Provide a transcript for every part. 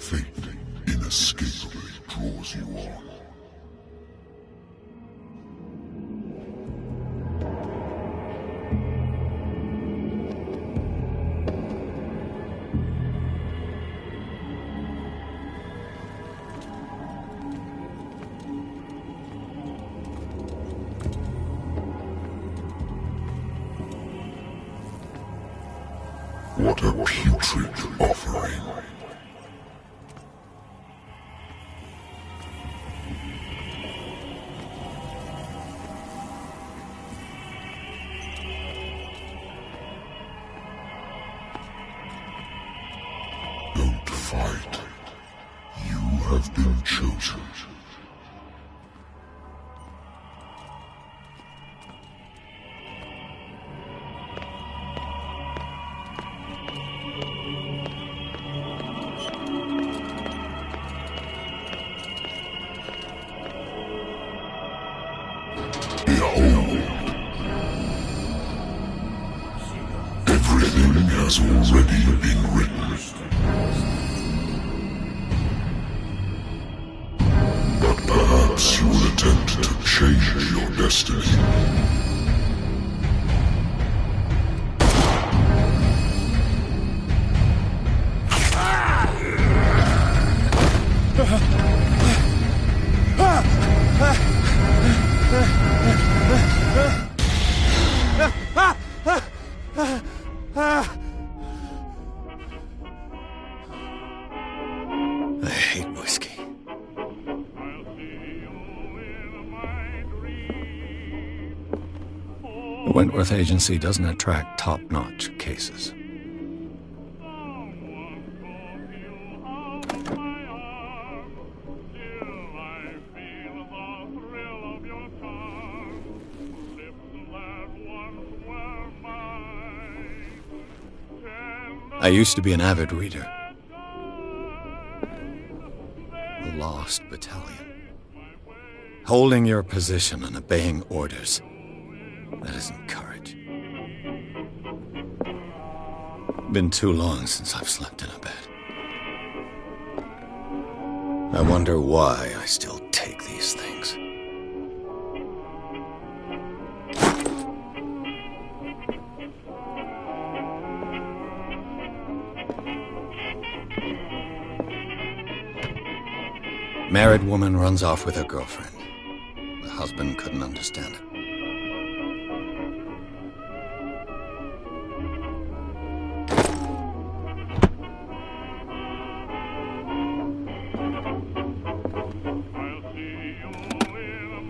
Fate inescapably draws you on. What a putrid offering. Don't fight. You have been chosen. Behold. Everything has already been written. But perhaps you will attempt to change your destiny. I hate whiskey. The Wentworth Agency doesn't attract top-notch cases. I used to be an avid reader. The Lost Battalion. Holding your position and obeying orders. That isn't courage. Been too long since I've slept in a bed. I wonder why I still take these things. Married woman runs off with her girlfriend. The husband couldn't understand it.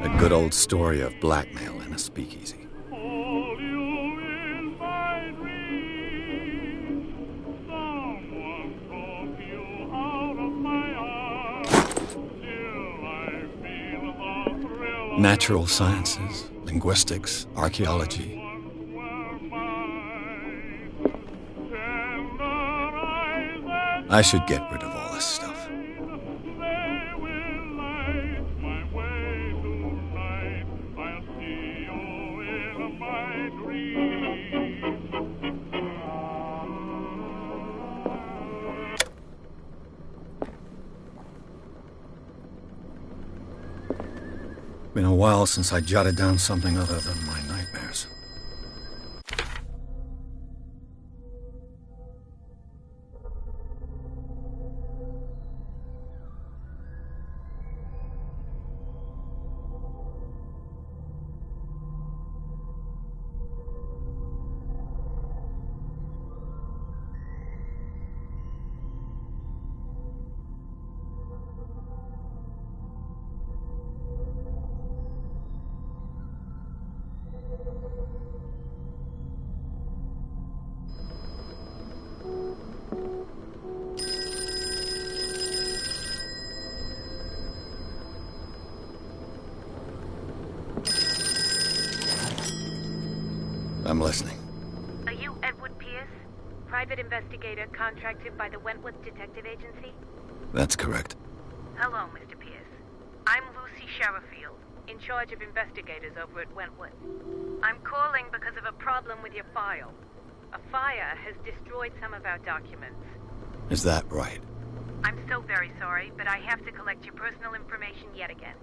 A good old story of blackmail in a speakeasy. Natural sciences, linguistics, archaeology. I should get rid of all this stuff. Been a while since I jotted down something other than my nightmares. I'm listening. Are you Edward Pierce? Private investigator contracted by the Wentworth Detective Agency? That's correct. Hello, Mr. Pierce. I'm Lucy Sherrifield, in charge of investigators over at Wentworth. I'm calling because of a problem with your file. A fire has destroyed some of our documents. Is that right? I'm so very sorry, but I have to collect your personal information yet again.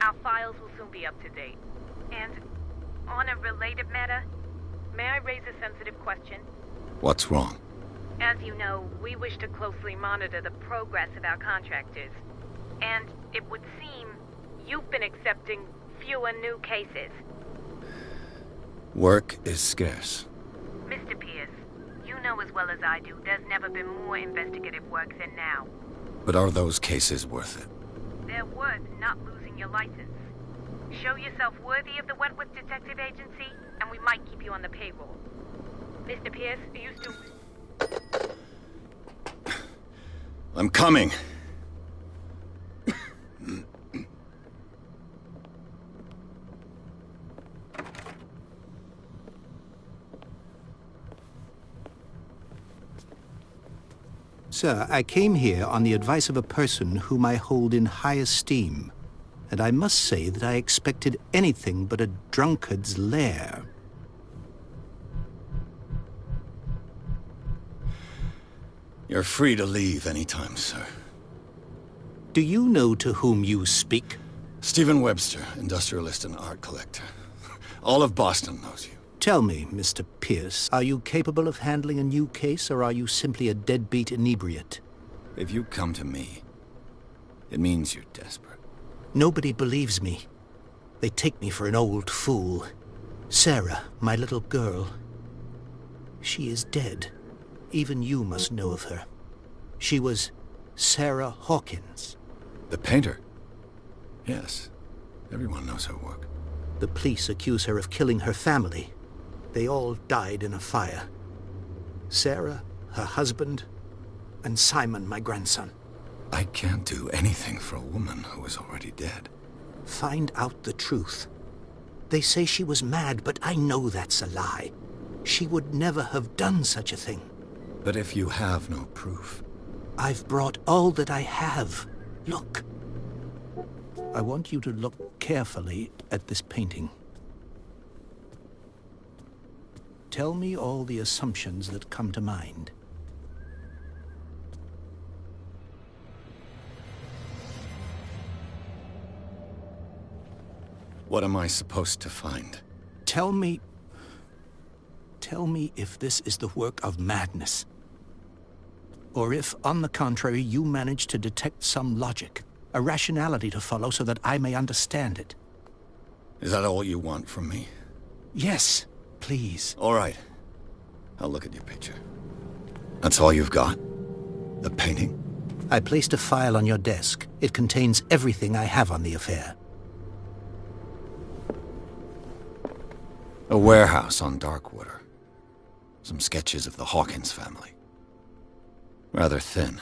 Our files will soon be up to date. And on a related matter, may I raise a sensitive question? What's wrong? As you know, we wish to closely monitor the progress of our contractors. And it would seem you've been accepting fewer new cases. Work is scarce. Mr. Pierce, you know as well as I do, there's never been more investigative work than now. But are those cases worth it? They're worth not losing your license. Show yourself worthy of the Wentworth Detective Agency, and we might keep you on the payroll. Mr. Pierce, are you still... I'm coming. Sir, I came here on the advice of a person whom I hold in high esteem, and I must say that I expected anything but a drunkard's lair. You're free to leave anytime, sir. Do you know to whom you speak? Stephen Webster, industrialist and art collector. All of Boston knows you. Tell me, Mr. Pierce, are you capable of handling a new case, or are you simply a deadbeat inebriate? If you come to me, it means you're desperate. Nobody believes me. They take me for an old fool. Sarah, my little girl, she is dead. Even you must know of her. She was Sarah Hawkins. The painter? Yes. Everyone knows her work. The police accuse her of killing her family. They all died in a fire. Sarah, her husband, and Simon, my grandson. I can't do anything for a woman who is already dead. Find out the truth. They say she was mad, but I know that's a lie. She would never have done such a thing. But if you have no proof... I've brought all that I have. Look. I want you to look carefully at this painting. Tell me all the assumptions that come to mind. What am I supposed to find? Tell me if this is the work of madness. Or if, on the contrary, you manage to detect some logic, a rationality to follow so that I may understand it. Is that all you want from me? Yes, please. All right. I'll look at your picture. That's all you've got? The painting? I placed a file on your desk. It contains everything I have on the affair. A warehouse on Darkwater. Some sketches of the Hawkins family. Rather thin.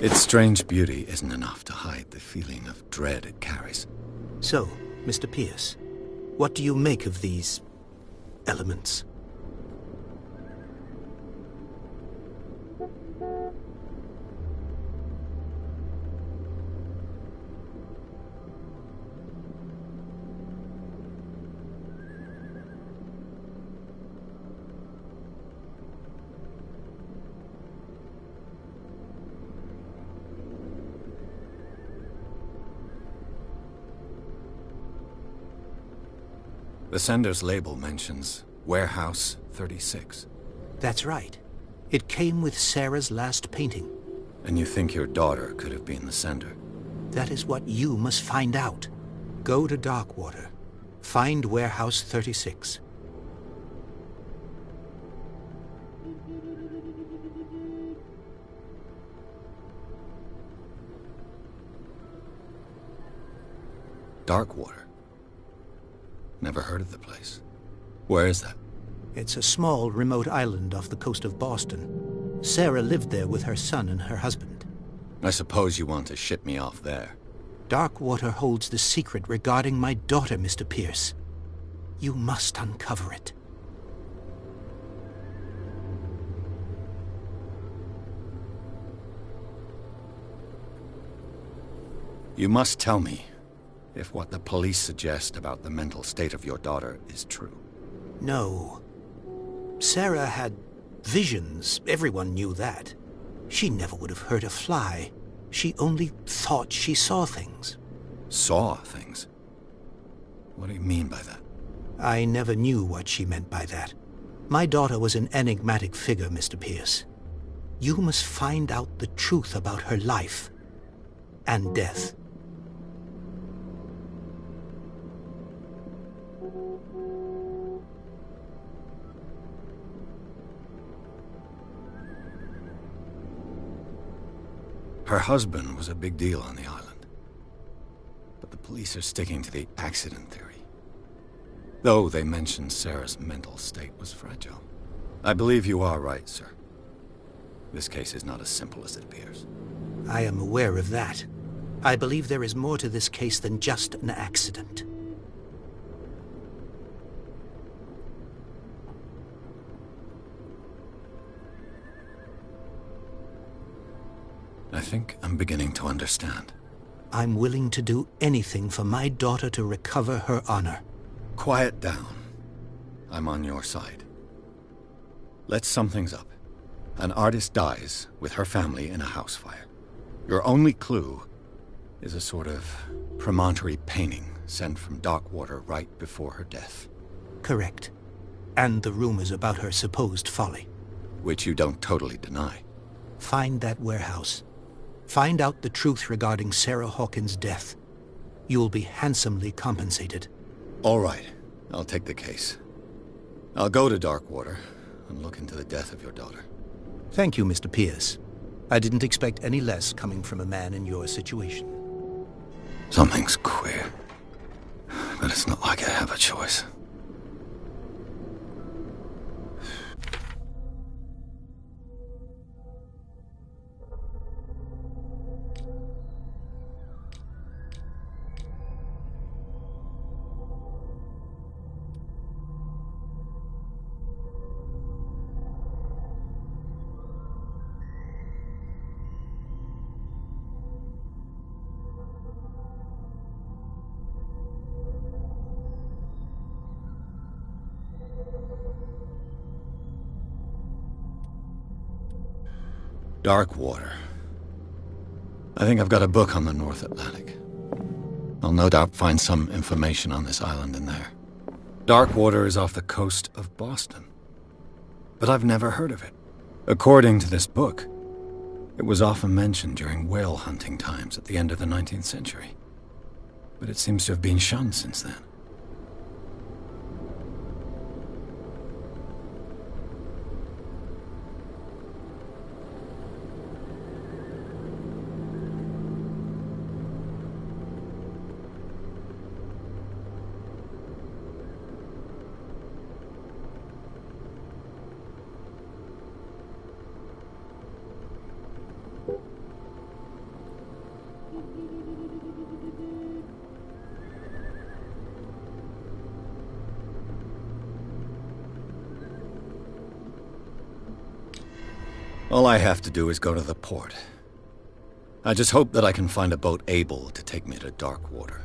Its strange beauty isn't enough to hide the feeling of dread it carries. So, Mr. Pierce, what do you make of these elements? The sender's label mentions Warehouse 36. That's right. It came with Sarah's last painting. And you think your daughter could have been the sender? That is what you must find out. Go to Darkwater. Find Warehouse 36. Darkwater? Never heard of the place. Where is that? It's a small, remote island off the coast of Boston. Sarah lived there with her son and her husband. I suppose you want to ship me off there. Darkwater holds the secret regarding my daughter, Mr. Pierce. You must uncover it. You must tell me if what the police suggest about the mental state of your daughter is true. No. Sarah had visions. Everyone knew that. She never would have hurt a fly. She only thought she saw things. Saw things? What do you mean by that? I never knew what she meant by that. My daughter was an enigmatic figure, Mr. Pierce. You must find out the truth about her life and death. Her husband was a big deal on the island. But the police are sticking to the accident theory. Though they mentioned Sarah's mental state was fragile. I believe you are right, sir. This case is not as simple as it appears. I am aware of that. I believe there is more to this case than just an accident. I think I'm beginning to understand. I'm willing to do anything for my daughter to recover her honor. Quiet down. I'm on your side. Let's sum things up. An artist dies with her family in a house fire. Your only clue is a sort of promontory painting sent from Darkwater right before her death. Correct. And the rumors about her supposed folly. Which you don't totally deny. Find that warehouse. Find out the truth regarding Sarah Hawkins' death. You'll be handsomely compensated. All right. I'll take the case. I'll go to Darkwater and look into the death of your daughter. Thank you, Mr. Pierce. I didn't expect any less coming from a man in your situation. Something's queer. But it's not like I have a choice. Darkwater. I think I've got a book on the North Atlantic. I'll no doubt find some information on this island in there. Darkwater is off the coast of Boston. But I've never heard of it. According to this book, it was often mentioned during whale hunting times at the end of the 19th century. But it seems to have been shunned since then. All I have to do is go to the port. I just hope that I can find a boat able to take me to Darkwater.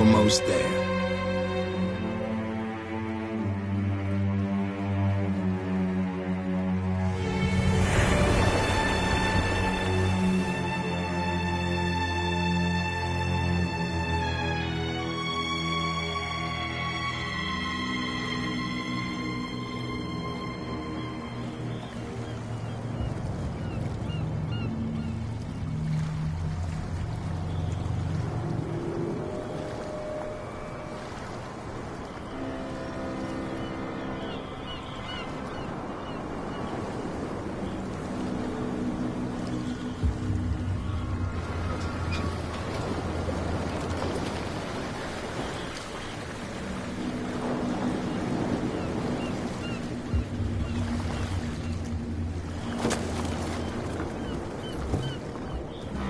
almost there.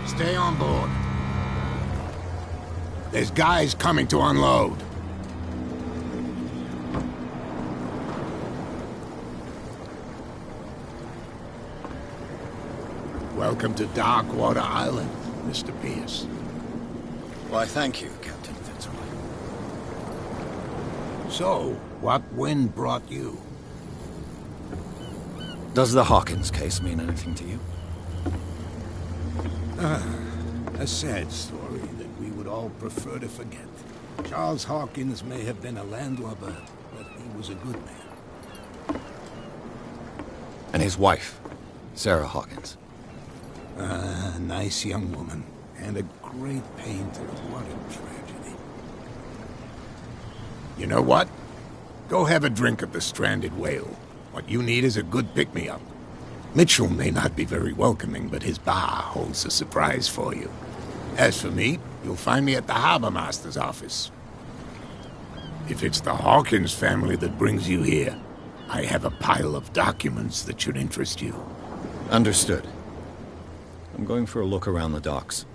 Stay on board. There's guys coming to unload. Welcome to Darkwater Island, Mr. Pierce. Why, thank you, Captain Fitzroy. So, what wind brought you? Does the Hawkins case mean anything to you? A sad story that we would all prefer to forget. Charles Hawkins may have been a landlubber, but he was a good man. And his wife, Sarah Hawkins. A nice young woman, and a great painter. What a tragedy. You know what? Go have a drink at the Stranded Whale. What you need is a good pick-me-up. Mitchell may not be very welcoming, but his bar holds a surprise for you. As for me, you'll find me at the Harbor Master's office. If it's the Hawkins family that brings you here, I have a pile of documents that should interest you. Understood. I'm going for a look around the docks.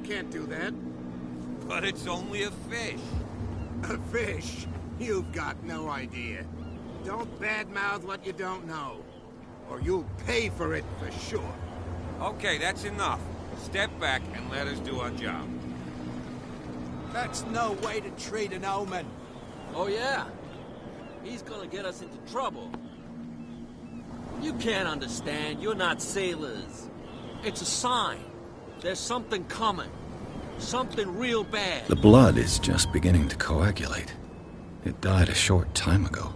can't do that. But it's only a fish. A fish? You've got no idea. Don't badmouth what you don't know, or you'll pay for it for sure. Okay, that's enough. Step back and let us do our job. That's no way to treat an omen. Oh, yeah? He's gonna get us into trouble. You can't understand. You're not sailors. It's a sign. There's something coming. Something real bad. The blood is just beginning to coagulate. It died a short time ago.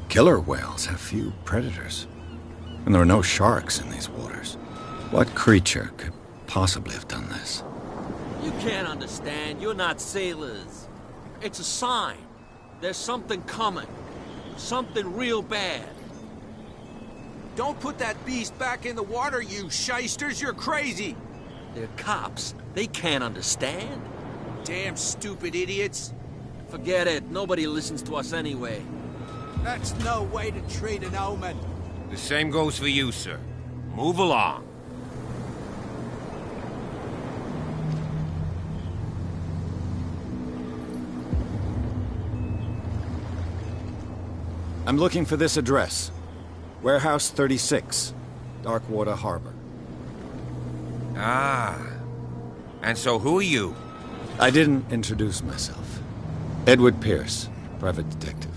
Killer whales have few predators. And there are no sharks in these waters. What creature could possibly have done this? You can't understand. You're not sailors. It's a sign. There's something coming. Something real bad. Don't put that beast back in the water, you shysters. You're crazy. They're cops. They can't understand. Damn stupid idiots. Forget it. Nobody listens to us anyway. That's no way to treat an omen. The same goes for you, sir. Move along. I'm looking for this address. Warehouse 36, Darkwater Harbor. Ah. And so who are you? I didn't introduce myself. Edward Pierce, private detective.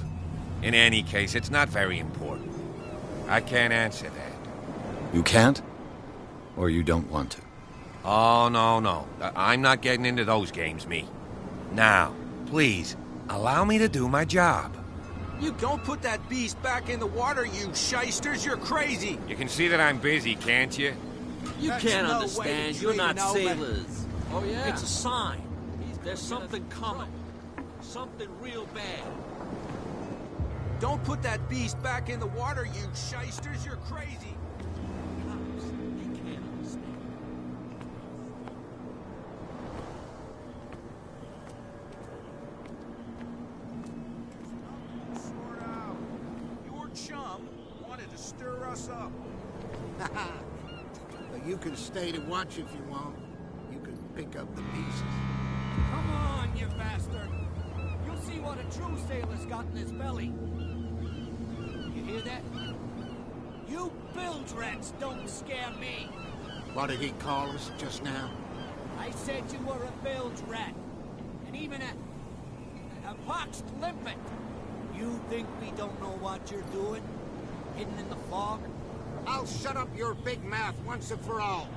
In any case, it's not very important. I can't answer that. You can't? Or you don't want to? Oh, no. I'm not getting into those games, me. Now, please, allow me to do my job. You don't put that beast back in the water, you shysters. You're crazy. You can see that I'm busy, can't you? You That's can't no way understand. to You're treat not an omen. sailors. Oh, yeah? It's a sign. There's something coming. Something real bad. Don't put that beast back in the water, you shysters. You're crazy. Cops, they can't understand. Sort out. Your chum wanted to stir us up. But you can stay to watch if you want. You can pick up the pieces. Come on, you bastard! You'll see what a true sailor's got in his belly. You hear that? You bilge rats don't scare me! What did he call us just now? I said you were a bilge rat. And even a poxed limpet. You think we don't know what you're doing? Hidden in the fog? I'll shut up your big mouth once and for all.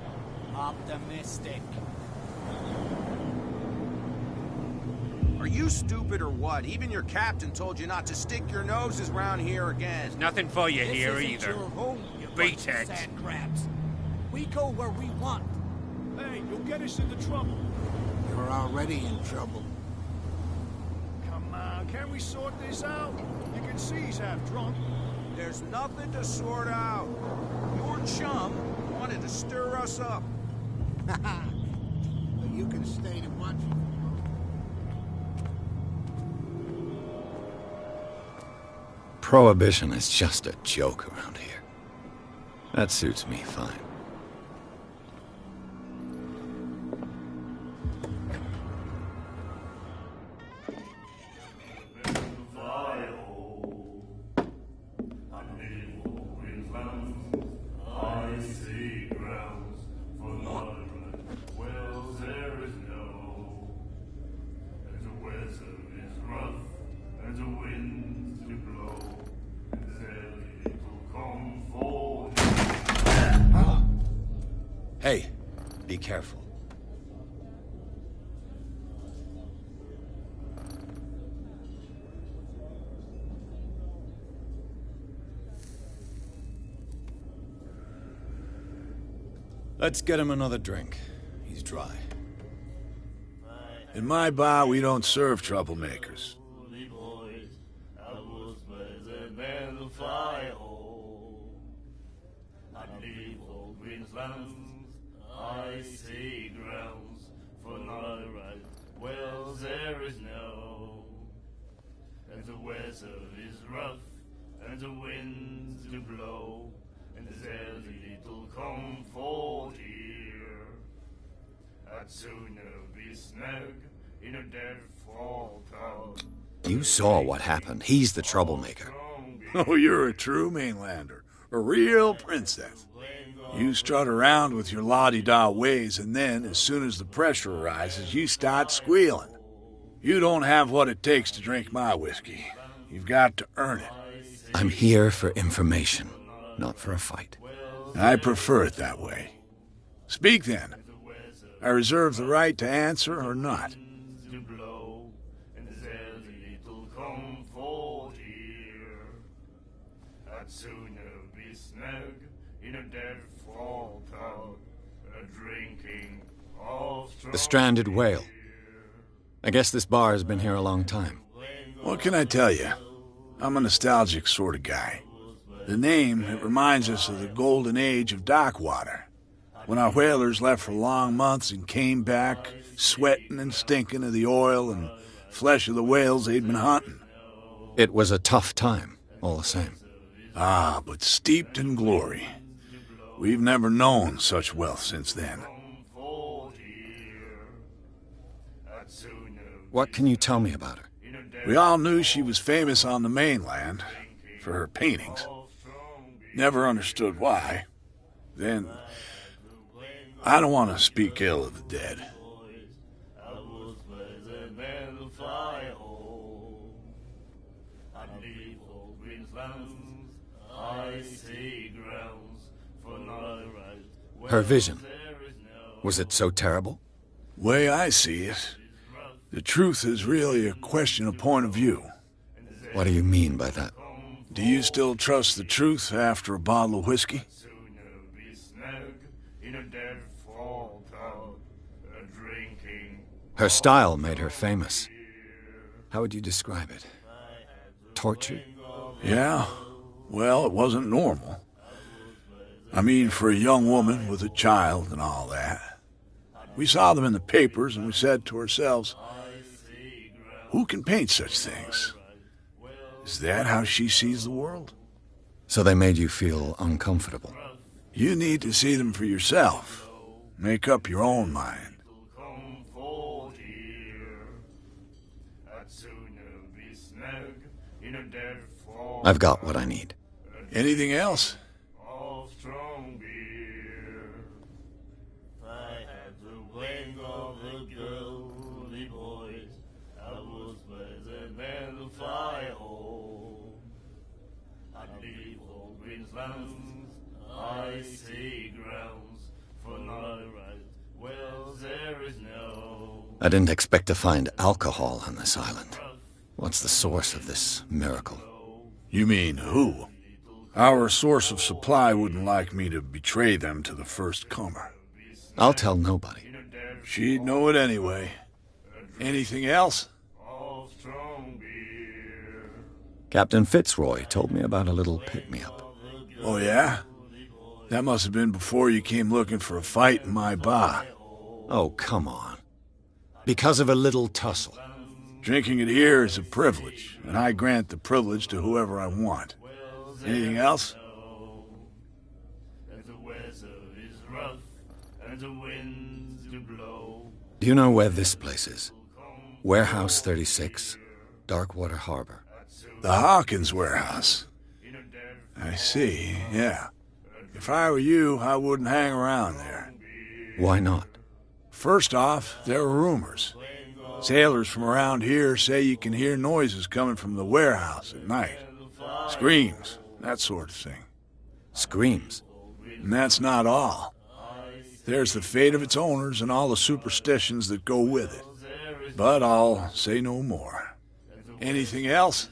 Optimistic. Are you stupid or what? Even your captain told you not to stick your noses round here again. There's nothing for you This here isn't either. your home, you Beat bunch of it. sand crabs. We go where we want. Hey, you'll get us into trouble. You're already in trouble. Come on, can't we sort this out? You can see he's half drunk. There's nothing to sort out. Your chum wanted to stir us up. But you can stay to watch it. Prohibition is just a joke around here. That suits me fine. Hey, be careful. Let's get him another drink. He's dry. In my bar, we don't serve troublemakers. I see grounds for my right. Well, there is no, and the weather is rough, and the winds do blow, and there's little comfort here. At I'd sooner be snug in a dead fall town. You saw what happened. He's the troublemaker. Oh, you're a true mainlander. A real princess. You strut around with your la-di-da ways, and then, as soon as the pressure arises, you start squealing. You don't have what it takes to drink my whiskey. You've got to earn it. I'm here for information, not for a fight. I prefer it that way. Speak then. I reserve the right to answer or not. I'd sooner be snug in a dead fall town, drinking of The Stranded Whale. I guess this bar has been here a long time. What can I tell you? I'm a nostalgic sort of guy. The name, it reminds us of the golden age of dock water, when our whalers left for long months and came back sweating and stinking of the oil and flesh of the whales they'd been hunting. It was a tough time, all the same. Ah, but steeped in glory. We've never known such wealth since then. What can you tell me about her? We all knew she was famous on the mainland for her paintings. Never understood why. Then, I don't want to speak ill of the dead. Her vision. Was it so terrible? Way I see it, the truth is really a question of point of view. What do you mean by that? Do you still trust the truth after a bottle of whiskey? Her style made her famous. How would you describe it? Torture? Yeah. Well, it wasn't normal. I mean, for a young woman with a child and all that. We saw them in the papers and we said to ourselves, who can paint such things? Is that how she sees the world? So they made you feel uncomfortable? You need to see them for yourself. Make up your own mind. I've got what I need. Anything else? I see grounds for no right. Well, there is no. I didn't expect to find alcohol on this island. What's the source of this miracle? You mean who? Our source of supply wouldn't like me to betray them to the first comer. I'll tell nobody. She'd know it anyway. Anything else? Captain Fitzroy told me about a little pick-me-up. Oh, yeah? That must have been before you came looking for a fight in my bar. Oh, come on. Because of a little tussle. Drinking it here is a privilege, and I grant the privilege to whoever I want. Anything else? Do you know where this place is? Warehouse 36, Darkwater Harbor. The Hawkins warehouse. I see, yeah. If I were you, I wouldn't hang around there. Why not? First off, there are rumors. Sailors from around here say you can hear noises coming from the warehouse at night. Screams, that sort of thing. Screams? And that's not all. There's the fate of its owners and all the superstitions that go with it. But I'll say no more. Anything else?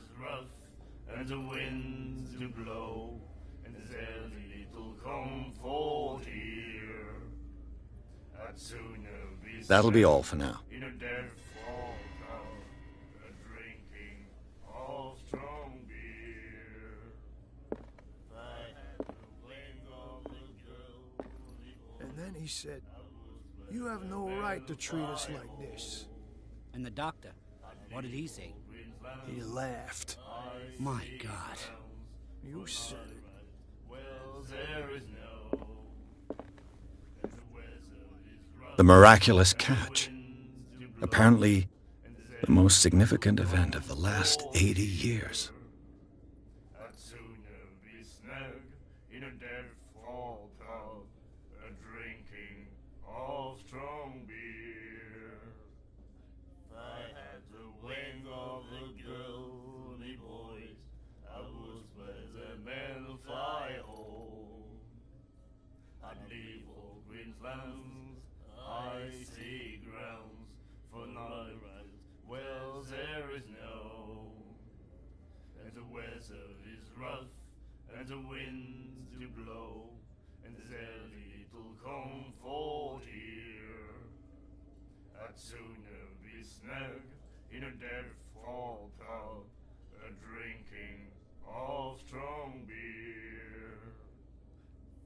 That'll be all for now. And then he said, "You have no right to treat us like this." And the doctor, what did he say? He laughed. My God. You said it. Well, there is no. The miraculous catch. Apparently, the most significant event of the last 80 years. I'd sooner be snug in a dead fall pub, drinking of strong beer. If I had the wing of the girl, me boys, I would spread the men fly home. I'd leave all Queensland's icy grounds for night rides. Well, there is no, and the weather is rough, and the winds do blow, and there's little comfort here. I'd sooner be snug in a dead fall pub, drinking of strong beer.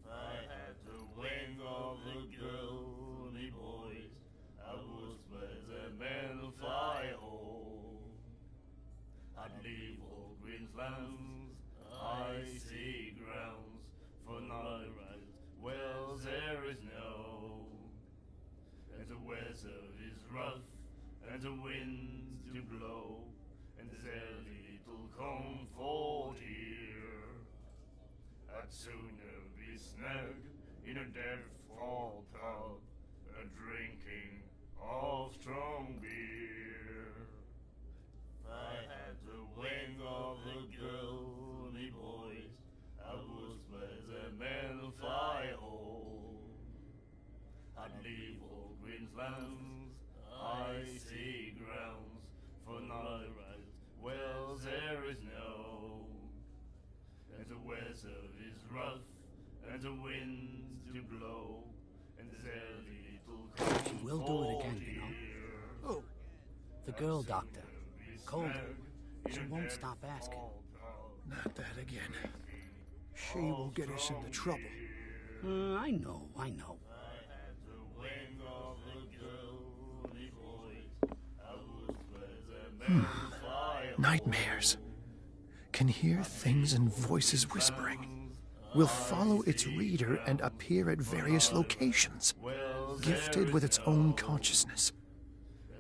If I had the wing of the girl, me boys, I would spread the men fly home. I'd leave all Queensland's icy grounds for night rides. Well, there is no, and the weather is rough, and the winds do blow, and there's little comfort here. I'd sooner be snug in a dead fall pub, drinking of strong beer. If I had the wing of the girl, me boys, I would spread the men fly home. I'd leave all Queensland's icy grounds for night rides. Well, there is no, and the weather is rough, and the winds do blow, and there's little She will do it again, you know. Oh, The girl doctor. Cold. She won't stop asking. Not that again. She will get us into trouble. I know. Nightmares. Can hear things and voices whispering. Will follow its reader and appear at various locations, gifted with its own consciousness,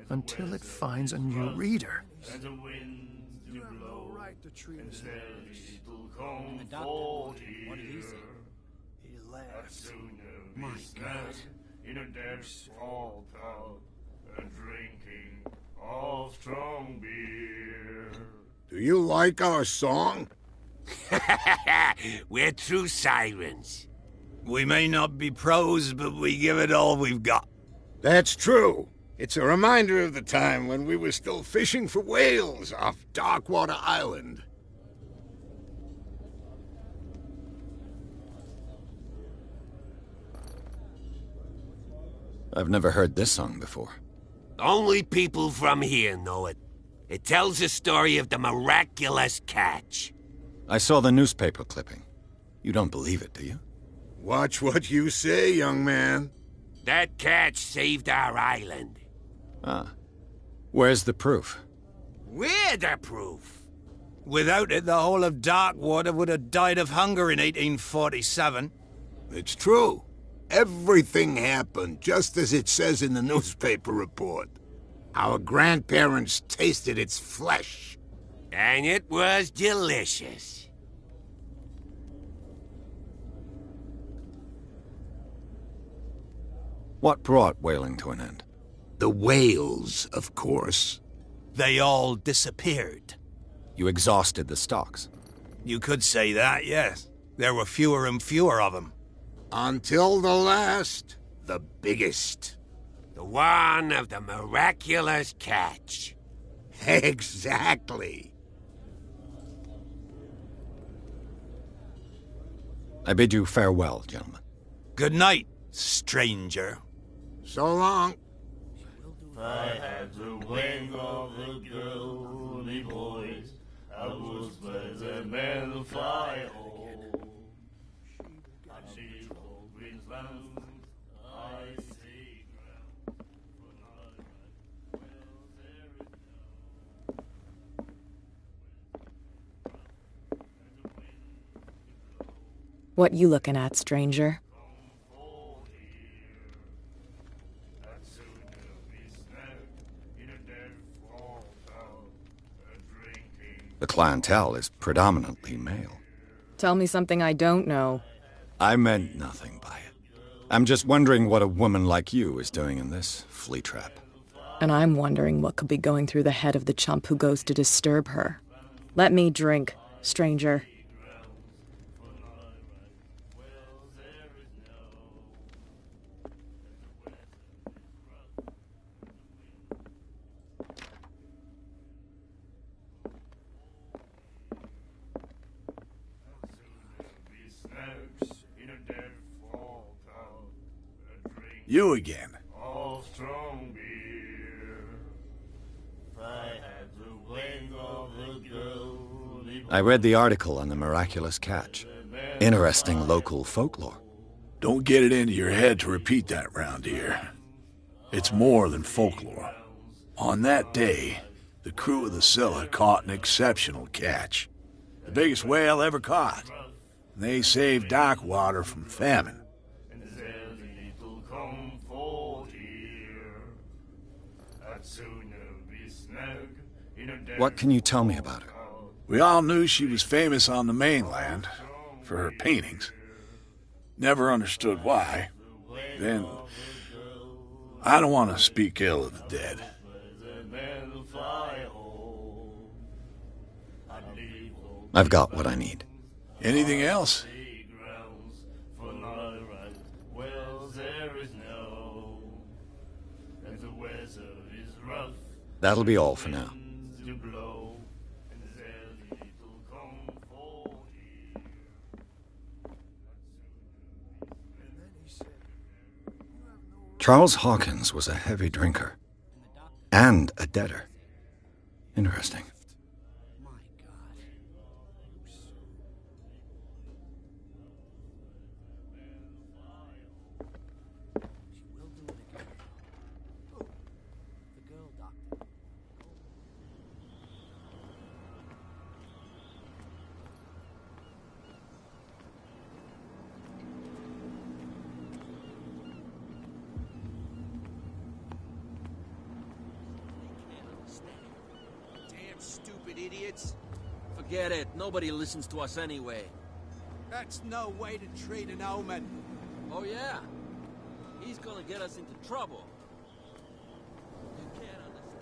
until it finds a new reader. you have no right to treat us like this. And the doctor, what did he say? He laughed. My God. In a dead fall pub, drinking of strong beer. Do you like our song? We're true sirens. We may not be pros, but we give it all we've got. That's true. It's a reminder of the time when we were still fishing for whales off Darkwater Island. I've never heard this song before. Only people from here know it. It tells the story of the miraculous catch. I saw the newspaper clipping. You don't believe it, do you? Watch what you say, young man. That catch saved our island. Ah. Where's the proof? We're the proof. Without it, the whole of Darkwater would have died of hunger in 1847. It's true. Everything happened just as it says in the newspaper report. Our grandparents tasted its flesh. And it was delicious. What brought whaling to an end? The whales, of course. They all disappeared. You exhausted the stocks. You could say that, yes. There were fewer and fewer of them. Until the last, the biggest. The one of the miraculous catch. Exactly. I bid you farewell, gentlemen. Good night, stranger. So long. If I had the wing of the girl, me boys, I would spread the men fly home. I'd leave all Queensland, I see ground for night ride. Well, there is no. What you looking at, stranger? The clientele is predominantly male. Tell me something I don't know. I meant nothing by it. I'm just wondering what a woman like you is doing in this flea trap. And I'm wondering what could be going through the head of the chump who goes to disturb her. Let me drink, stranger. You again. All strong beer. I had the weight of the girl. I read the article on the miraculous catch. Interesting local folklore. Don't get it into your head to repeat that round here. It's more than folklore. On that day, the crew of the Scylla caught an exceptional catch. The biggest whale ever caught. They saved dock water from famine. What can you tell me about her? We all knew she was famous on the mainland for her paintings. Never understood why. Then, I don't want to speak ill of the dead. I've got what I need. Anything else? That'll be all for now. Charles Hawkins was a heavy drinker. And a debtor. Interesting. Idiots. Forget it. Nobody listens to us anyway. That's no way to treat an omen. Oh, yeah? He's gonna get us into trouble. You can't understand.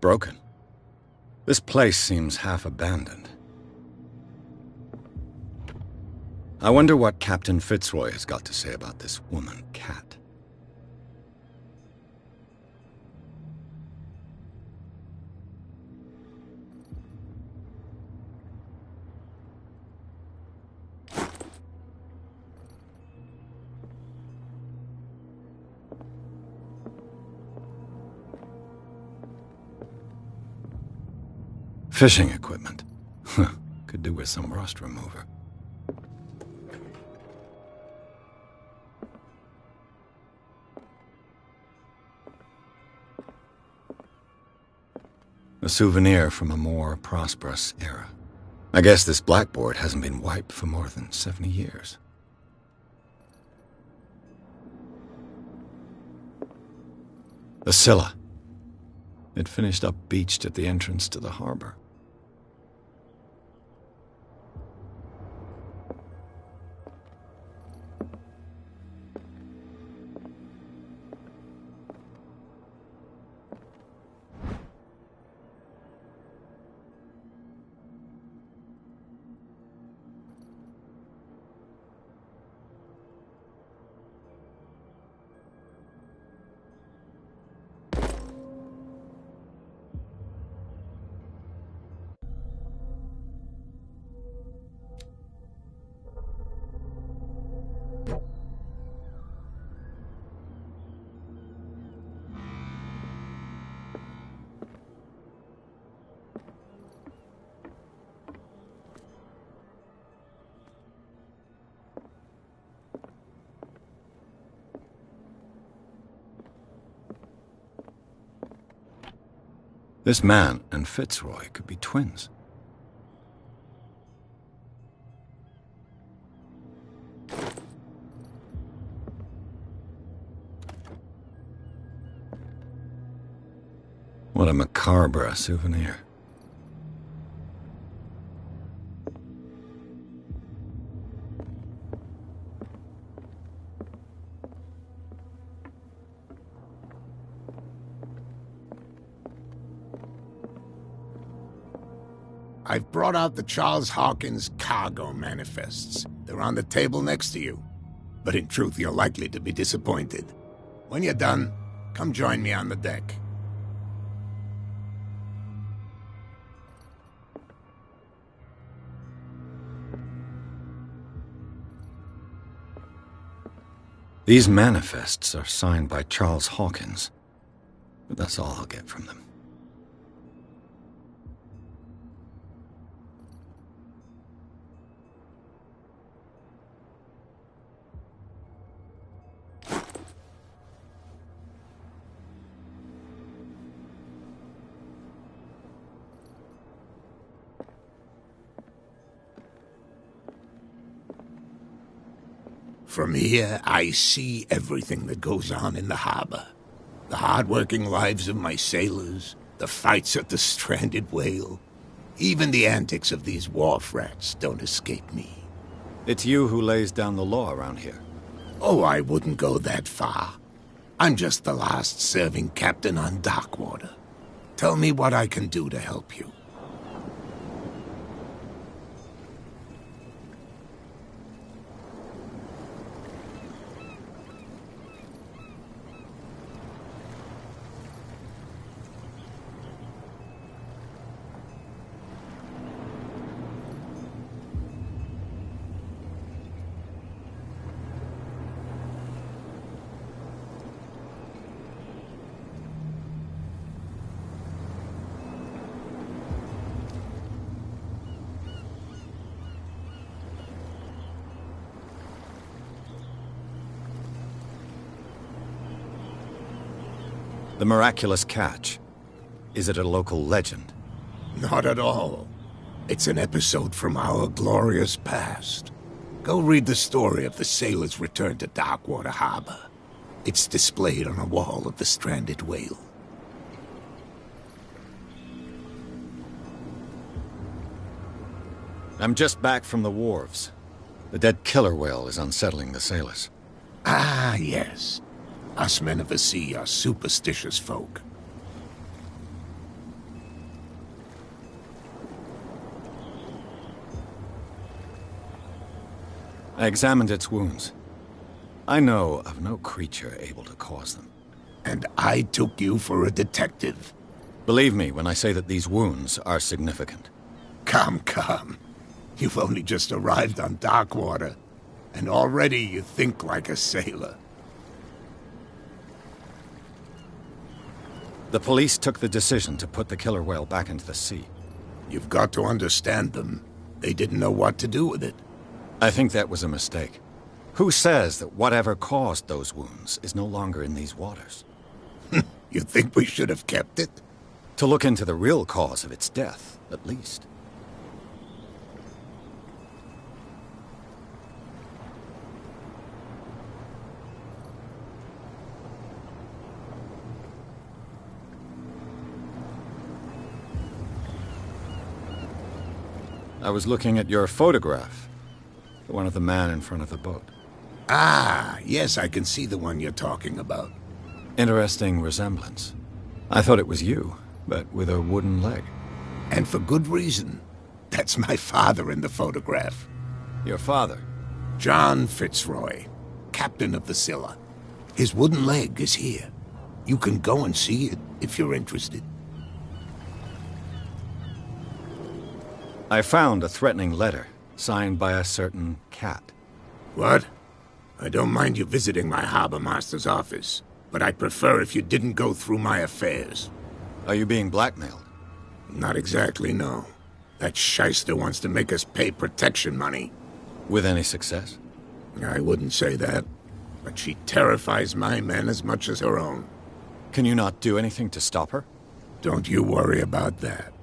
Broken. This place seems half abandoned. I wonder what Captain Fitzroy has got to say about this woman, Cat. Fishing equipment. Could do with some rust remover. A souvenir from a more prosperous era. I guess this blackboard hasn't been wiped for more than 70 years. The Scylla. It finished up beached at the entrance to the harbor. This man and Fitzroy could be twins. What a macabre souvenir. I've brought out the Charles Hawkins cargo manifests. They're on the table next to you. But in truth, you're likely to be disappointed. When you're done, come join me on the deck. These manifests are signed by Charles Hawkins, but that's all I'll get from them. From here, I see everything that goes on in the harbor. The hard-working lives of my sailors, the fights at the stranded whale. Even the antics of these wharf rats don't escape me. It's you who lays down the law around here. Oh, I wouldn't go that far. I'm just the last serving captain on Darkwater. Tell me what I can do to help you. The miraculous catch. Is it a local legend? Not at all. It's an episode from our glorious past. Go read the story of the sailor's return to Darkwater Harbor. It's displayed on a wall of the stranded whale. I'm just back from the wharves. The dead killer whale is unsettling the sailors. Ah, yes. Us men of the sea are superstitious folk. I examined its wounds. I know of no creature able to cause them. And I took you for a detective. Believe me when I say that these wounds are significant. Come. You've only just arrived on Darkwater, and already you think like a sailor. The police took the decision to put the killer whale back into the sea. You've got to understand them. They didn't know what to do with it. I think that was a mistake. Who says that whatever caused those wounds is no longer in these waters? You think we should have kept it? To look into the real cause of its death, at least. I was looking at your photograph. The one of the man in front of the boat. Ah, yes, I can see the one you're talking about. Interesting resemblance. I thought it was you, but with a wooden leg. And for good reason. That's my father in the photograph. Your father? John Fitzroy, captain of the Scylla. His wooden leg is here. You can go and see it if you're interested. I found a threatening letter, signed by a certain cat. What? I don't mind you visiting my harbor master's office, but I'd prefer if you didn't go through my affairs. Are you being blackmailed? Not exactly, no. That shyster wants to make us pay protection money. With any success? I wouldn't say that, but she terrifies my men as much as her own. Can you not do anything to stop her? Don't you worry about that.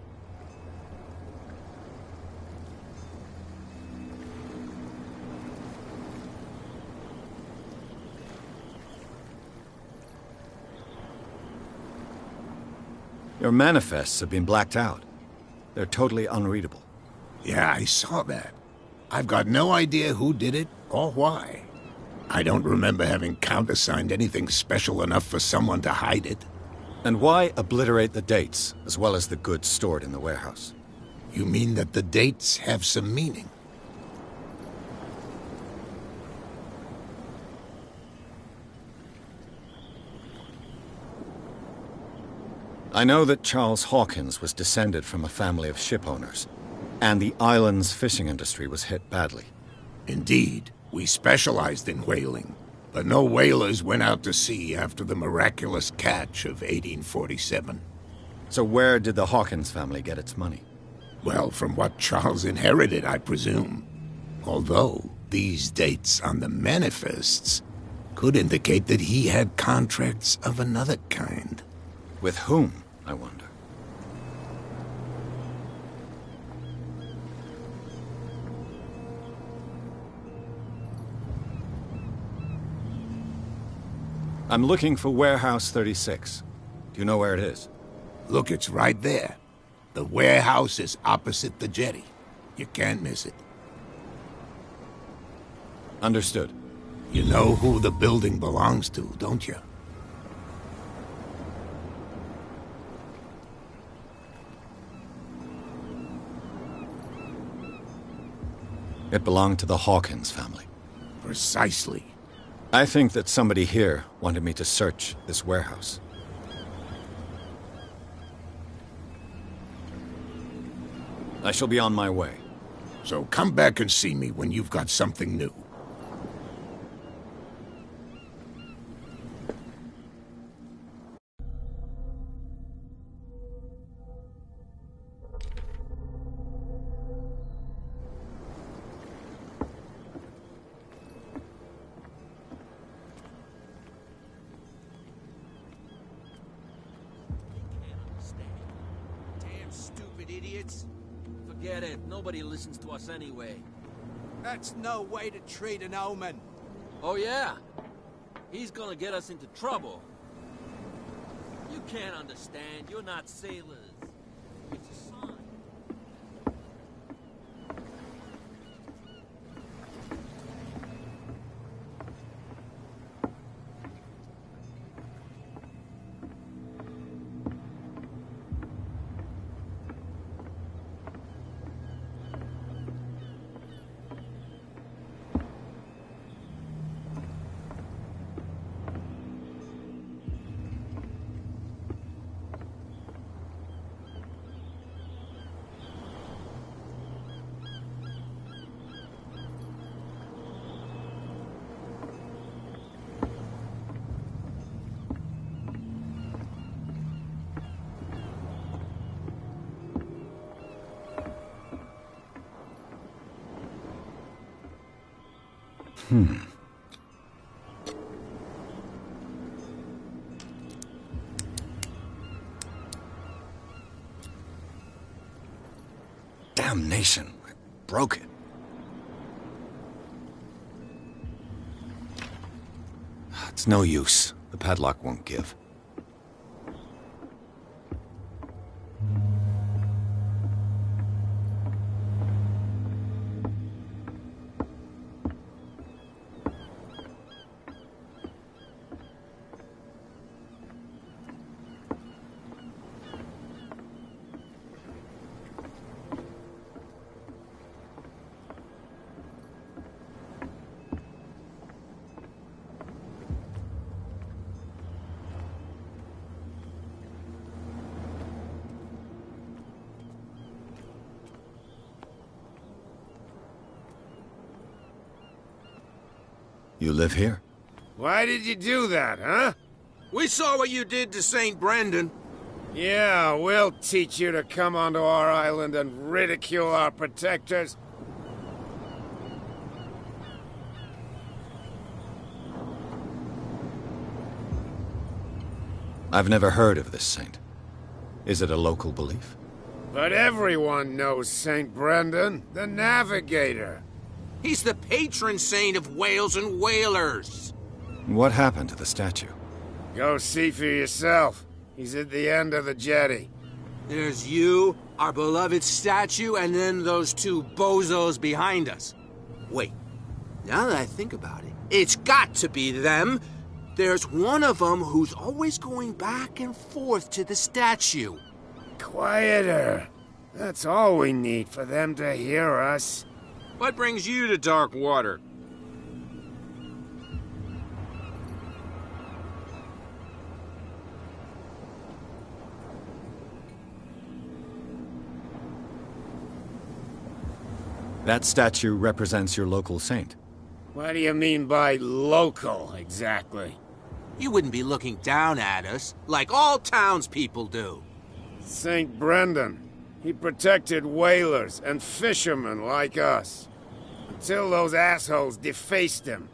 Your manifests have been blacked out. They're totally unreadable. Yeah, I saw that. I've got no idea who did it or why. I don't remember having countersigned anything special enough for someone to hide it. And why obliterate the dates, as well as the goods stored in the warehouse? You mean that the dates have some meaning? I know that Charles Hawkins was descended from a family of shipowners, and the island's fishing industry was hit badly. Indeed, we specialized in whaling, but no whalers went out to sea after the miraculous catch of 1847. So where did the Hawkins family get its money? Well, from what Charles inherited, I presume. Although, these dates on the manifests could indicate that he had contracts of another kind. With whom, I wonder? I'm looking for Warehouse 36. Do you know where it is? Look, it's right there. The warehouse is opposite the jetty. You can't miss it. Understood. You know who the building belongs to, don't you? It belonged to the Hawkins family. Precisely. I think that somebody here wanted me to search this warehouse. I shall be on my way. So come back and see me when you've got something new. Idiots. Forget it. Nobody listens to us anyway. That's no way to treat an omen. Oh, yeah? He's gonna get us into trouble. You can't understand. You're not sailors. It's a sign. Damnation. I broke it. It's no use. The padlock won't give. You live here? Why did you do that, huh? We saw what you did to St. Brendan. Yeah, we'll teach you to come onto our island and ridicule our protectors. I've never heard of this saint. Is it a local belief? But everyone knows St. Brendan, the Navigator. He's the patron saint of whales and whalers. What happened to the statue? Go see for yourself. He's at the end of the jetty. There's you, our beloved statue, and then those two bozos behind us. Wait, now that I think about it, it's got to be them. There's one of them who's always going back and forth to the statue. Quieter. That's all we need for them to hear us. What brings you to dark water? That statue represents your local saint. What do you mean by local, exactly? You wouldn't be looking down at us, like all townspeople do. St. Brendan. He protected whalers and fishermen like us. Until those assholes defaced him.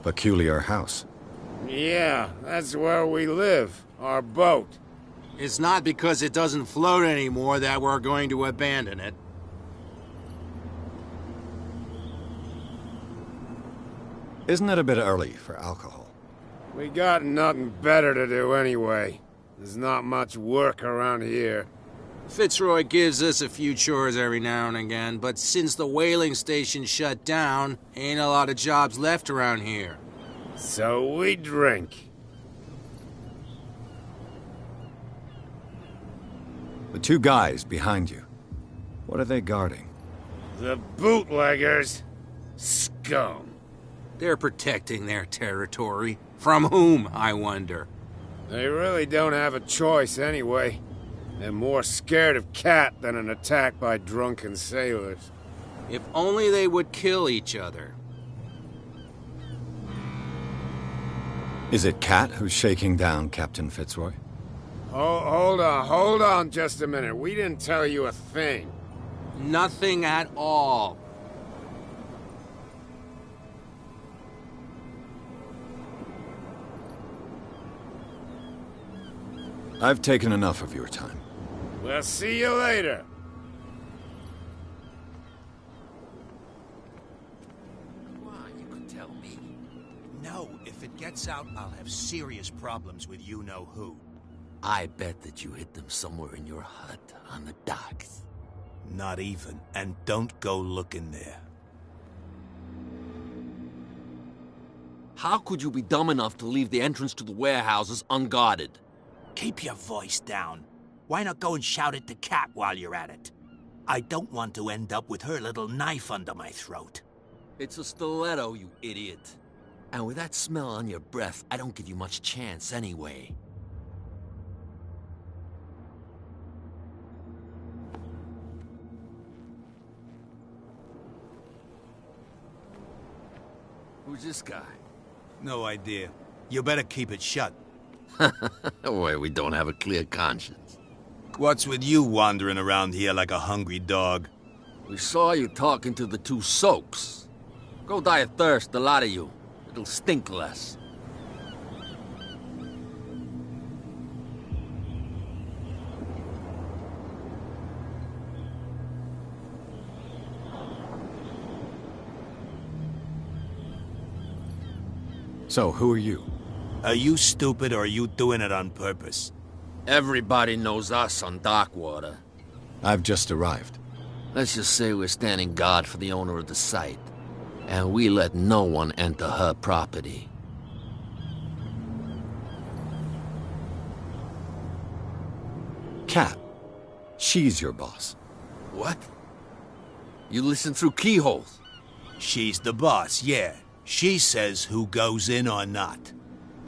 Peculiar house. Yeah, that's where we live. Our boat. It's not because it doesn't float anymore that we're going to abandon it. Isn't it a bit early for alcohol? We got nothing better to do anyway. There's not much work around here. Fitzroy gives us a few chores every now and again, but since the whaling station shut down, ain't a lot of jobs left around here. So we drink. The two guys behind you. What are they guarding? The bootleggers. Scum. They're protecting their territory. From whom, I wonder? They really don't have a choice anyway. They're more scared of Cat than an attack by drunken sailors. If only they would kill each other. Is it Cat who's shaking down Captain Fitzroy? Oh, hold on just a minute. We didn't tell you a thing. Nothing at all. I've taken enough of your time. We'll see you later. Come on, you could tell me. No, if it gets out, I'll have serious problems with you-know-who. I bet that you hid them somewhere in your hut on the docks. Not even, and don't go looking there. How could you be dumb enough to leave the entrance to the warehouses unguarded? Keep your voice down. Why not go and shout at the cat while you're at it? I don't want to end up with her little knife under my throat. It's a stiletto, you idiot. And with that smell on your breath, I don't give you much chance anyway. Who's this guy? No idea. You better keep it shut. Why, we don't have a clear conscience. What's with you wandering around here like a hungry dog? We saw you talking to the two soaks. Go die of thirst, the lot of you. It'll stink less. So, who are you? Are you stupid or are you doing it on purpose? Everybody knows us on Darkwater. I've just arrived. Let's just say we're standing guard for the owner of the site. And we let no one enter her property. Kat. She's your boss. What? You listen through keyholes? She's the boss, yeah. She says who goes in or not.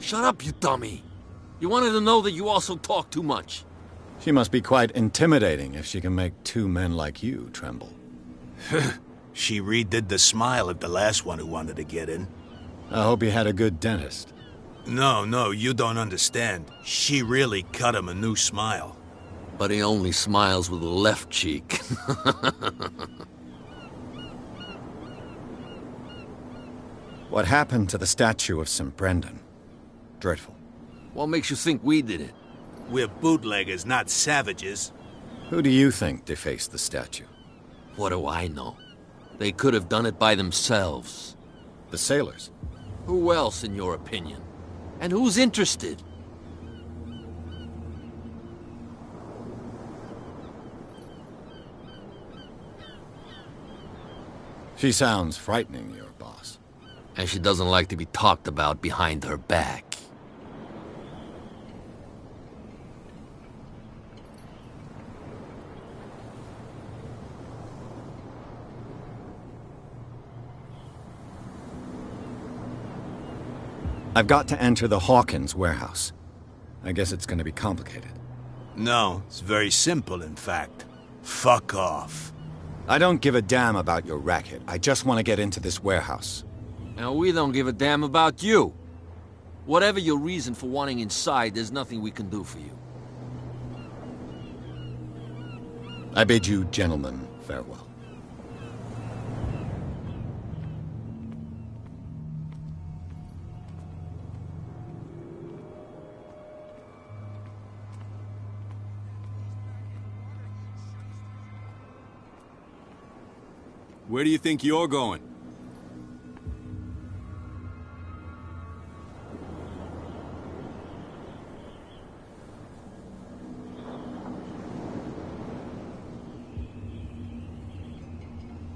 Shut up, you dummy. You wanted to know that you also talk too much. She must be quite intimidating if she can make two men like you tremble. She redid the smile at the last one who wanted to get in. I hope he had a good dentist. No, you don't understand. She really cut him a new smile. But he only smiles with the left cheek. What happened to the statue of St. Brendan? Dreadful. What makes you think we did it? We're bootleggers, not savages. Who do you think defaced the statue? What do I know? They could have done it by themselves. The sailors? Who else, in your opinion? And who's interested? She sounds frightening, your boss. And she doesn't like to be talked about behind her back. I've got to enter the Hawkins warehouse. I guess it's going to be complicated. No, it's very simple, in fact. Fuck off. I don't give a damn about your racket. I just want to get into this warehouse. And we don't give a damn about you. Whatever your reason for wanting inside, there's nothing we can do for you. I bid you gentlemen farewell. Where do you think you're going?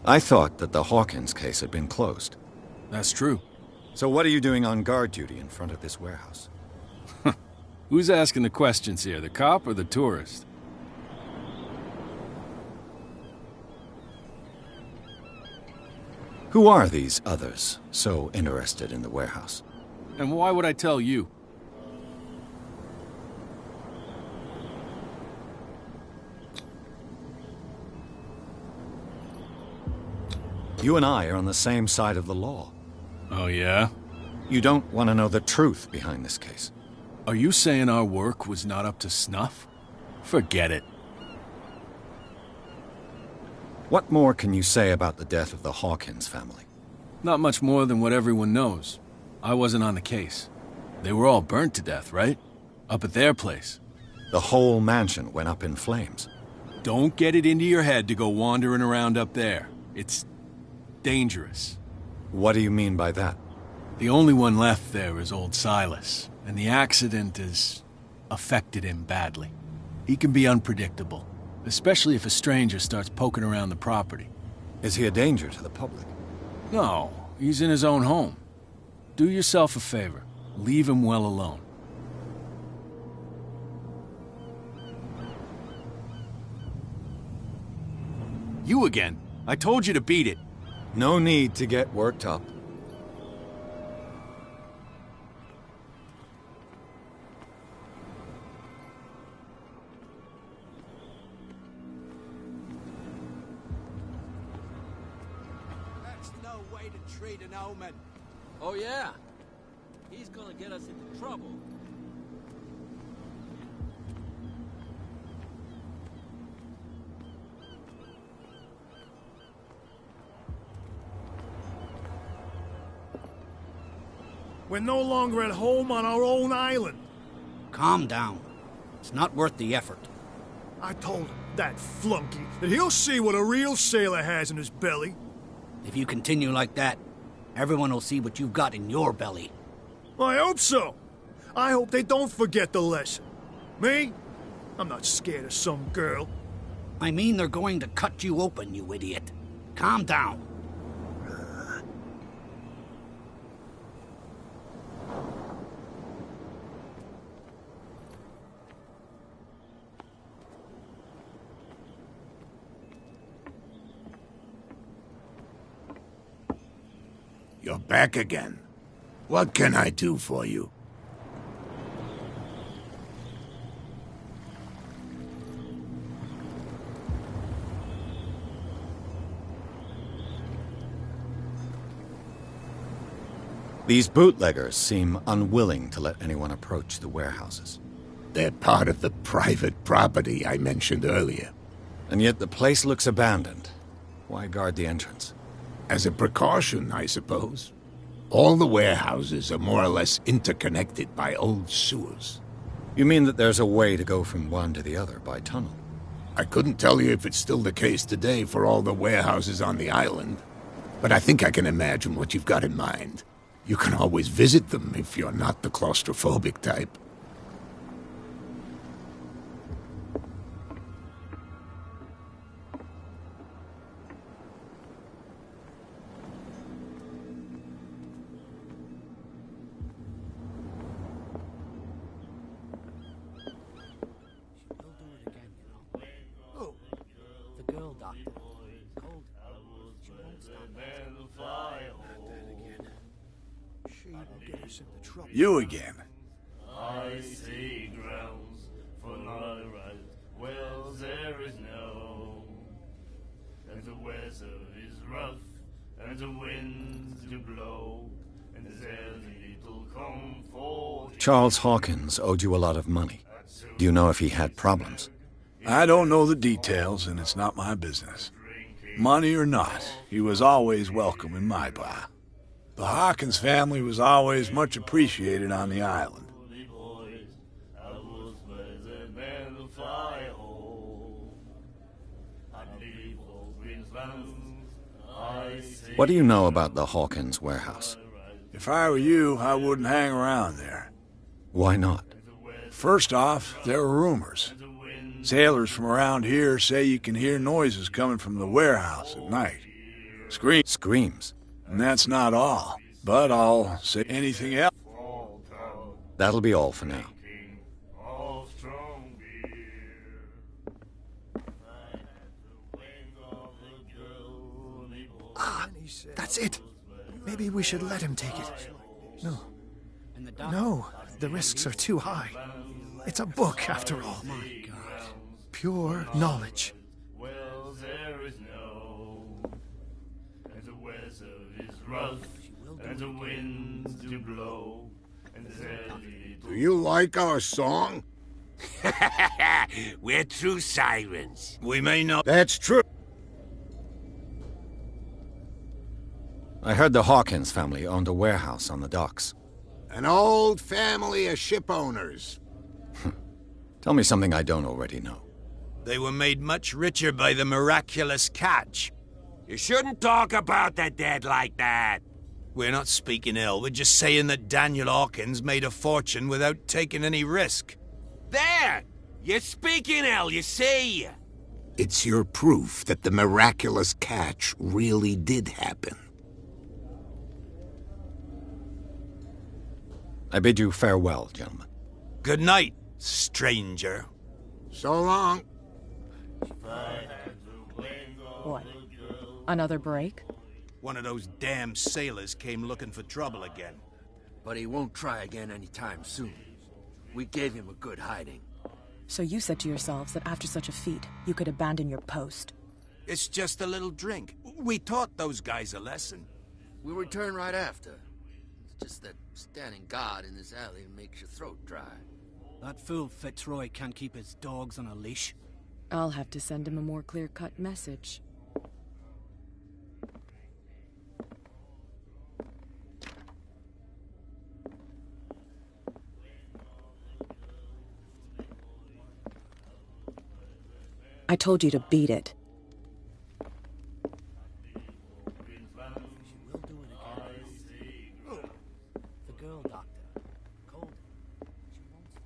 I thought that the Hawkins case had been closed. That's true. So what are you doing on guard duty in front of this warehouse? Who's asking the questions here, the cop or the tourist? Who are these others so interested in the warehouse? And why would I tell you? You and I are on the same side of the law. Oh, yeah? You don't want to know the truth behind this case. Are you saying our work was not up to snuff? Forget it. What more can you say about the death of the Hawkins family? Not much more than what everyone knows. I wasn't on the case. They were all burnt to death, right? Up at their place. The whole mansion went up in flames. Don't get it into your head to go wandering around up there. It's dangerous. What do you mean by that? The only one left there is old Silas, and the accident has affected him badly. He can be unpredictable, especially if a stranger starts poking around the property. Is he a danger to the public? No, he's in his own home. Do yourself a favor. Leave him well alone. You again. I told you to beat it. No need to get worked up. That's no way to treat an omen. Oh, yeah? He's gonna get us into trouble. We're no longer at home on our own island. Calm down. It's not worth the effort. I told him, that flunky, that he'll see what a real sailor has in his belly. If you continue like that, everyone will see what you've got in your belly. I hope so. I hope they don't forget the lesson. Me? I'm not scared of some girl. I mean they're going to cut you open, you idiot. Calm down. You're back again. What can I do for you? These bootleggers seem unwilling to let anyone approach the warehouses. They're part of the private property I mentioned earlier. And yet the place looks abandoned. Why guard the entrance? As a precaution, I suppose. All the warehouses are more or less interconnected by old sewers. You mean that there's a way to go from one to the other by tunnel? I couldn't tell you if it's still the case today for all the warehouses on the island, but I think I can imagine what you've got in mind. You can always visit them if you're not the claustrophobic type. The girl doctor. Cold. She won't stop. She will get us into trouble. You again. I see grounds for not right. Well, there is no. And the weather is rough, and the winds do blow, and there's little comfort. Charles Hawkins owed you a lot of money. Do you know if he had problems? I don't know the details, and it's not my business. Money or not, he was always welcome in my bar. The Hawkins family was always much appreciated on the island. What do you know about the Hawkins warehouse? If I were you, I wouldn't hang around there. Why not? First off, there are rumors. Sailors from around here say you can hear noises coming from the warehouse at night. Screams? And that's not all. But I'll say anything else. That'll be all for now. Ah, that's it. Maybe we should let him take it. No, the risks are too high. It's a book, after all. Pure knowledge. Well, there is no. And the weather is rough, and the winds do blow, and there's little... Do you like our song? We're true sirens. We may not... That's true. I heard the Hawkins family owned a warehouse on the docks. An old family of ship owners. Tell me something I don't already know. They were made much richer by the miraculous catch. You shouldn't talk about the dead like that. We're not speaking ill. We're just saying that Daniel Hawkins made a fortune without taking any risk. There! You're speaking ill, you see. It's your proof that the miraculous catch really did happen. I bid you farewell, gentlemen. Good night, stranger. So long. What? Another break? One of those damn sailors came looking for trouble again. But he won't try again anytime soon. We gave him a good hiding. So you said to yourselves that after such a feat, you could abandon your post. It's just a little drink. We taught those guys a lesson. We'll return right after. It's just that standing guard in this alley makes your throat dry. That fool Fitzroy can't keep his dogs on a leash. I'll have to send him a more clear-cut message. I told you to beat it. The girl, Doctor. Cold. She won't stop.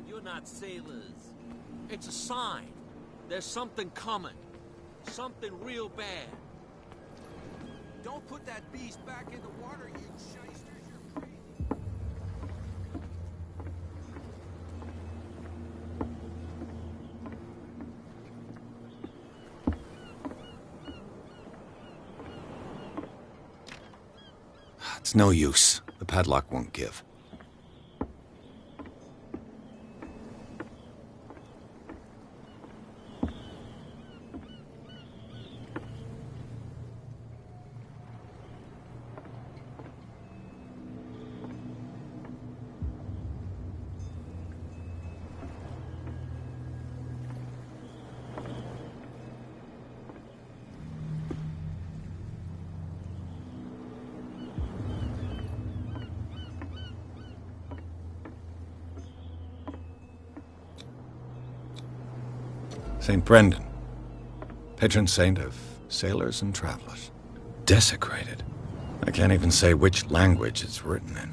You're not sailors. It's a sign. There's something coming. Something real bad. Don't put that beast back in the water, you shysters. You're crazy. It's no use. The padlock won't give. St. Brendan, patron saint of sailors and travelers. Desecrated. I can't even say which language it's written in.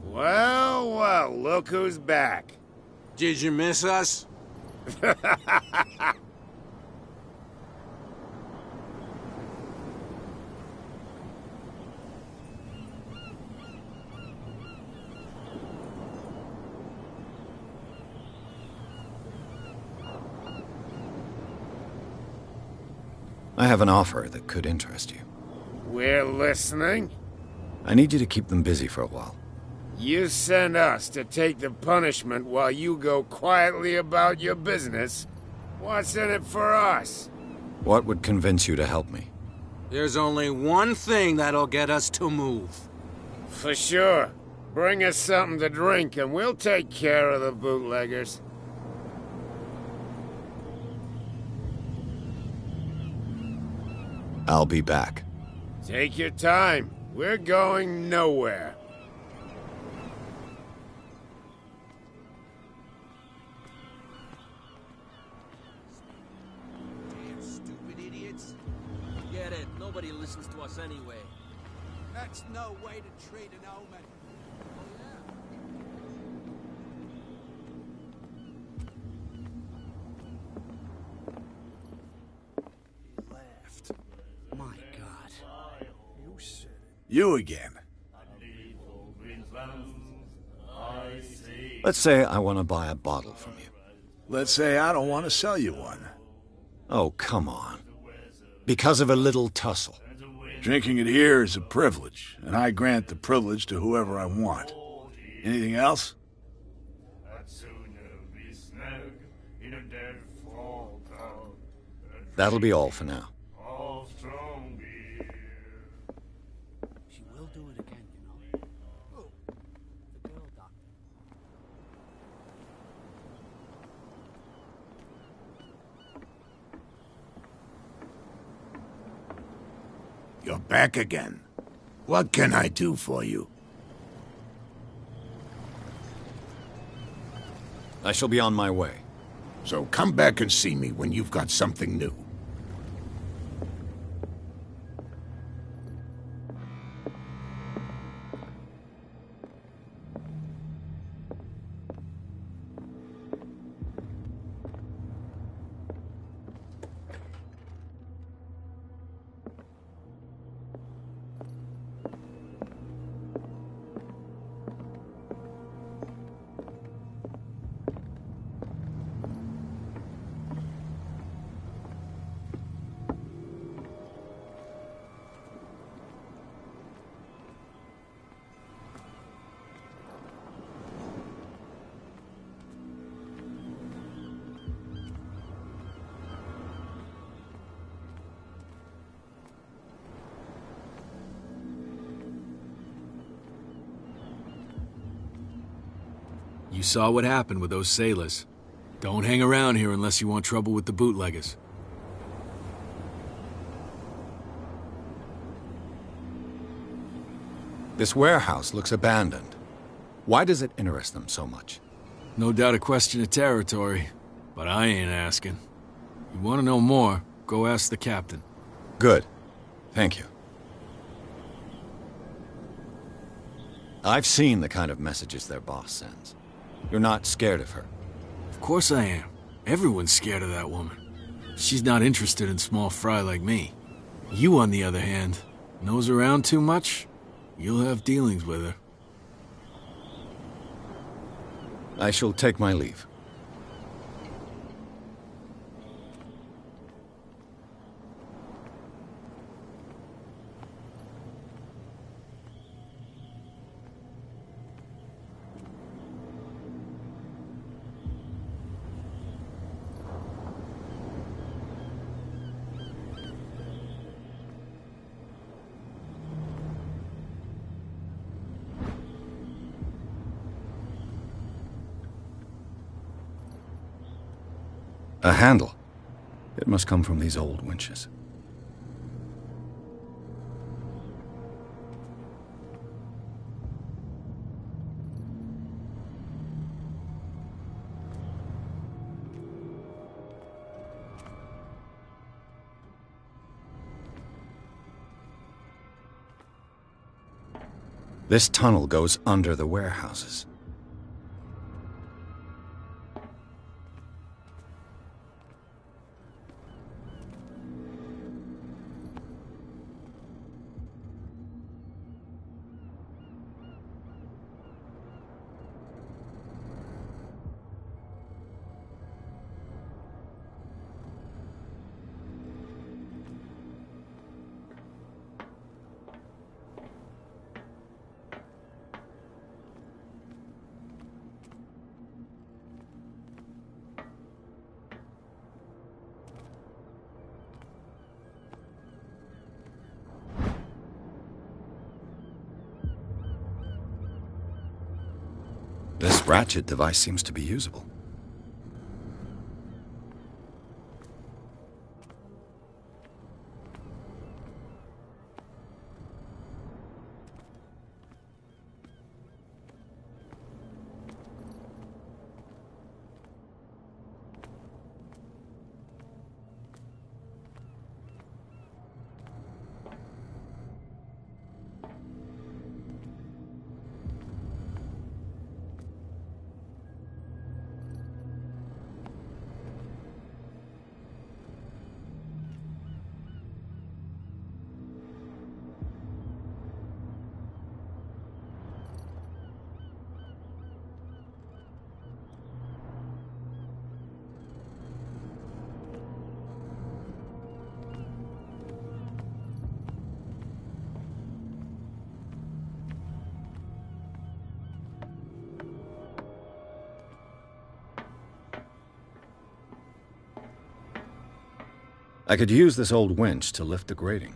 Well, well, look who's back. Did you miss us? I have an offer that could interest you. We're listening. I need you to keep them busy for a while. You send us to take the punishment while you go quietly about your business. What's in it for us? What would convince you to help me? There's only one thing that'll get us to move. For sure. Bring us something to drink and we'll take care of the bootleggers. I'll be back. Take your time. We're going nowhere. Damn stupid idiots. Get it. Nobody listens to us anyway. That's no way to treat an omen. He left. My God. You said it. You again. Let's say I want to buy a bottle from you. Let's say I don't want to sell you one. Oh, come on. Because of a little tussle. Drinking it here is a privilege, and I grant the privilege to whoever I want. Anything else? That'll be all for now. You're back again. What can I do for you? I shall be on my way. So come back and see me when you've got something new. You saw what happened with those sailors. Don't hang around here unless you want trouble with the bootleggers. This warehouse looks abandoned. Why does it interest them so much? No doubt a question of territory, but I ain't asking. You want to know more, go ask the captain. Good. Thank you. I've seen the kind of messages their boss sends. You're not scared of her? Of course I am. Everyone's scared of that woman. She's not interested in small fry like me. You, on the other hand, nose around too much, you'll have dealings with her. I shall take my leave. A handle. It must come from these old winches. This tunnel goes under the warehouses. This ratchet device seems to be usable. I could use this old winch to lift the grating.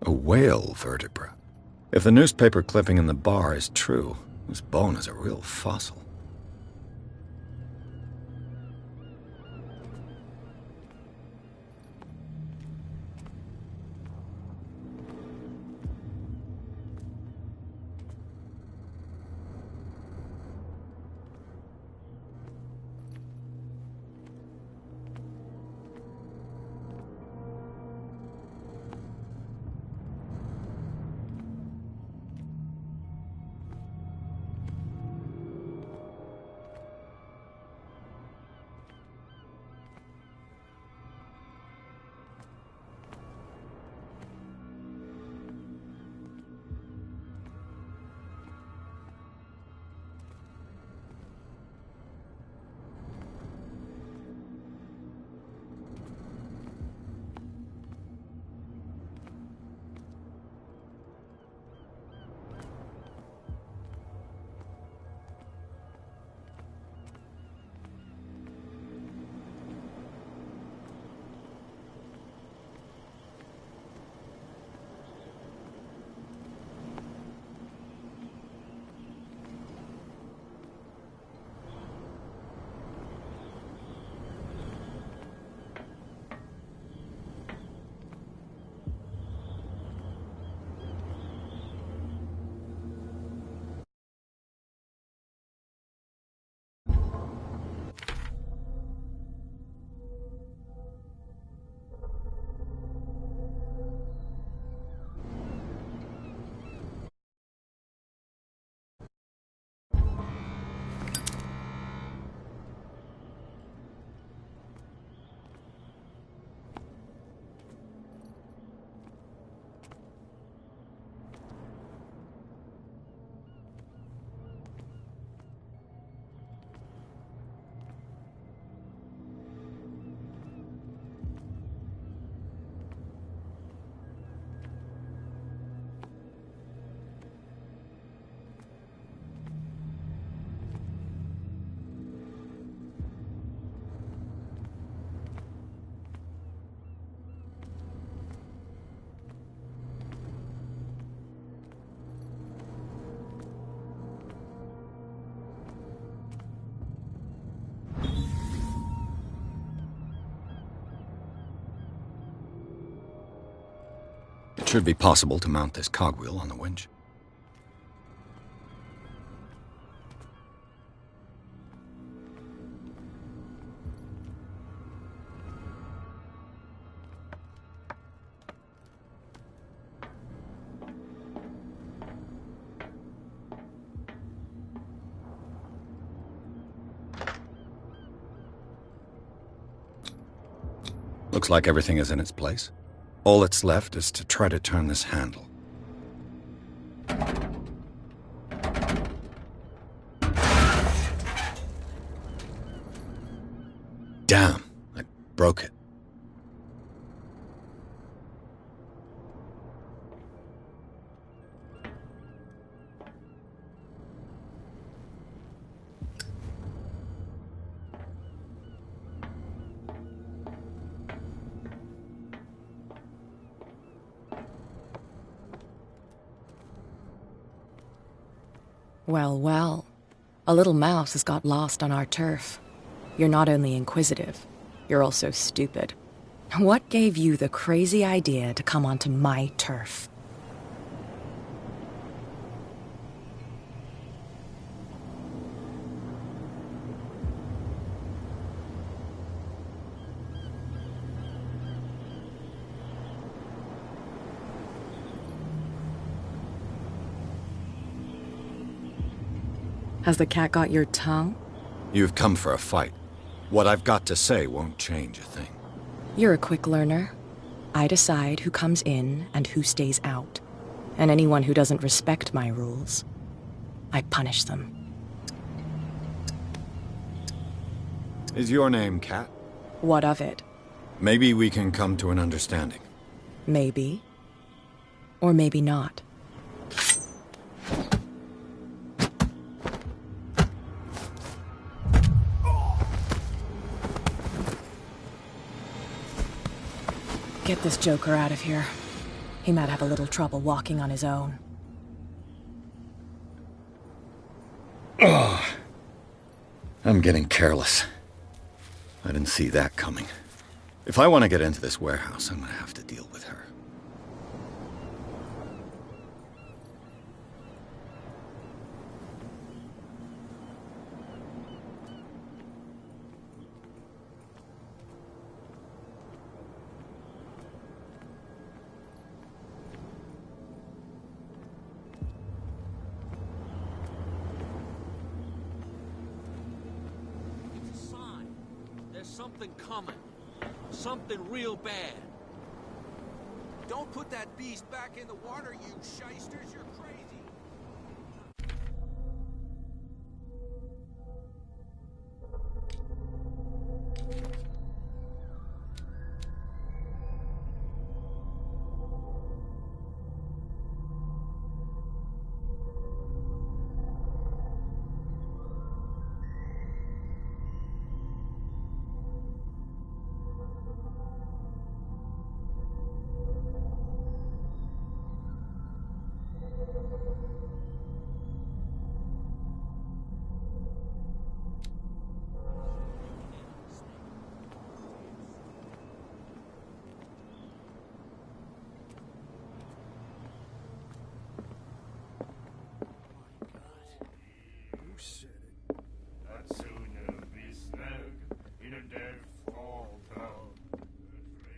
A whale vertebra. If the newspaper clipping in the bar is true, this bone is a real fossil. It should be possible to mount this cogwheel on the winch. Looks like everything is in its place. All that's left is to try to turn this handle. Damn, I broke it. Well, well. A little mouse has got lost on our turf. You're not only inquisitive, you're also stupid. What gave you the crazy idea to come onto my turf? Has the cat got your tongue? You've come for a fight. What I've got to say won't change a thing. You're a quick learner. I decide who comes in and who stays out. And anyone who doesn't respect my rules, I punish them. Is your name Cat? What of it? Maybe we can come to an understanding. Maybe. Or maybe not. Get this joker out of here. He might have a little trouble walking on his own. Oh, I'm getting careless. I didn't see that coming. If I want to get into this warehouse, I'm going to have to deal with her. Something coming. Something real bad. Don't put that beast back in the water, you shysters. You're crazy.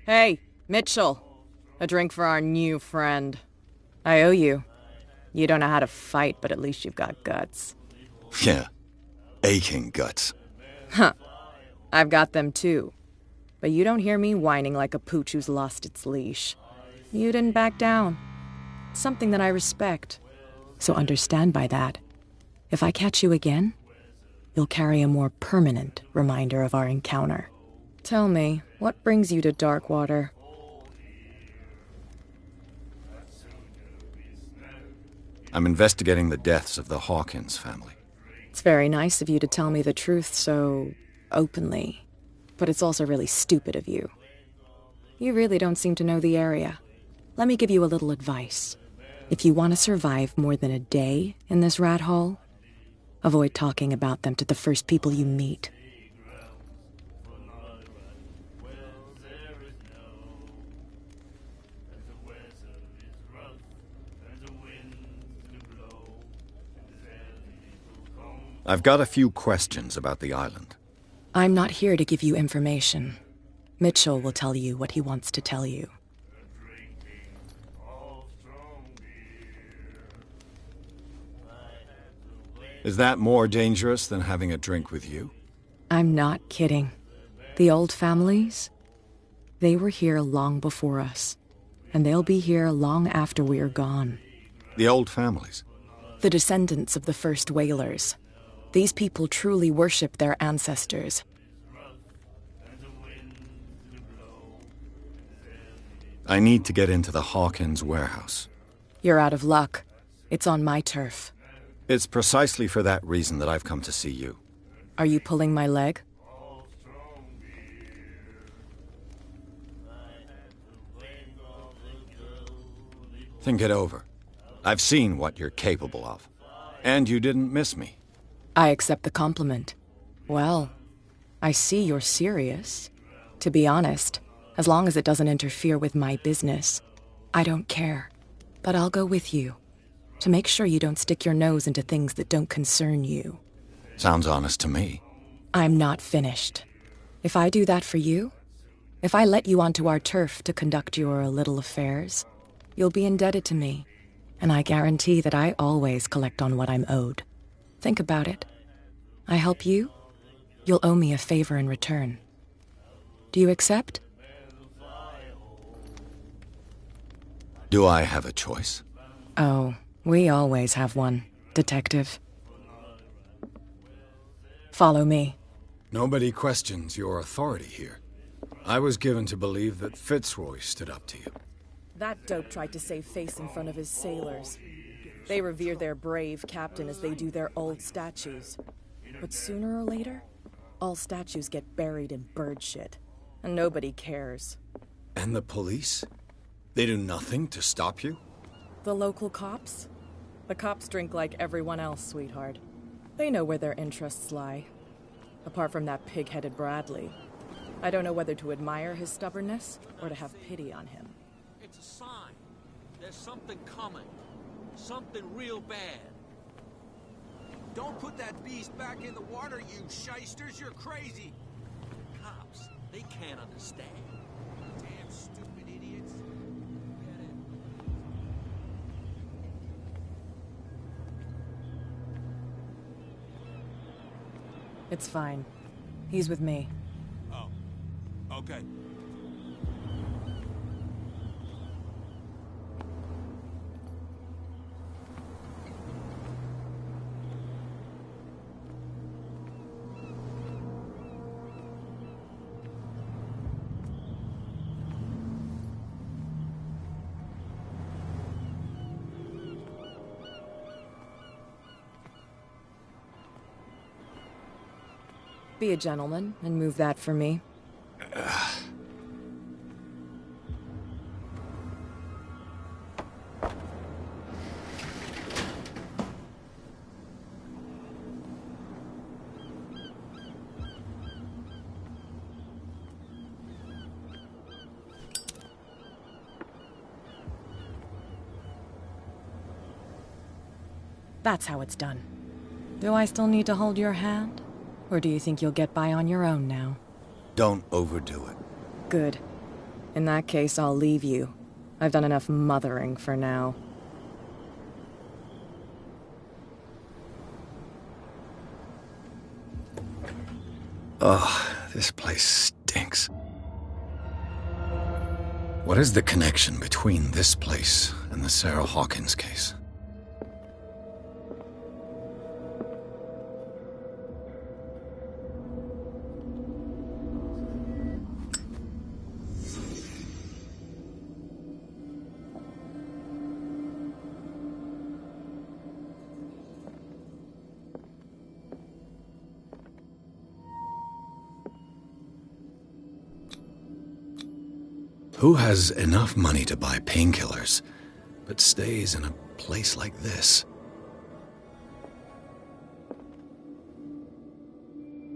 Hey, Mitchell. A drink for our new friend. I owe you. You don't know how to fight, but at least you've got guts. Yeah. Aching guts. Huh. I've got them too. But you don't hear me whining like a pooch who's lost its leash. You didn't back down. Something that I respect. So understand by that. If I catch you again, you'll carry a more permanent reminder of our encounter. Tell me, what brings you to Darkwater? I'm investigating the deaths of the Hawkins family. It's very nice of you to tell me the truth so openly, but it's also really stupid of you. You really don't seem to know the area. Let me give you a little advice. If you want to survive more than a day in this rat hole, avoid talking about them to the first people you meet. I've got a few questions about the island. I'm not here to give you information. Mitchell will tell you what he wants to tell you. Is that more dangerous than having a drink with you? I'm not kidding. The old families, they were here long before us, and they'll be here long after we're gone. The old families? The descendants of the first whalers. These people truly worship their ancestors. I need to get into the Hawkins warehouse. You're out of luck. It's on my turf. It's precisely for that reason that I've come to see you. Are you pulling my leg? Think it over. I've seen what you're capable of. And you didn't miss me. I accept the compliment. Well, I see you're serious. To be honest, as long as it doesn't interfere with my business, I don't care. But I'll go with you, to make sure you don't stick your nose into things that don't concern you. Sounds honest to me. I'm not finished. If I do that for you, if I let you onto our turf to conduct your little affairs, you'll be indebted to me, and I guarantee that I always collect on what I'm owed. Think about it. I help you, you'll owe me a favor in return. Do you accept? Do I have a choice? Oh, we always have one, Detective. Follow me. Nobody questions your authority here. I was given to believe that Fitzroy stood up to you. That dope tried to save face in front of his sailors. They revere their brave captain as they do their old statues. But sooner or later, all statues get buried in bird shit, and nobody cares. And the police? They do nothing to stop you? The local cops? The cops drink like everyone else, sweetheart. They know where their interests lie. Apart from that pig-headed Bradley, I don't know whether to admire his stubbornness or to have pity on him. It's a sign. There's something coming. Something real bad. Don't put that beast back in the water, you shysters. You're crazy. Cops, they can't understand. Damn stupid idiots. Get it. It's fine. He's with me. Oh. Okay. Be a gentleman and move that for me. That's how it's done. Do I still need to hold your hand? Or do you think you'll get by on your own now? Don't overdo it. Good. In that case, I'll leave you. I've done enough mothering for now. Ugh, this place stinks. What is the connection between this place and the Sarah Hawkins case? Who has enough money to buy painkillers, but stays in a place like this?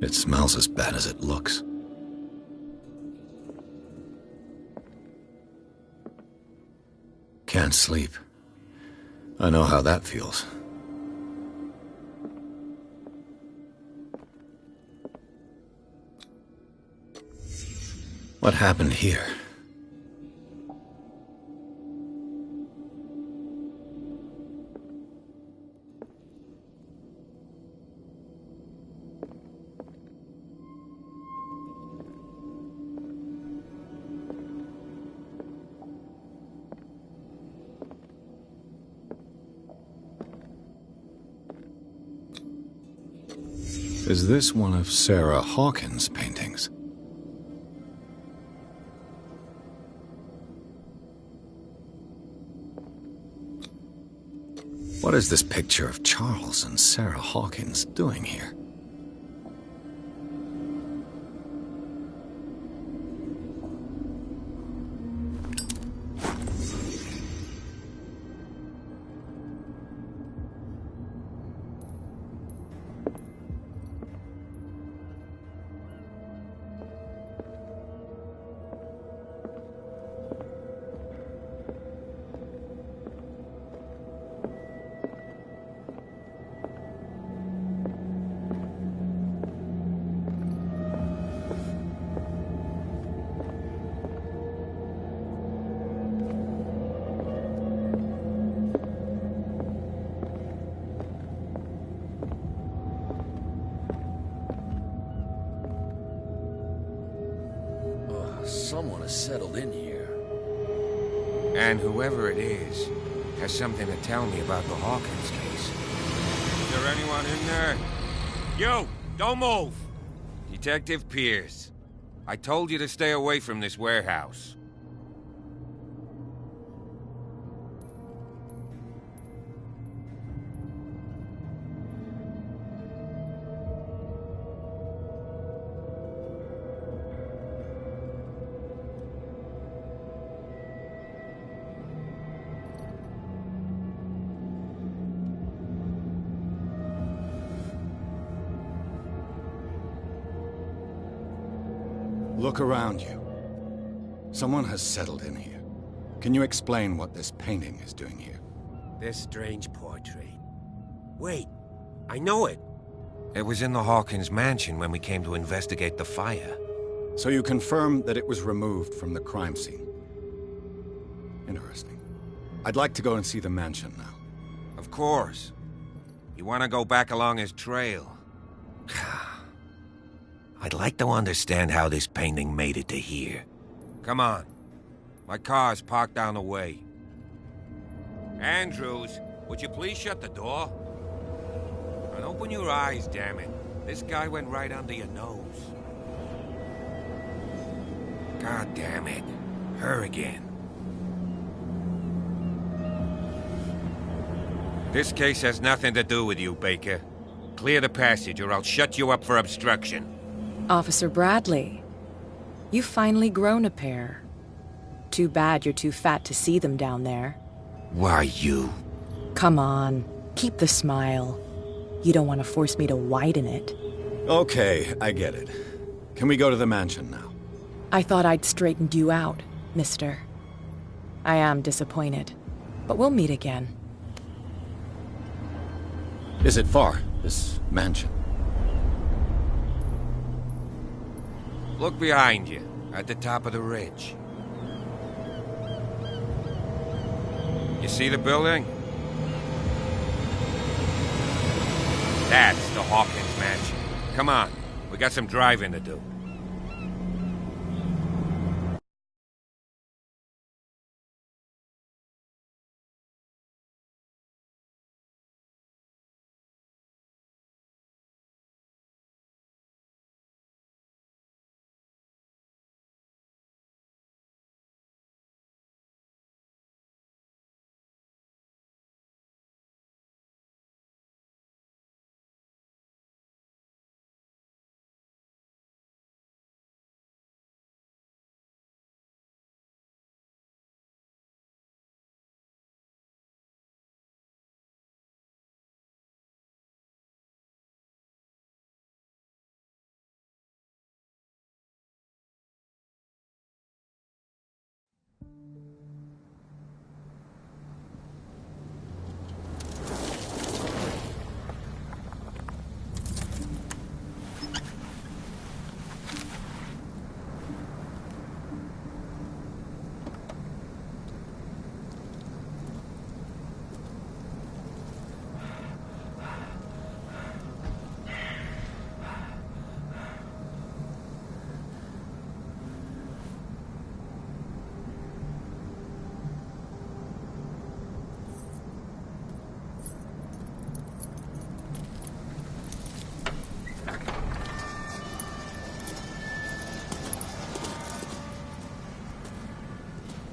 It smells as bad as it looks. Can't sleep. I know how that feels. What happened here? Is this one of Sarah Hawkins' paintings? What is this picture of Charles and Sarah Hawkins doing here? Someone has settled in here. And whoever it is has something to tell me about the Hawkins case. Is there anyone in there? You! Don't move! Detective Pierce. I told you to stay away from this warehouse. Look around you. Someone has settled in here. Can you explain what this painting is doing here? This strange portrait. Wait, I know it. It was in the Hawkins mansion when we came to investigate the fire. So you confirm that it was removed from the crime scene? Interesting. I'd like to go and see the mansion now. Of course. You want to go back along his trail? I'd like to understand how this painting made it to here. Come on. My car's parked down the way. Andrews, would you please shut the door? And open your eyes, damn it. This guy went right under your nose. God damn it. Her again. This case has nothing to do with you, Baker. Clear the passage or I'll shut you up for obstruction. Officer Bradley, you've finally grown a pair. Too bad you're too fat to see them down there. Why, you? Come on, keep the smile. You don't want to force me to widen it. Okay, I get it. Can we go to the mansion now? I thought I'd straightened you out, mister. I am disappointed, but we'll meet again. Is it far, this mansion? Look behind you, at the top of the ridge. You see the building? That's the Hawkins mansion. Come on, we got some driving to do.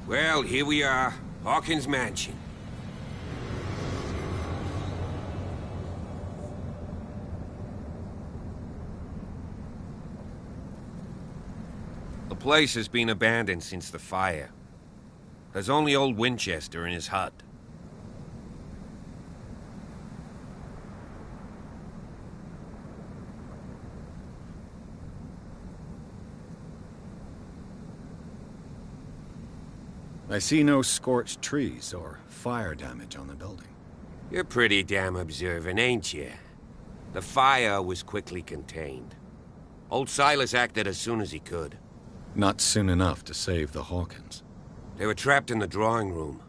Well, here we are, Hawkins Mansion. The place has been abandoned since the fire. There's only old Winchester in his hut. I see no scorched trees or fire damage on the building. You're pretty damn observant, ain't you? The fire was quickly contained. Old Silas acted as soon as he could. Not soon enough to save the Hawkins. They were trapped in the drawing room.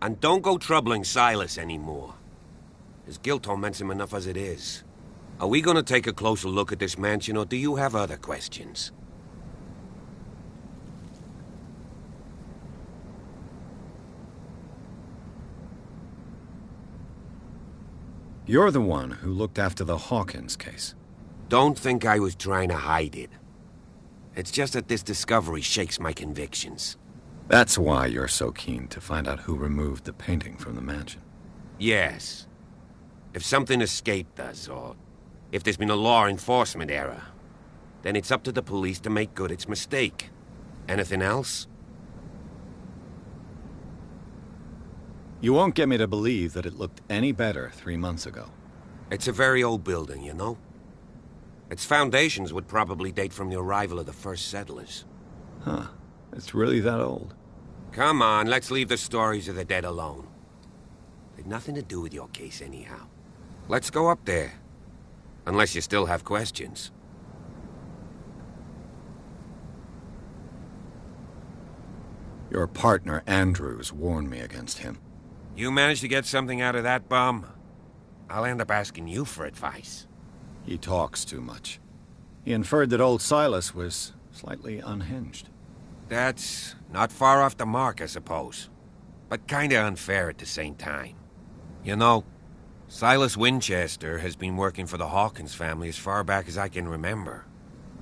And don't go troubling Silas anymore. His guilt torments him enough as it is. Are we gonna take a closer look at this mansion, or do you have other questions? You're the one who looked after the Hawkins case. Don't think I was trying to hide it. It's just that this discovery shakes my convictions. That's why you're so keen to find out who removed the painting from the mansion. Yes. If something escaped us, or if there's been a law enforcement error, then it's up to the police to make good its mistake. Anything else? You won't get me to believe that it looked any better 3 months ago. It's a very old building, you know? Its foundations would probably date from the arrival of the first settlers. Huh. It's really that old. Come on, let's leave the stories of the dead alone. They've nothing to do with your case anyhow. Let's go up there. Unless you still have questions. Your partner, Andrews, warned me against him. You managed to get something out of that bum? I'll end up asking you for advice. He talks too much. He inferred that old Silas was slightly unhinged. That's not far off the mark, I suppose. But kinda unfair at the same time. You know, Silas Winchester has been working for the Hawkins family as far back as I can remember.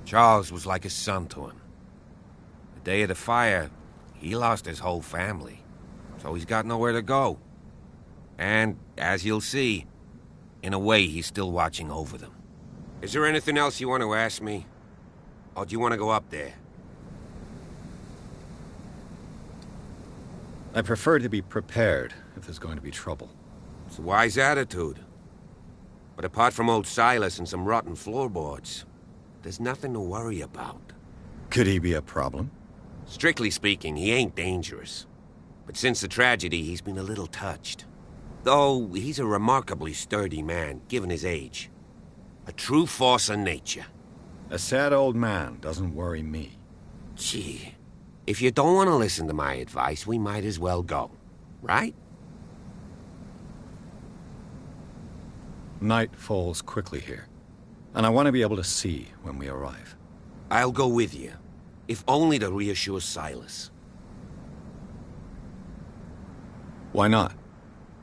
Charles was like a son to him. The day of the fire, he lost his whole family, so he's got nowhere to go. And, as you'll see, in a way, he's still watching over them. Is there anything else you want to ask me? Or do you want to go up there? I prefer to be prepared if there's going to be trouble. It's a wise attitude. But apart from old Silas and some rotten floorboards, there's nothing to worry about. Could he be a problem? Strictly speaking, he ain't dangerous. But since the tragedy, he's been a little touched. Though he's a remarkably sturdy man, given his age. A true force of nature. A sad old man doesn't worry me. Gee, if you don't want to listen to my advice, we might as well go. Right? Night falls quickly here, and I want to be able to see when we arrive. I'll go with you, if only to reassure Silas. Why not?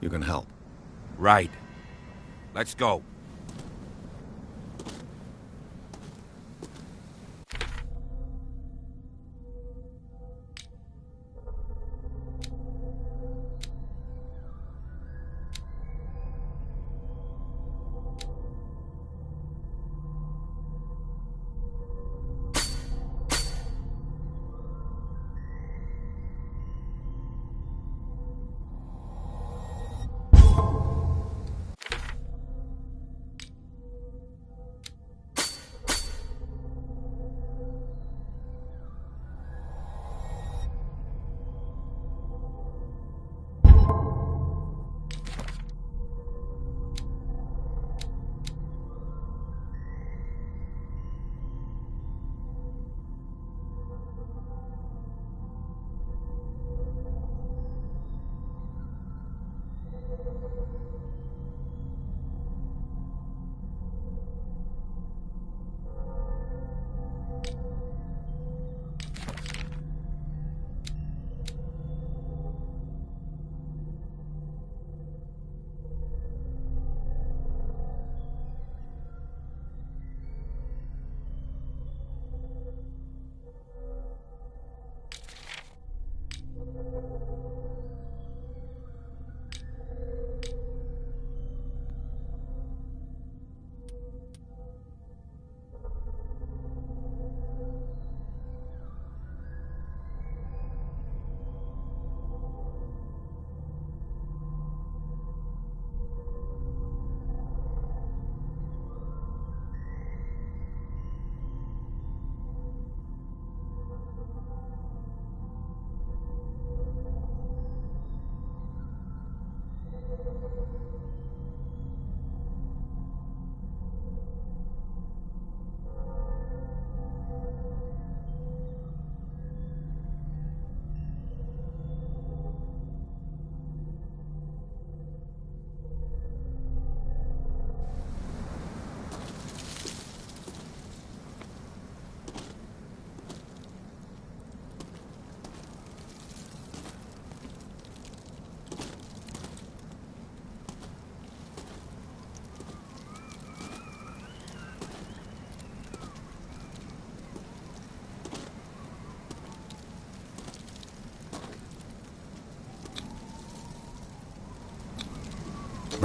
You can help. Right. Let's go.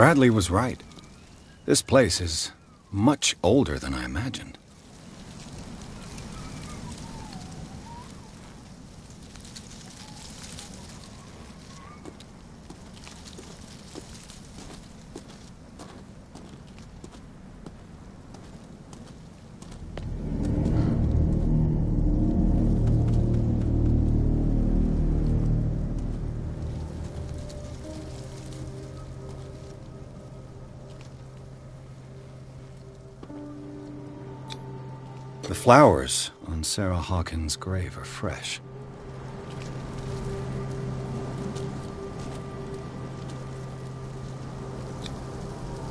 Bradley was right. This place is much older than I imagined. The flowers on Sarah Hawkins' grave are fresh.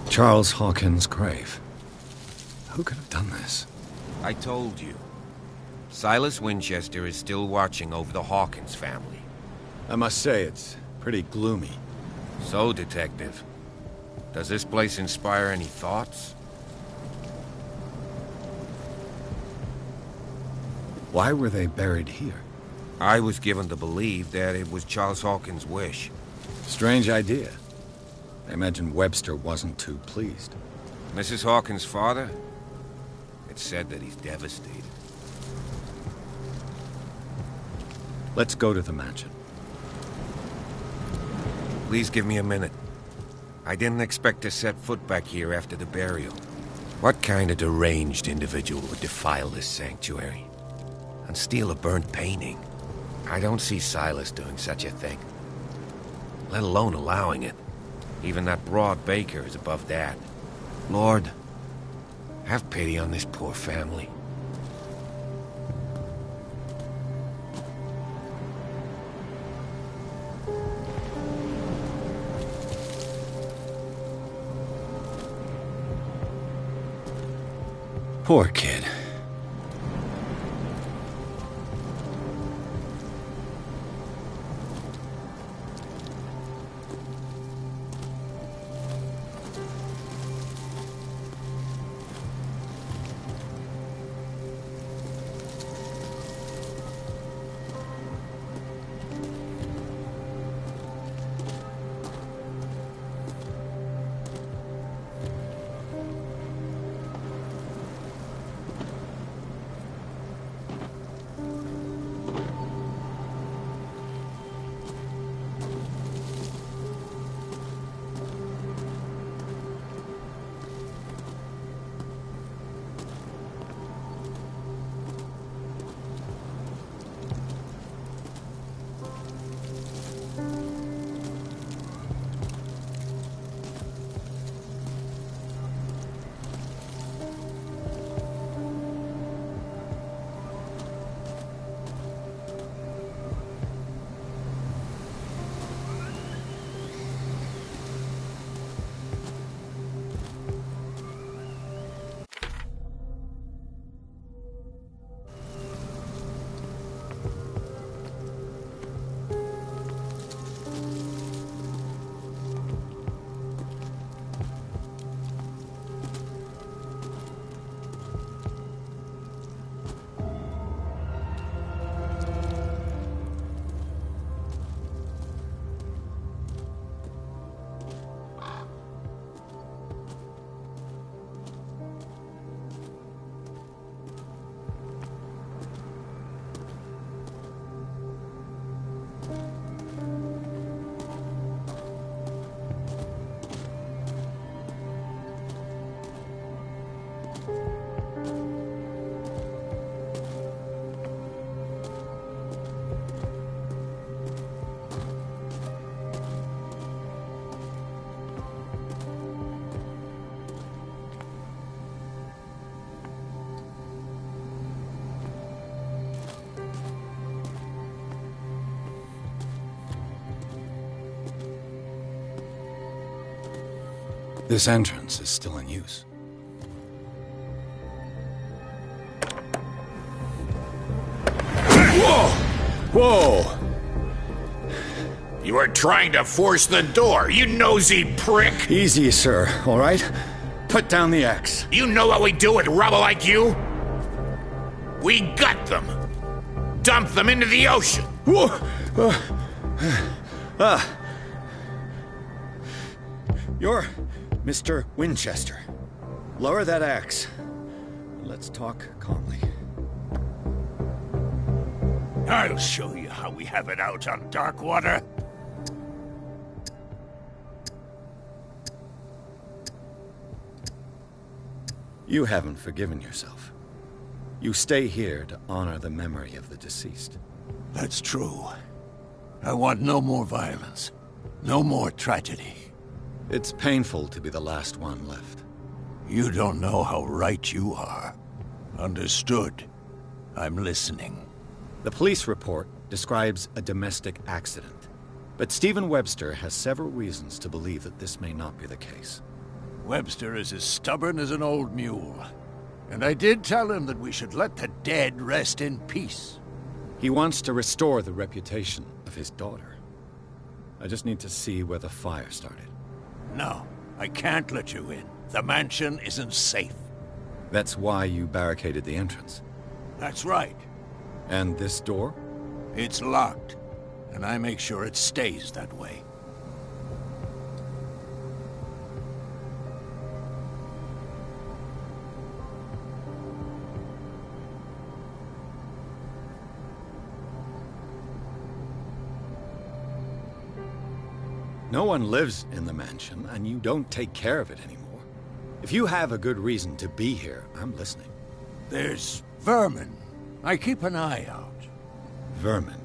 Charles Hawkins' grave. Who could have done this? I told you. Silas Winchester is still watching over the Hawkins family. I must say, it's pretty gloomy. So, Detective, does this place inspire any thoughts? Why were they buried here? I was given to believe that it was Charles Hawkins' wish. Strange idea. I imagine Webster wasn't too pleased. Mrs. Hawkins' father? It's said that he's devastated. Let's go to the mansion. Please give me a minute. I didn't expect to set foot back here after the burial. What kind of deranged individual would defile this sanctuary? And steal a burnt painting? I don't see Silas doing such a thing. Let alone allowing it. Even that broad baker is above that. Lord, have pity on this poor family. Poor kid. This entrance is still in use. Whoa! Whoa! You were trying to force the door, you nosy prick! Easy, sir, all right? Put down the axe. You know what we do with rubble like you? We gut them. Dump them into the ocean. Whoa! You're Mr. Winchester. Lower that axe. Let's talk calmly. I'll show you how we have it out on Darkwater. You haven't forgiven yourself. You stay here to honor the memory of the deceased. That's true. I want no more violence. No more tragedy. It's painful to be the last one left. You don't know how right you are. Understood. I'm listening. The police report describes a domestic accident, but Stephen Webster has several reasons to believe that this may not be the case. Webster is as stubborn as an old mule. And I did tell him that we should let the dead rest in peace. He wants to restore the reputation of his daughter. I just need to see where the fire started. No, I can't let you in. The mansion isn't safe. That's why you barricaded the entrance. That's right. And this door? It's locked, and I make sure it stays that way. No one lives in the mansion, and you don't take care of it anymore. If you have a good reason to be here, I'm listening. There's vermin. I keep an eye out. Vermin?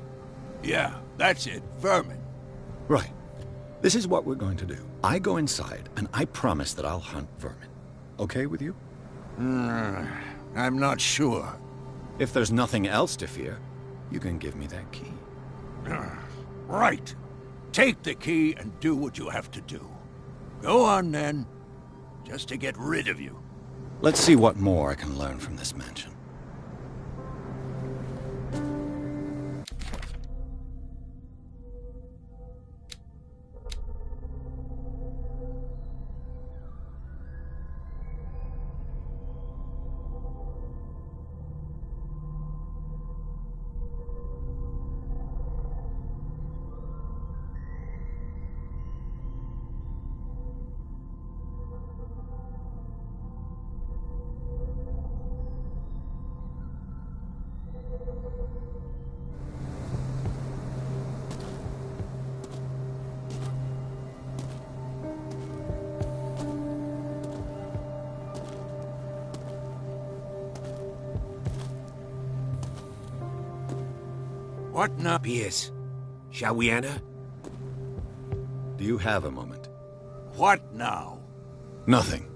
Yeah, that's it, vermin. Right. This is what we're going to do. I go inside, and I promise that I'll hunt vermin. Okay with you? I'm not sure. If there's nothing else to fear, you can give me that key. Right. Take the key and do what you have to do. Go on, then. Just to get rid of you. Let's see what more I can learn from this mansion. What now? Pierce, shall we enter? Do you have a moment? What now? Nothing.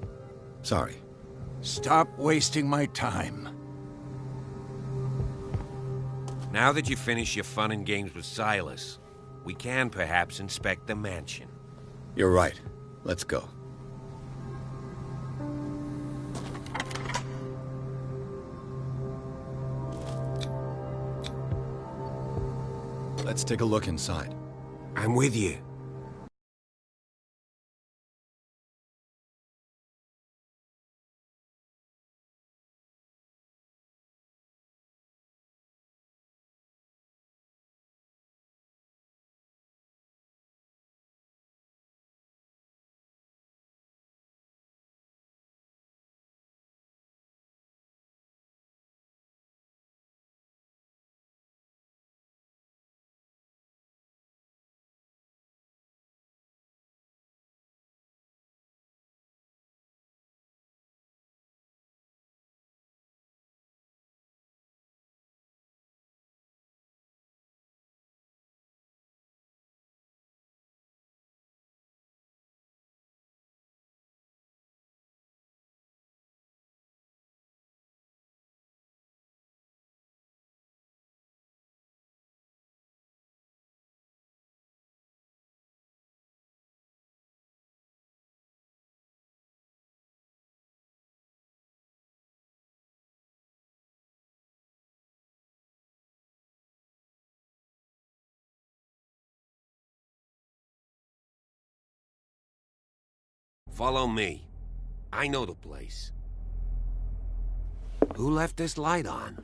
Sorry. Stop wasting my time. Now that you've finished your fun and games with Silas, we can perhaps inspect the mansion. You're right. Let's go. Let's take a look inside. I'm with you. Follow me. I know the place. Who left this light on?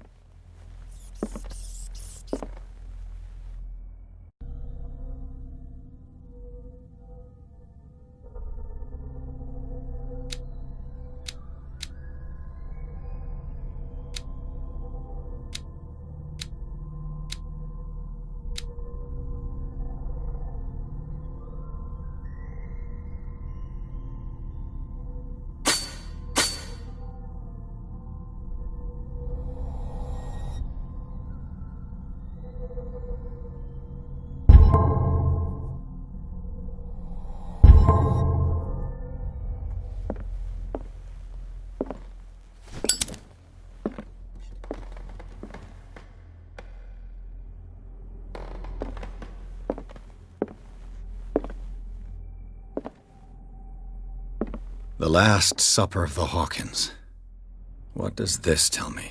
The Last Supper of the Hawkins. What does this tell me?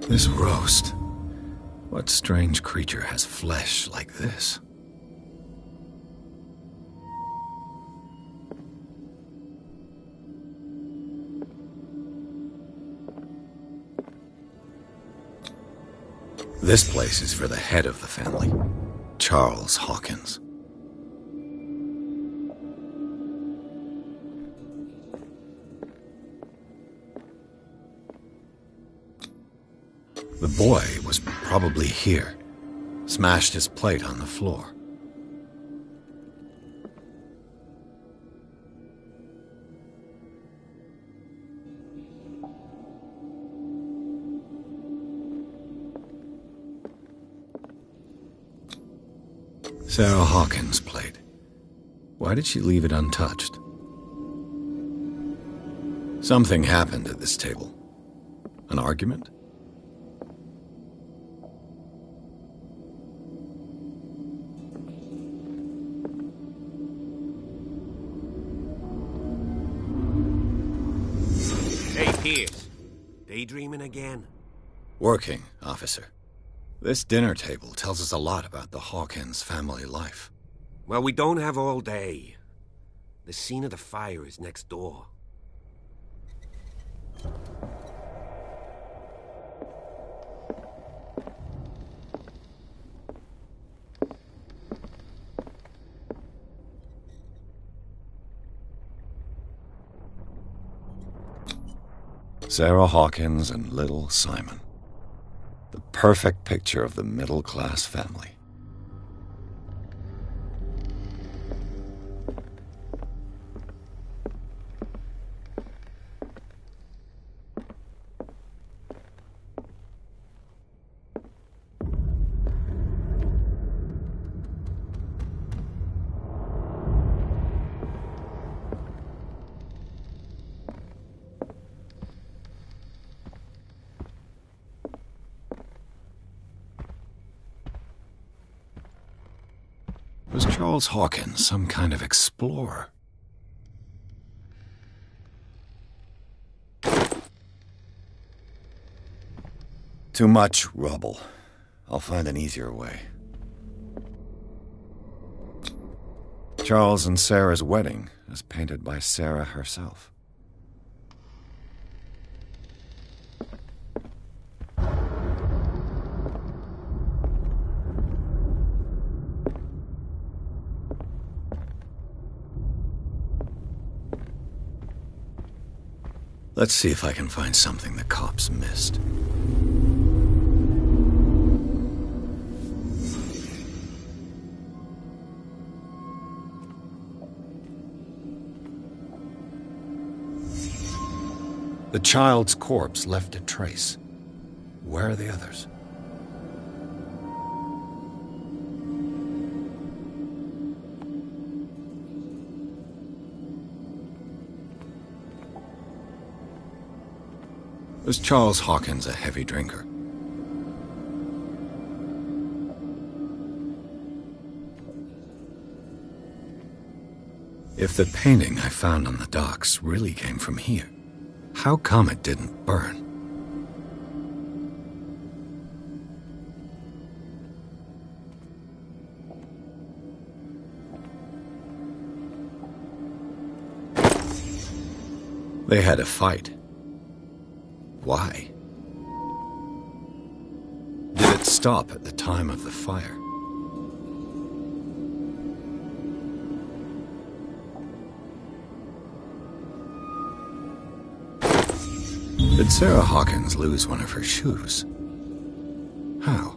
This roast. What strange creature has flesh like this? This place is for the head of the family, Charles Hawkins. The boy was probably here, smashed his plate on the floor. Sarah Hawkins' plate. Why did she leave it untouched? Something happened at this table. An argument? Hey, Pierce. Daydreaming again? Working, officer. This dinner table tells us a lot about the Hawkins family life. Well, we don't have all day. The scene of the fire is next door. Sarah Hawkins and little Simon. The perfect picture of the middle-class family. Was Charles Hawkins some kind of explorer? Too much rubble. I'll find an easier way. Charles and Sarah's wedding, as painted by Sarah herself. Let's see if I can find something the cops missed. The child's corpse left a trace. Where are the others? Was Charles Hawkins a heavy drinker? If the painting I found on the docks really came from here, how come it didn't burn? They had a fight. Why? Did it stop at the time of the fire? Did Sarah Hawkins lose one of her shoes? How?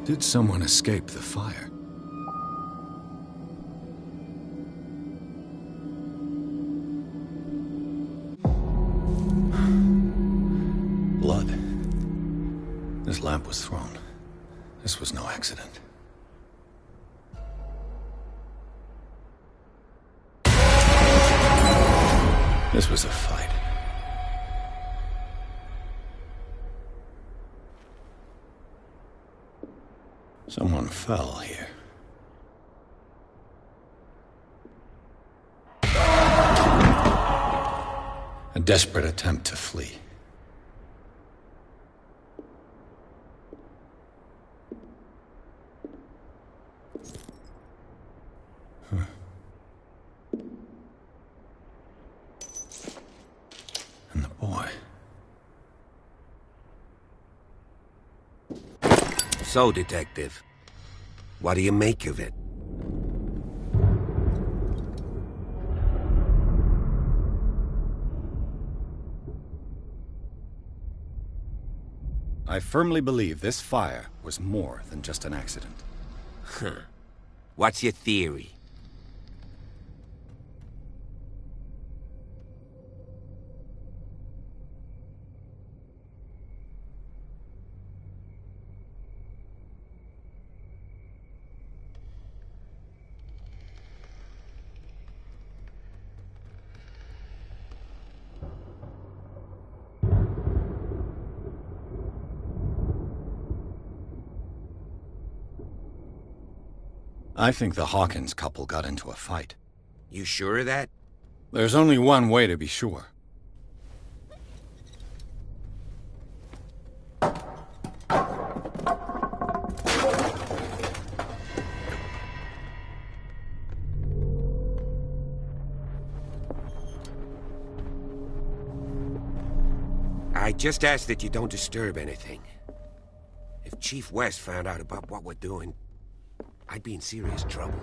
Did someone escape the fire? Blood. This lamp was thrown. This was no accident. This was a fight. Someone fell here. A desperate attempt to flee. And the boy. So, Detective, what do you make of it? I firmly believe this fire was more than just an accident. Huh. What's your theory? I think the Hawkins couple got into a fight. You sure of that? There's only one way to be sure. I just ask that you don't disturb anything. If Chief West found out about what we're doing, I'd be in serious trouble.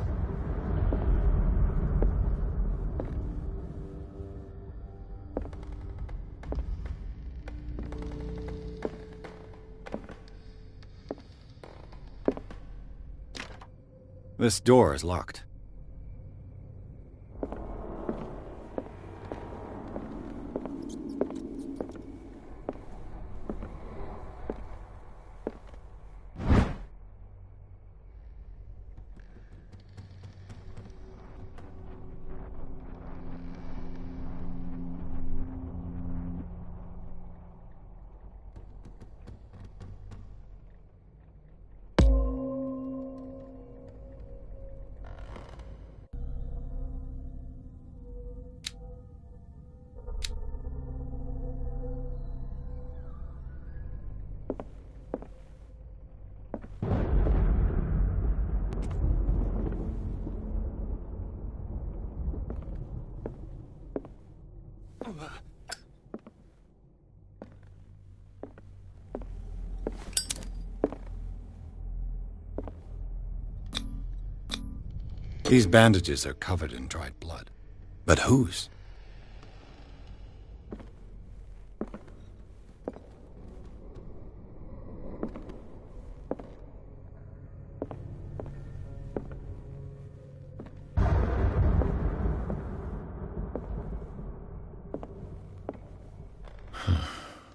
This door is locked. These bandages are covered in dried blood. But whose?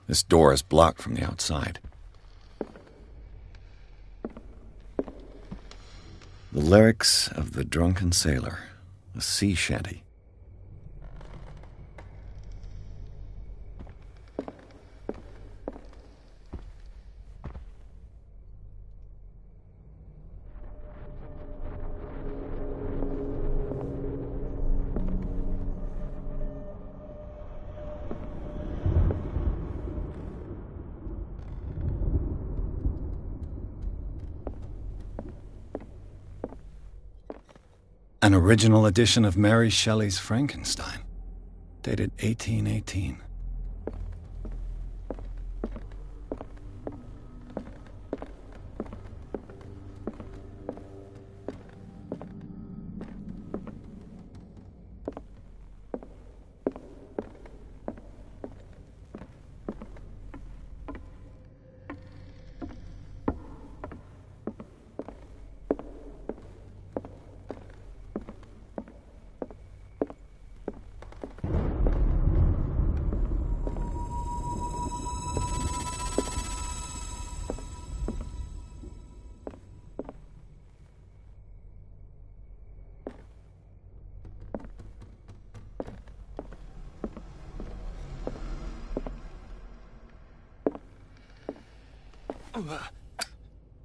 This door is blocked from the outside. The lyrics of the drunken sailor, a sea shanty. An original edition of Mary Shelley's Frankenstein, dated 1818.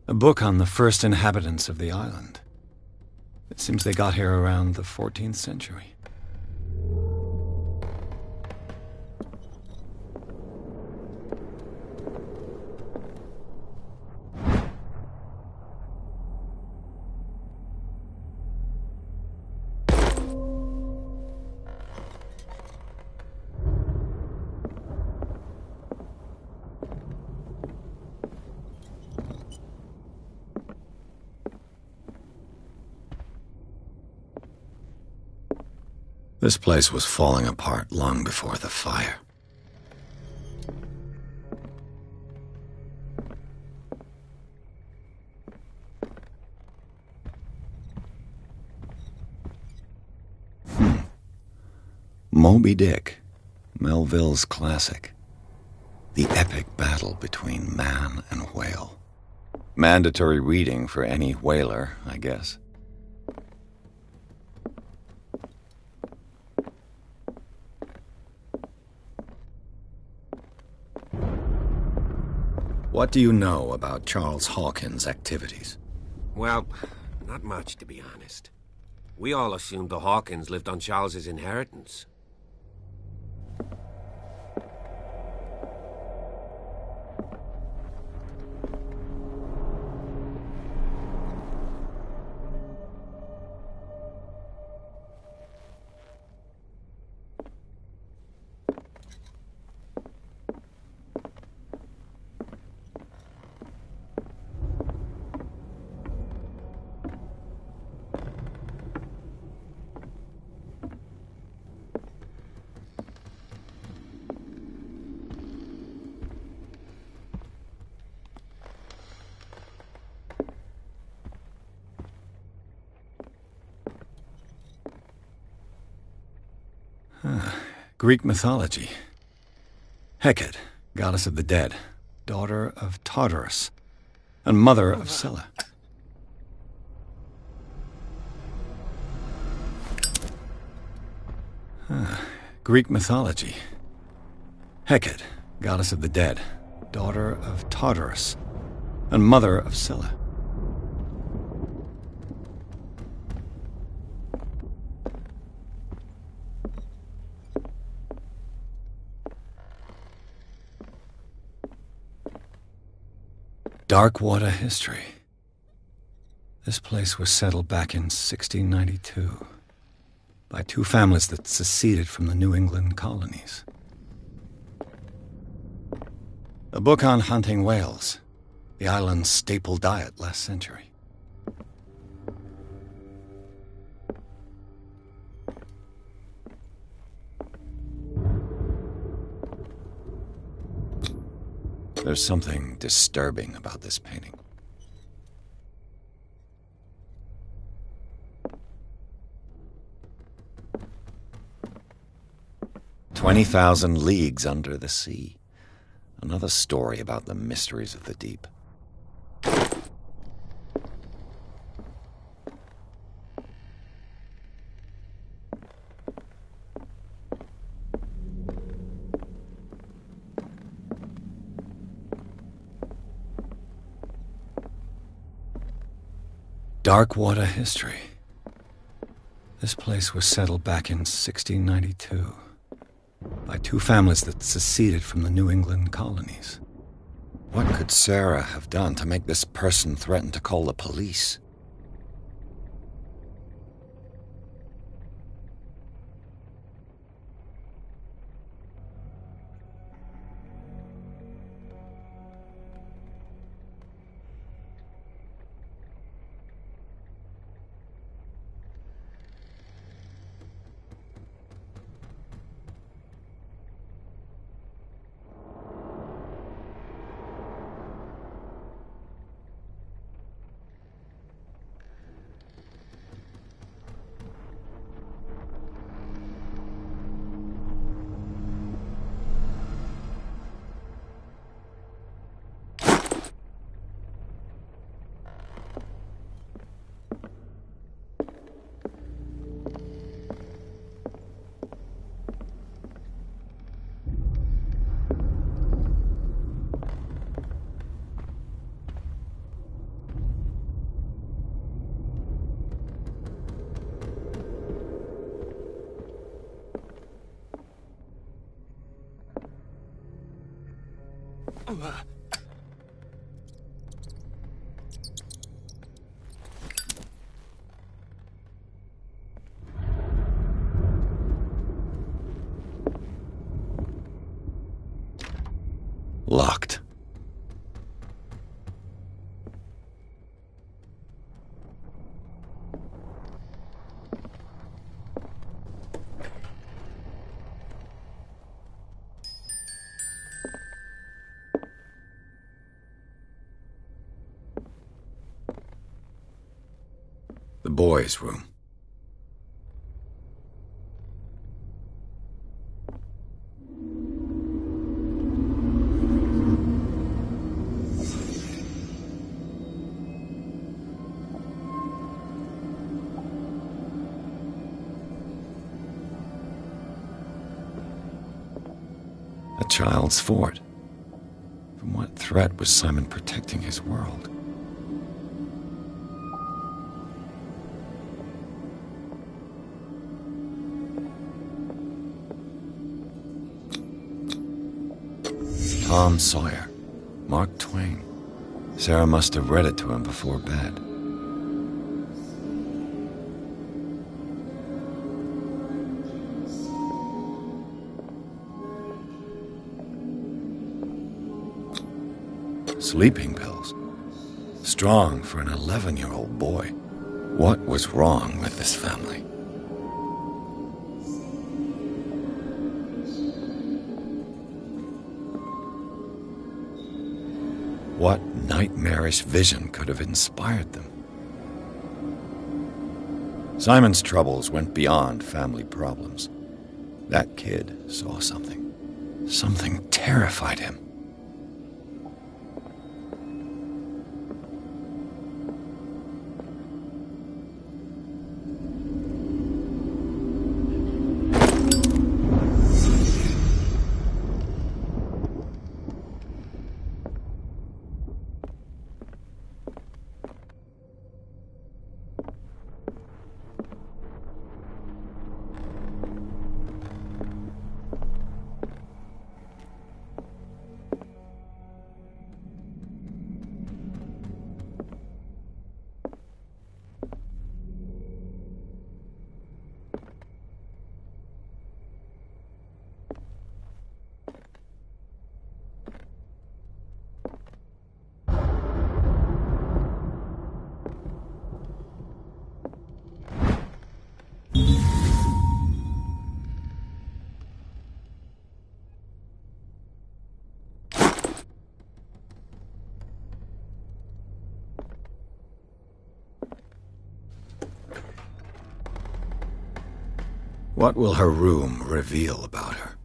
A book on the first inhabitants of the island. It seems they got here around the 14th century. This place was falling apart long before the fire. Moby Dick, Melville's classic. The epic battle between man and whale. Mandatory reading for any whaler, I guess. What do you know about Charles Hawkins' activities? Well, not much, to be honest. We all assumed the Hawkins lived on Charles's inheritance. Greek mythology. Hecate, goddess of the dead, daughter of Tartarus, and mother of Scylla. Greek mythology. Hecate, goddess of the dead, daughter of Tartarus, and mother of Scylla. Dark water history. This place was settled back in 1692 by two families that seceded from the New England colonies. A book on hunting whales, the island's staple diet last century. There's something disturbing about this painting. "20,000 Leagues Under the Sea." Another story about the mysteries of the deep. Darkwater history. This place was settled back in 1692 by two families that seceded from the New England colonies. What could Sarah have done to make this person threaten to call the police? Locked. The boys' room. A child's fort. From what threat was Simon protecting his world? Tom Sawyer, Mark Twain. Sarah must have read it to him before bed. Sleeping pills. Strong for an 11-year-old boy. What was wrong with this family? What nightmarish vision could have inspired them? Simon's troubles went beyond family problems. That kid saw something. Something terrified him. What will her room reveal about her?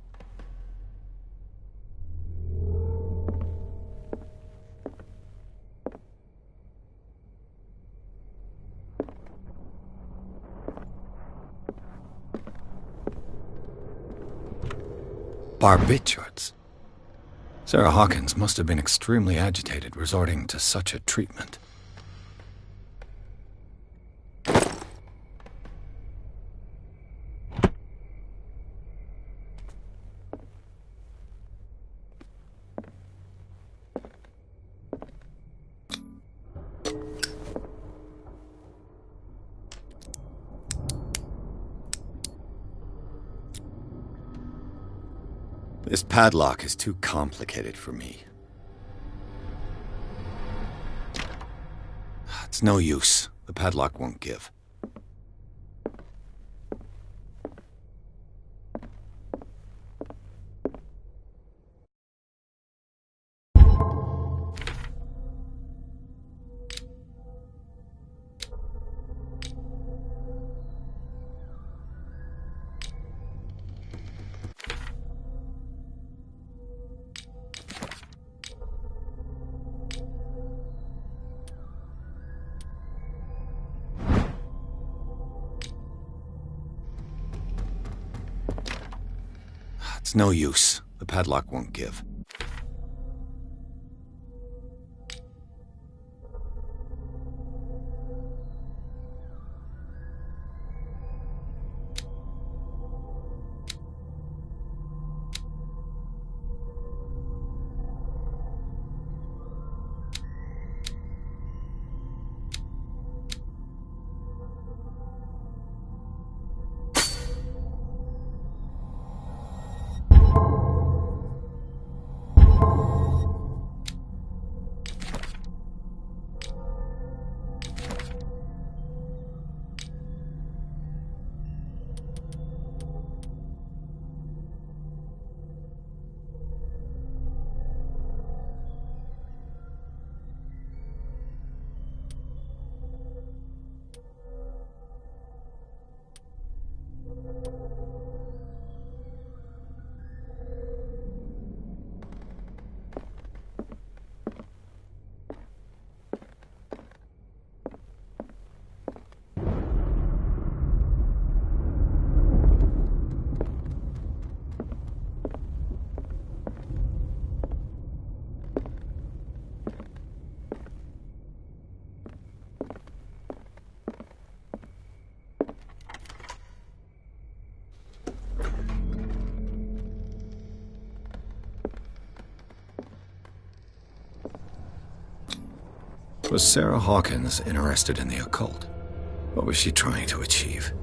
Barbiturates. Sarah Hawkins must have been extremely agitated resorting to such a treatment. This padlock is too complicated for me. It's no use. The padlock won't give. It's no use. The padlock won't give. Was Sarah Hawkins interested in the occult? What was she trying to achieve?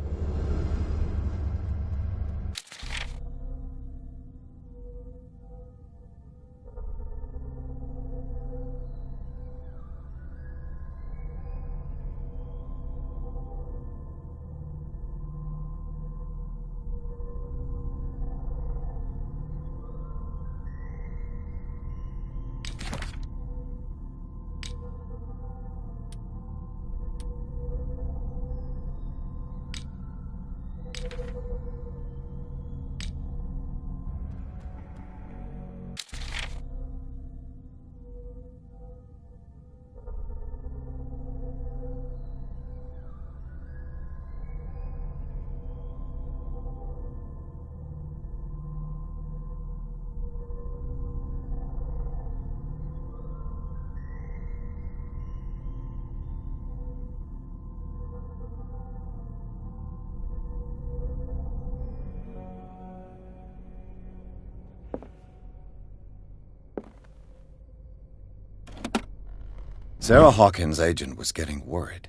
Sarah Hawkins' agent was getting worried.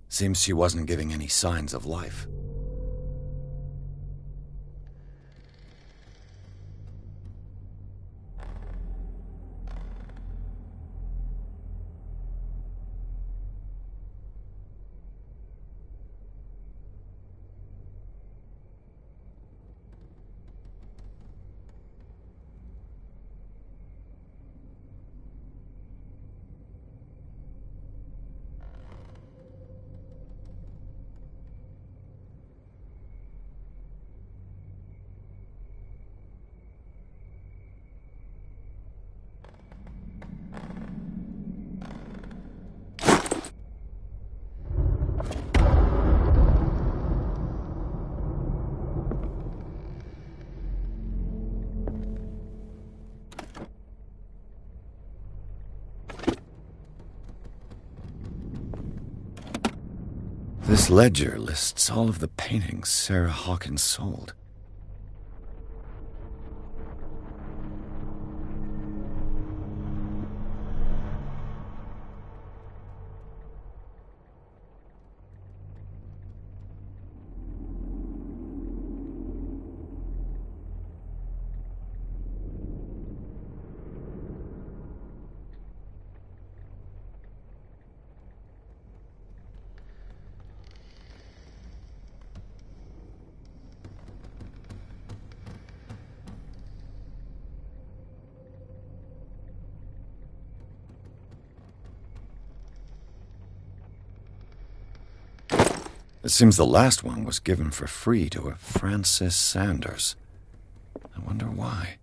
Seems she wasn't giving any signs of life. This ledger lists all of the paintings Sarah Hawkins sold. It seems the last one was given for free to a Francis Sanders. I wonder why.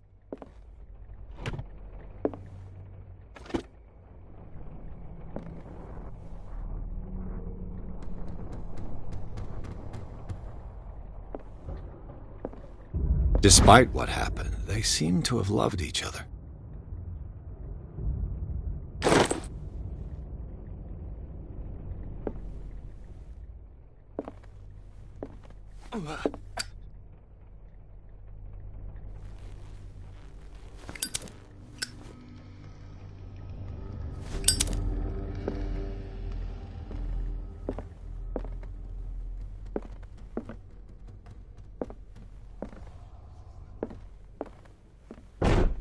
Despite what happened, they seem to have loved each other.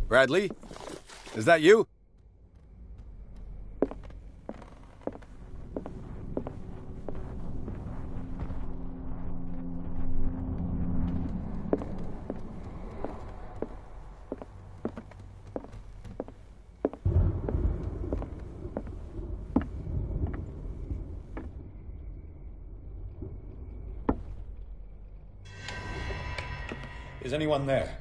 Bradley? Is that you? Is anyone there?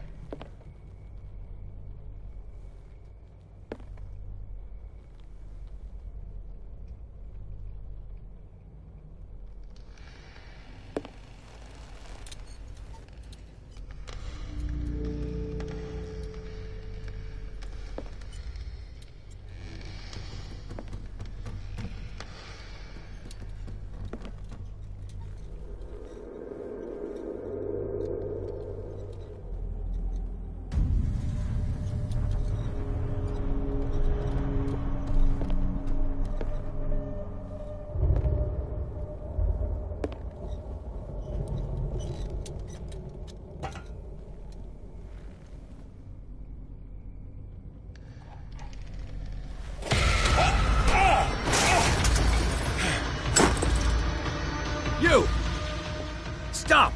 You! Stop!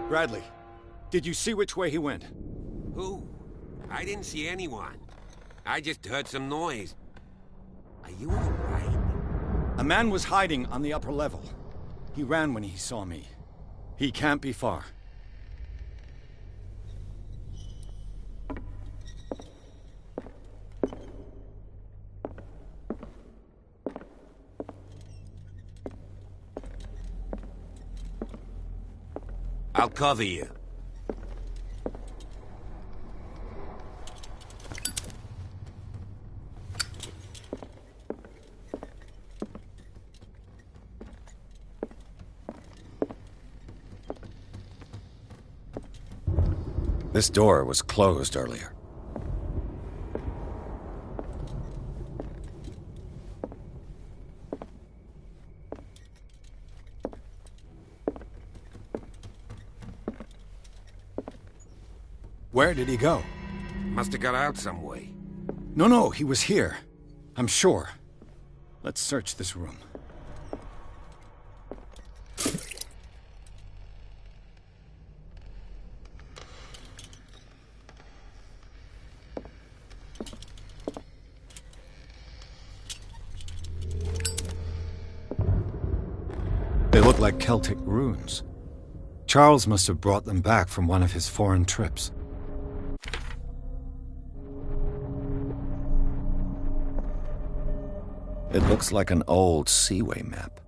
Bradley, did you see which way he went? Who? I didn't see anyone. I just heard some noise. Are you all right? A man was hiding on the upper level. He ran when he saw me. He can't be far. I'll cover you. This door was closed earlier. Where did he go? Must have got out some way. No, he was here. I'm sure. Let's search this room. They look like Celtic runes. Charles must have brought them back from one of his foreign trips. It looks like an old Seaway map.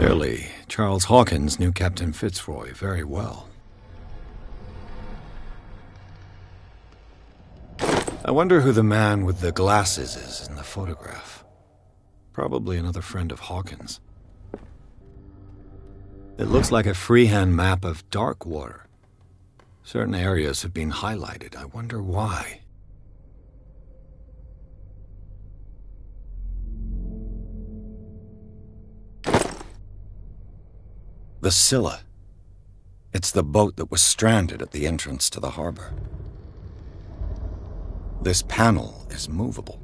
Clearly, Charles Hawkins knew Captain Fitzroy very well. I wonder who the man with the glasses is in the photograph. Probably another friend of Hawkins. It looks like a freehand map of Darkwater. Certain areas have been highlighted. I wonder why. The Scylla. It's the boat that was stranded at the entrance to the harbor. This panel is movable.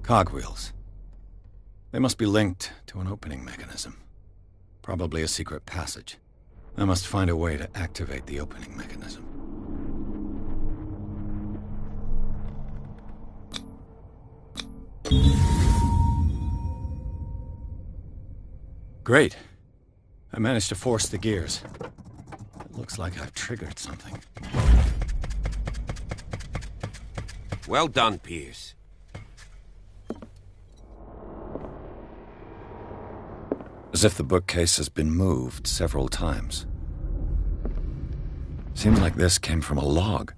Cogwheels. They must be linked to an opening mechanism. Probably a secret passage. I must find a way to activate the opening mechanism. Great. I managed to force the gears. It looks like I've triggered something. Well done, Pierce. As if the bookcase has been moved several times. Seems like this came from a log.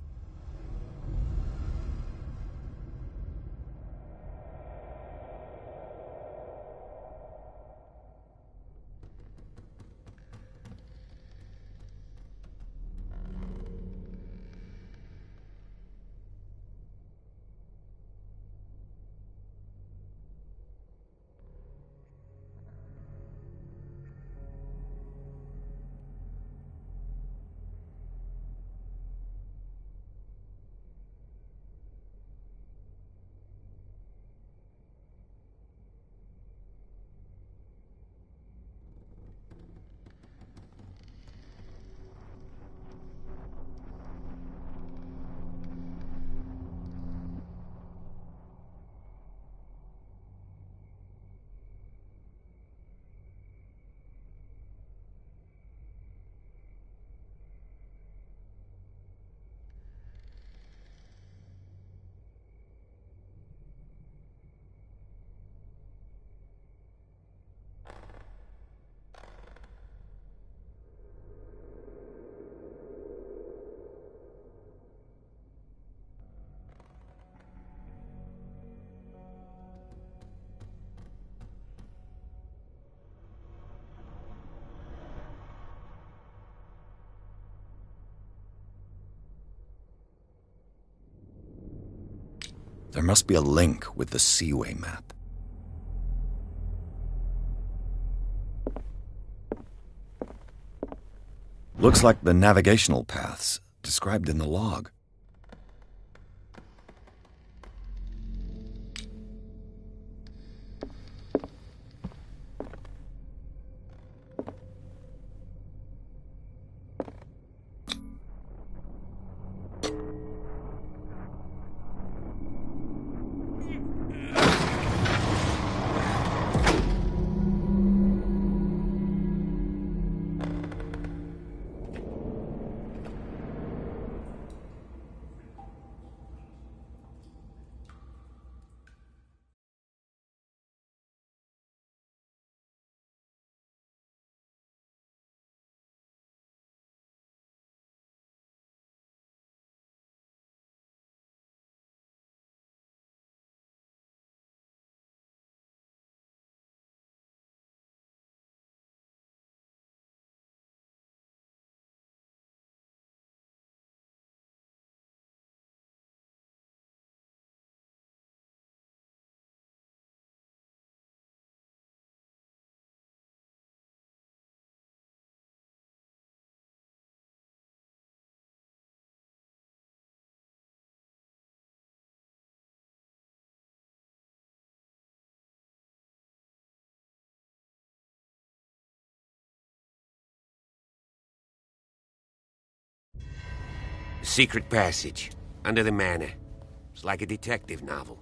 There must be a link with the Seaway map. Looks like the navigational paths described in the log. Secret passage, under the manor. It's like a detective novel.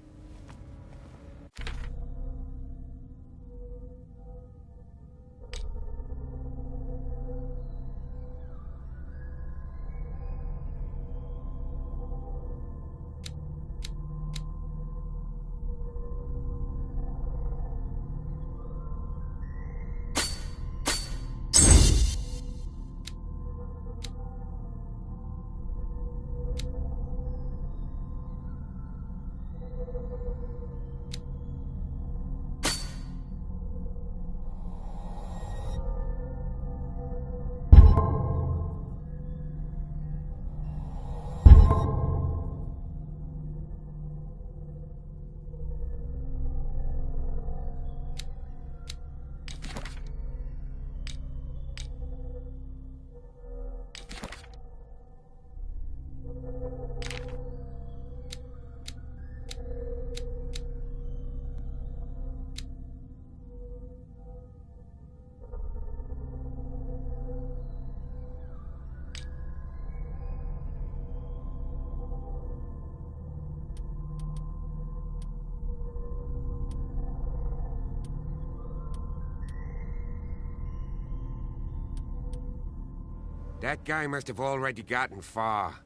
That guy must have already gotten far.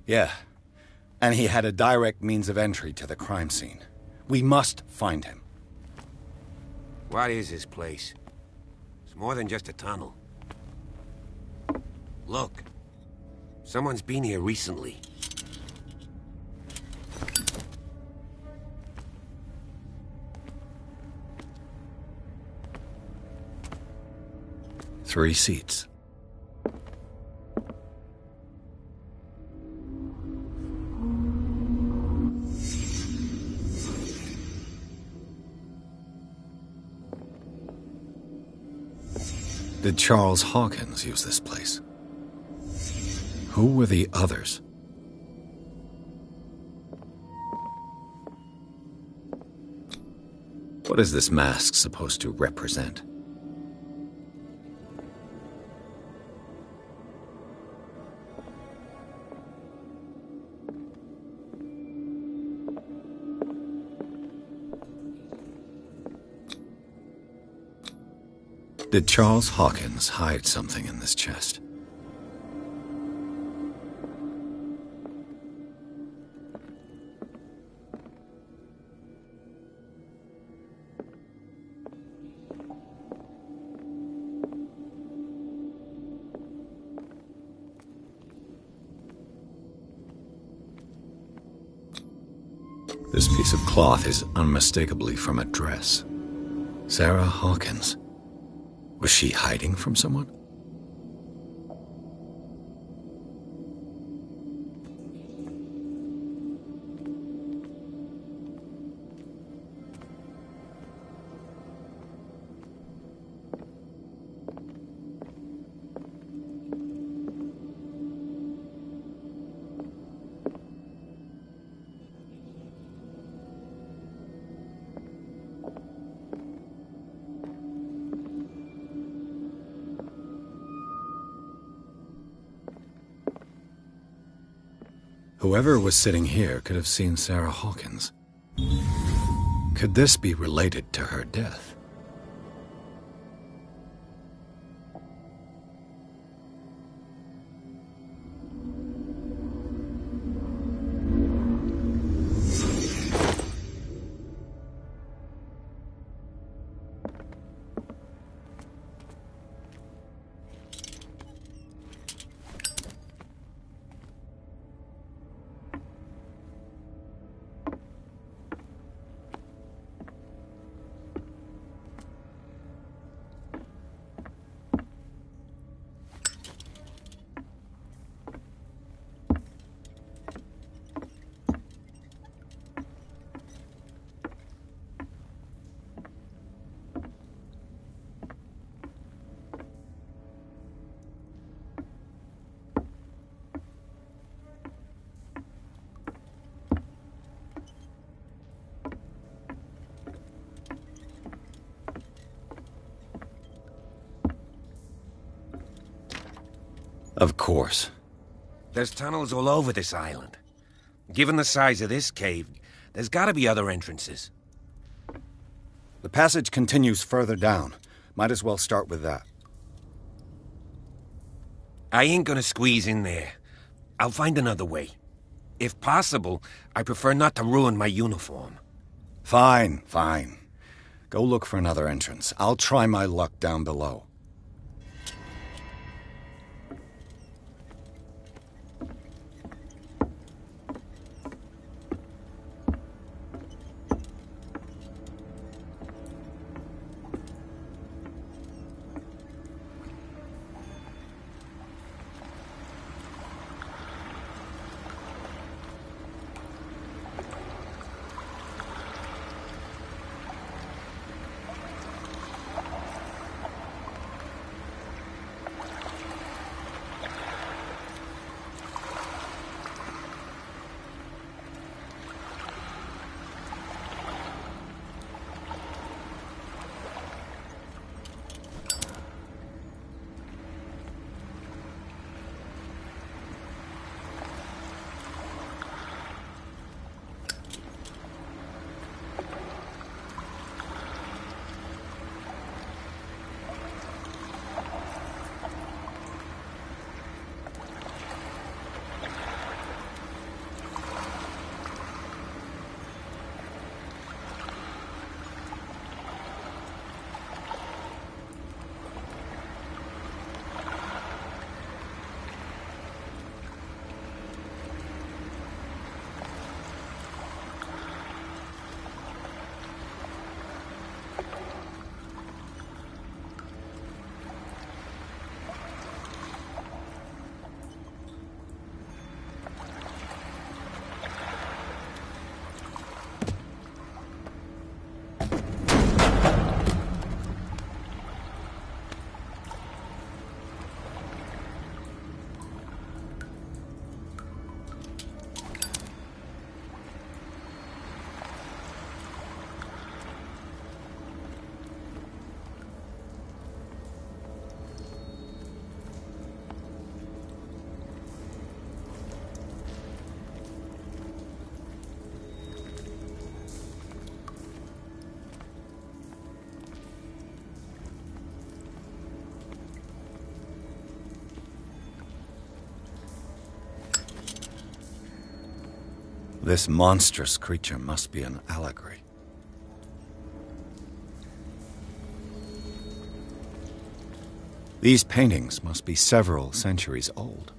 Yeah. And he had a direct means of entry to the crime scene. We must find him. What is this place? It's more than just a tunnel. Look. Someone's been here recently. Three seats. Did Charles Hawkins use this place? Who were the others? What is this mask supposed to represent? Did Charles Hawkins hide something in this chest? This piece of cloth is unmistakably from a dress. Sarah Hawkins. Was she hiding from someone? Whoever was sitting here could have seen Sarah Hawkins. Could this be related to her death? Of course. There's tunnels all over this island. Given the size of this cave, there's gotta be other entrances. The passage continues further down. Might as well start with that. I ain't gonna squeeze in there. I'll find another way. If possible, I prefer not to ruin my uniform. Fine, fine. Go look for another entrance. I'll try my luck down below. This monstrous creature must be an allegory. These paintings must be several centuries old.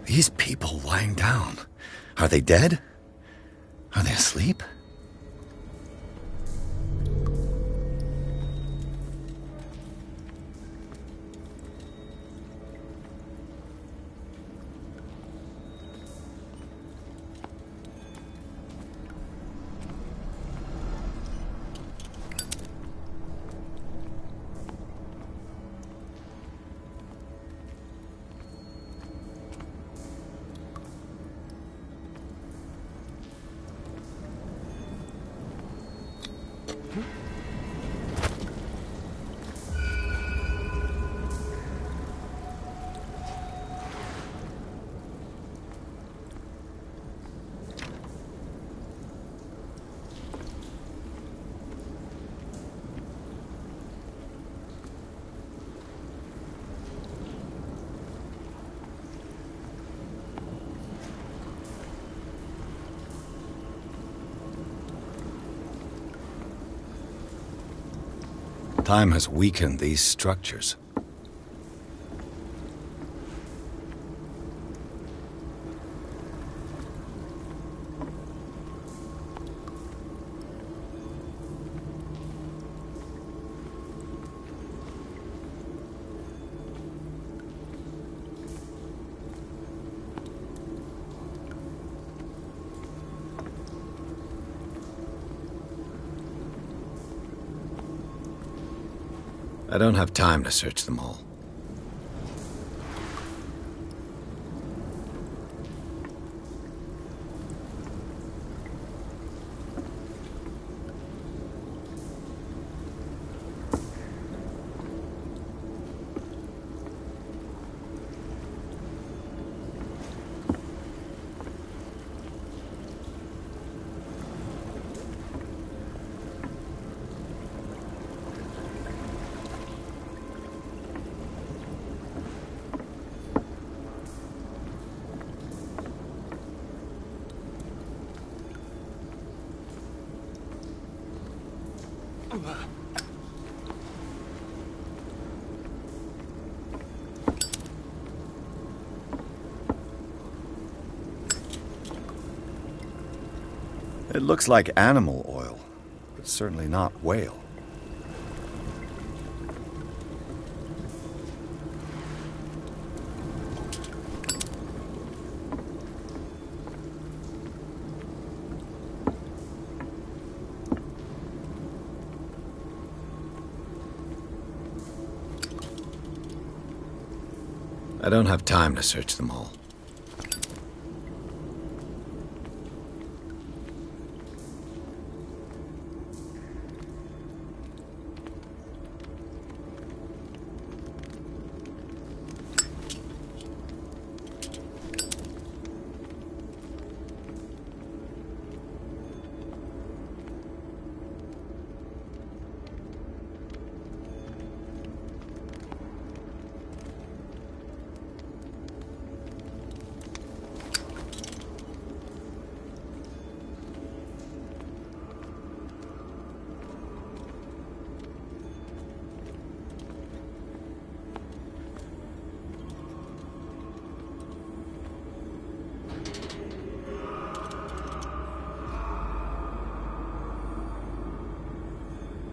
These people lying down, are they dead? Are they asleep? Time has weakened these structures. I don't have time to search them all. It looks like animal oil, but certainly not whale. I don't have time to search them all.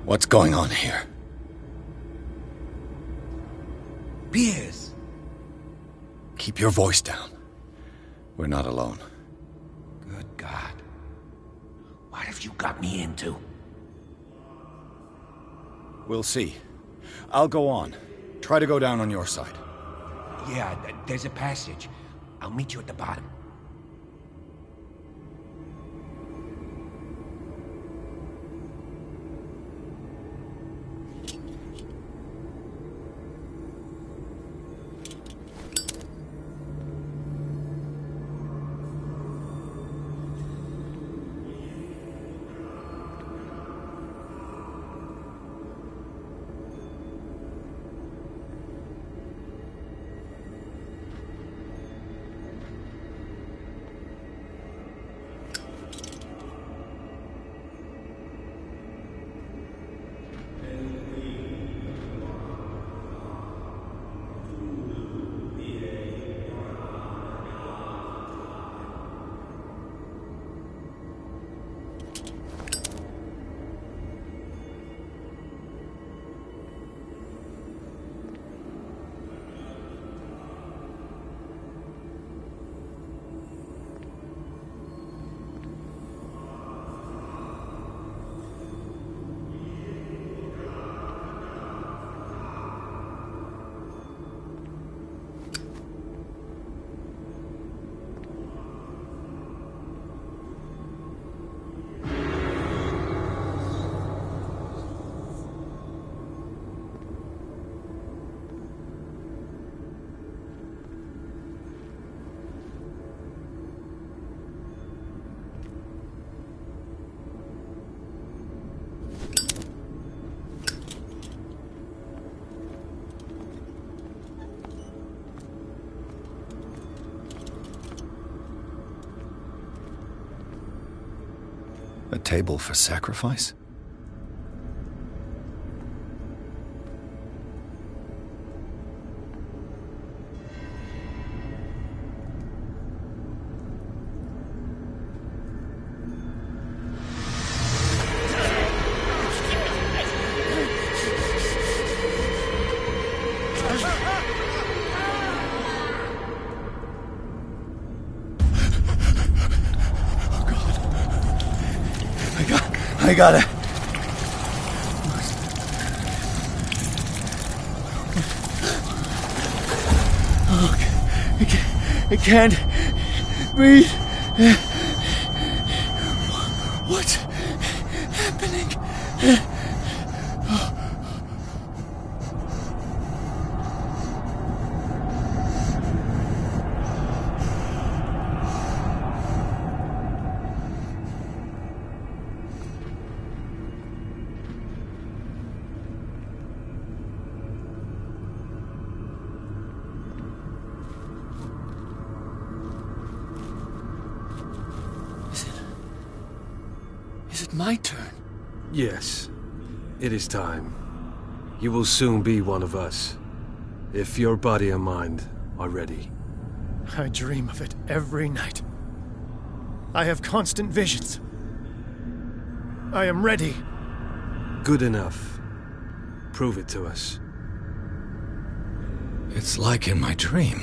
What's going on here? Pierce! Keep your voice down. We're not alone. Good God. What have you got me into? We'll see. I'll go on. Try to go down on your side. Yeah, there's a passage. I'll meet you at the bottom. A table for sacrifice? I gotta... Oh, I can't breathe. What's happening? Is it my turn? Yes. It is time. You will soon be one of us. If your body and mind are ready. I dream of it every night. I have constant visions. I am ready. Good enough. Prove it to us. It's like in my dream.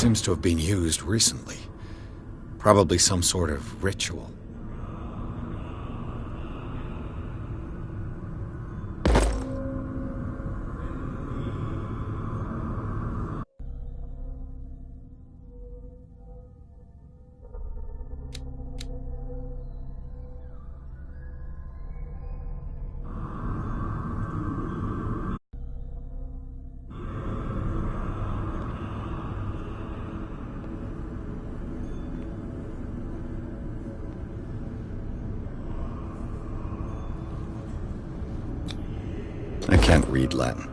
seems to have been used recently. Probably some sort of ritual. I can't read Latin.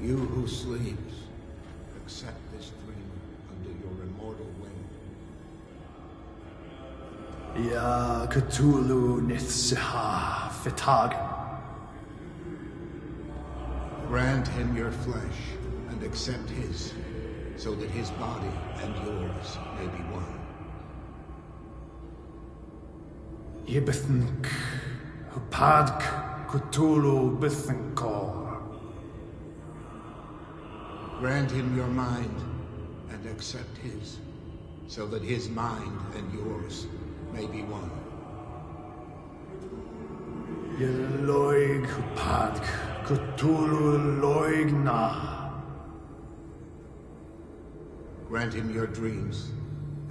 You who sleeps, accept this dream under your immortal wing. Ya Cthulhu Nithsiha Fitagan. Grant him your flesh and accept his, so that his body and yours may be one. Yibithink Hupadk Cthulhu Bithinkor. Grant him your mind and accept his, so that his mind and yours may be one. Yeloig Hupadk Cthulhu Loigna. Grant him your dreams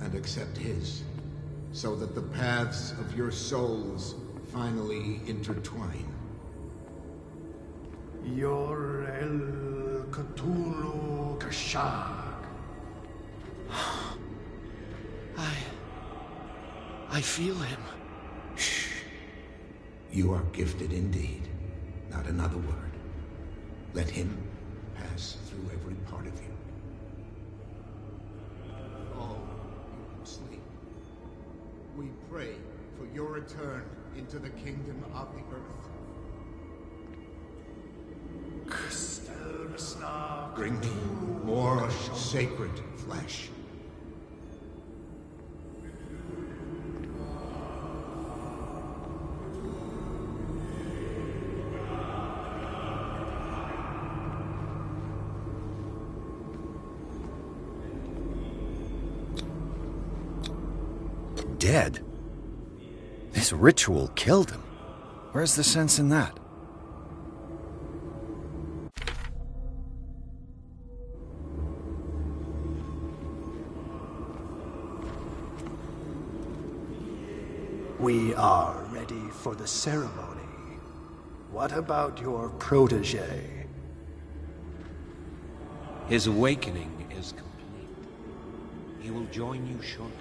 and accept his, so that the paths of your souls finally intertwine. Yor El Cthulhu Kashag. I feel him. Shh. You are gifted indeed. Not another word. Let him pass through every part of you. All you who sleep, we pray for your return into the kingdom of the earth. Bring me more sacred flesh. Dead? This ritual killed him. Where's the sense in that? We are ready for the ceremony. What about your protege? His awakening is complete. He will join you shortly.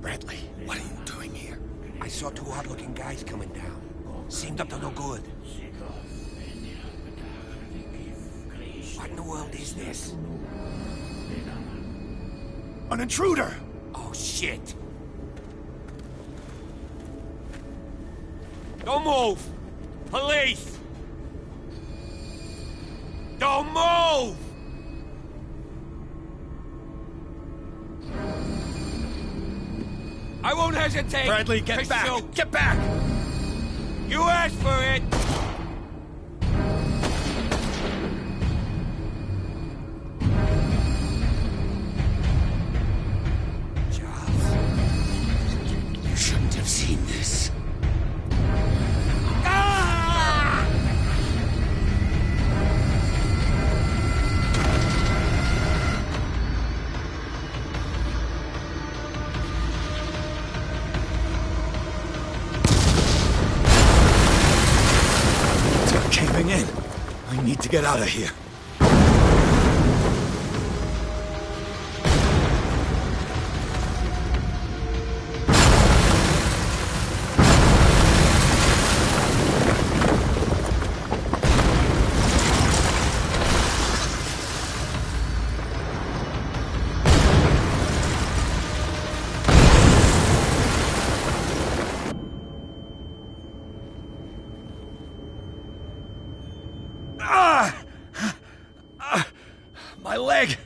Bradley, what are you doing here? I saw two odd-looking guys coming down. Seemed up to no good. What in the world is this? An intruder! Oh, shit! Don't move! Police! Don't move! I won't hesitate! Bradley, get back! Shoot. Get back! You asked for it! You shouldn't have seen this. They're caving in. I need to get out of here. My leg!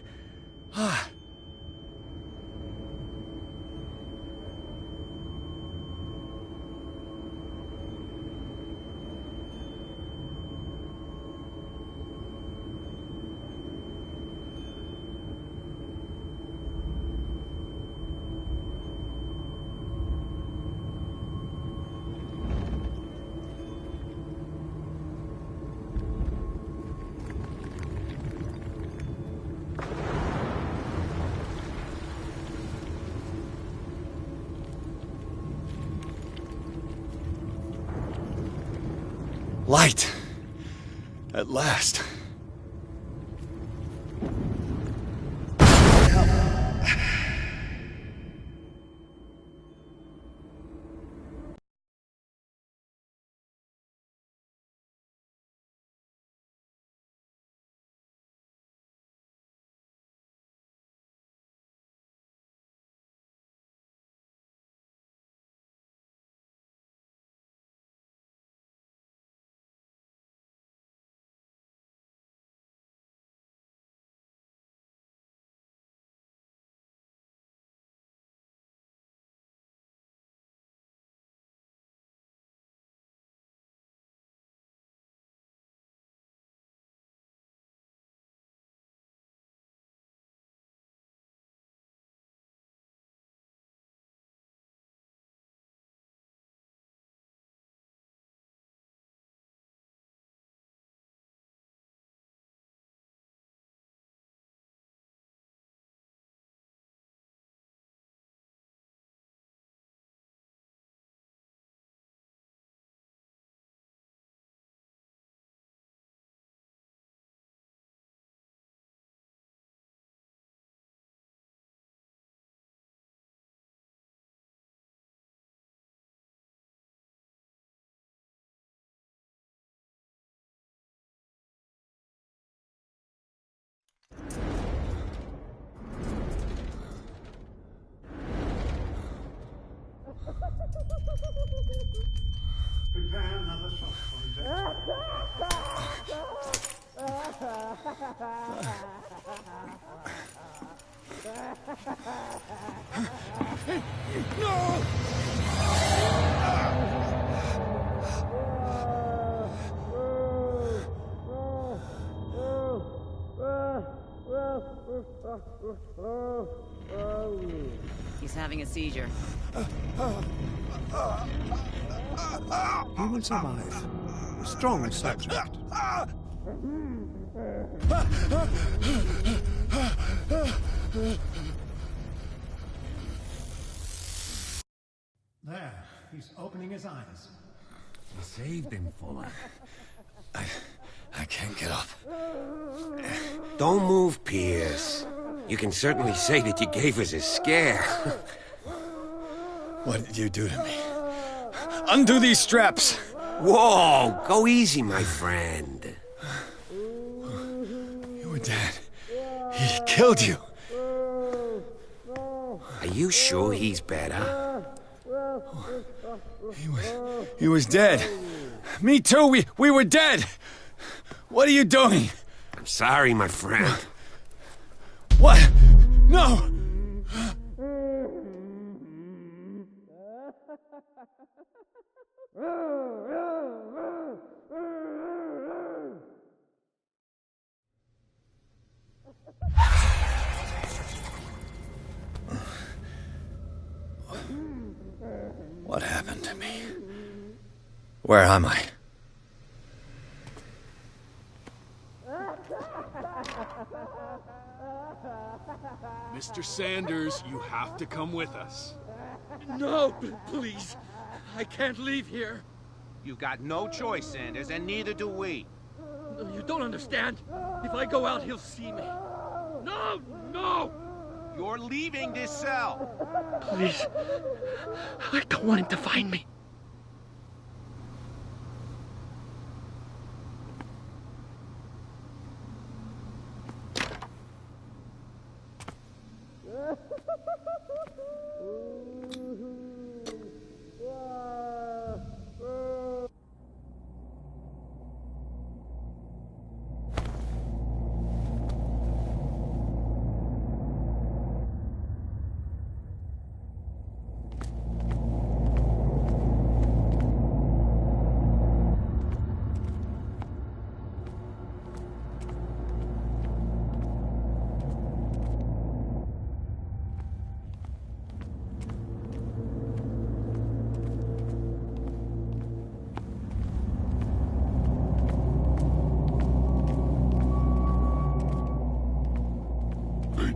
Light. At last. Prepare another shot He's having a seizure. He will survive. Strong subject. There, he's opening his eyes. You saved him, Fuller. I can't get up. Don't move, Pierce. You can certainly say that you gave us a scare. What did you do to me? Undo these straps! Whoa! Go easy, my friend. You were dead. He killed you. Are you sure he's better? He was dead. Me too. We were dead. What are you doing? I'm sorry, my friend. What? No! What happened to me? Where am I? Mr. Sanders, you have to come with us. No, please. I can't leave here. You've got no choice, Sanders, and neither do we. No, you don't understand. If I go out, he'll see me. No, no! You're leaving this cell. Please. I don't want him to find me.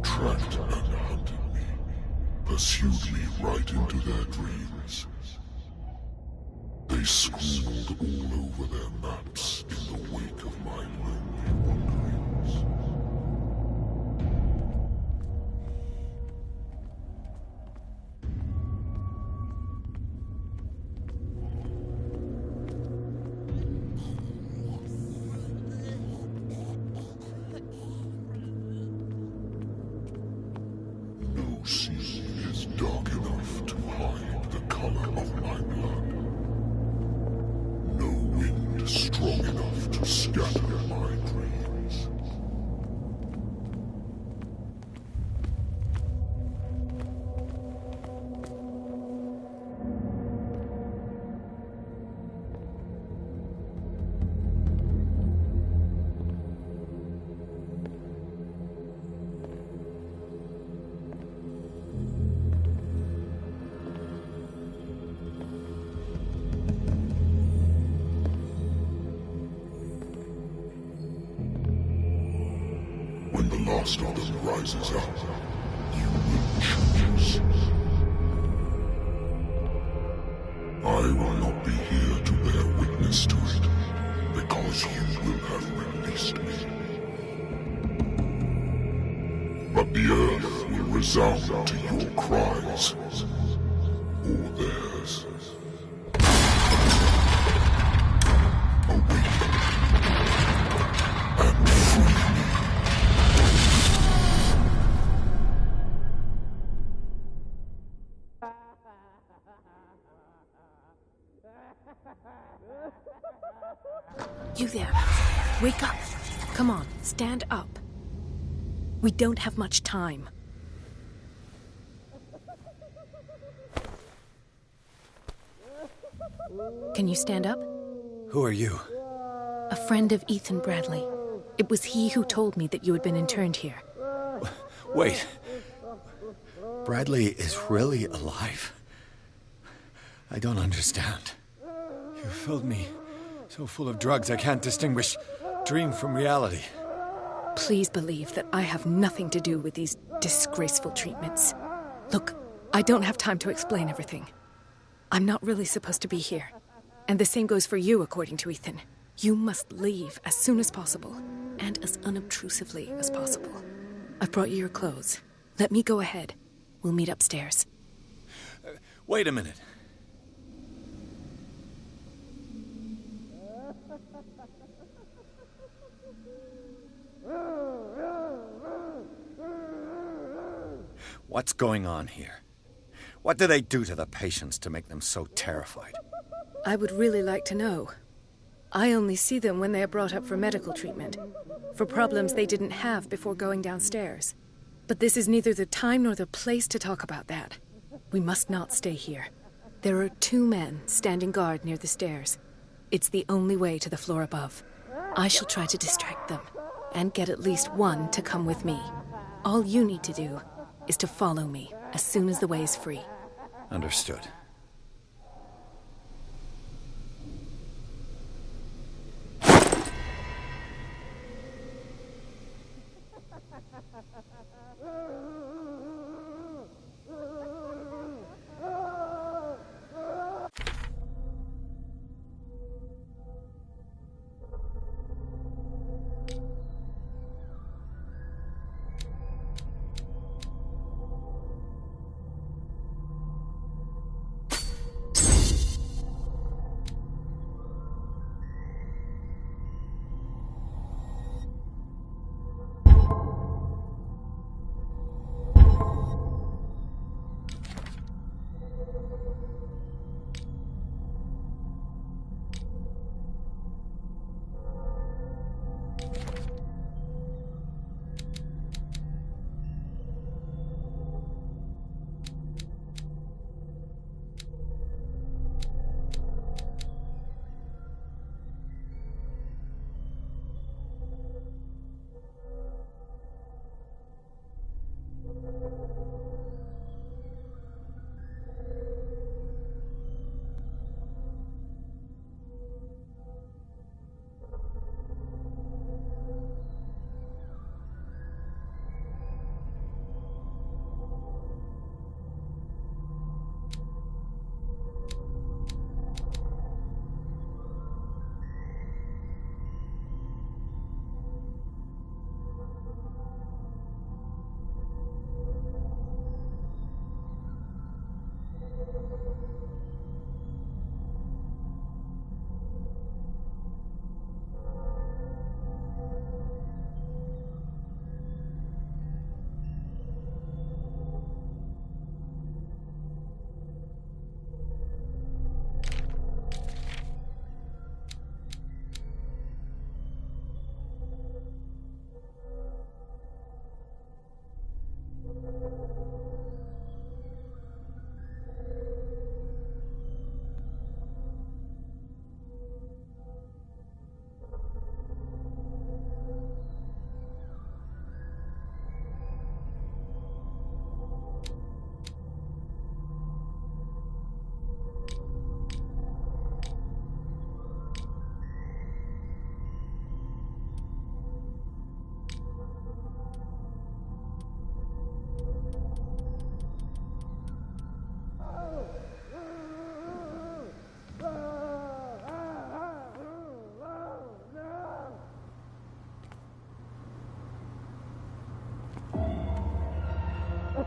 Tracked and hunted me, pursued me right into their dreams. They scrawled all over their maps in the wake of my lonely wanderings. No sea is dark enough to hide the color of my blood. No wind strong enough to scatter my dreams. When the last of them rises up, you will choose. I will not be here to bear witness to it, because you will have released me. But the earth will resound to your cries, or theirs. Awaken and free me. You there. Wake up. Come on, stand up. We don't have much time. Can you stand up? Who are you? A friend of Ethan Bradley. It was he who told me that you had been interned here. Wait. Bradley is really alive? I don't understand. You filled me so full of drugs I can't distinguish dream from reality. Please believe that I have nothing to do with these disgraceful treatments. Look, I don't have time to explain everything. I'm not really supposed to be here. And the same goes for you, according to Ethan. You must leave as soon as possible, and as unobtrusively as possible. I've brought you your clothes. Let me go ahead. We'll meet upstairs. Wait a minute. What's going on here? What do they do to the patients to make them so terrified? I would really like to know. I only see them when they are brought up for medical treatment, for problems they didn't have before going downstairs. But this is neither the time nor the place to talk about that. We must not stay here. There are 2 men standing guard near the stairs. It's the only way to the floor above. I shall try to distract them, and get at least one to come with me. All you need to do is to follow me as soon as the way is free. Understood.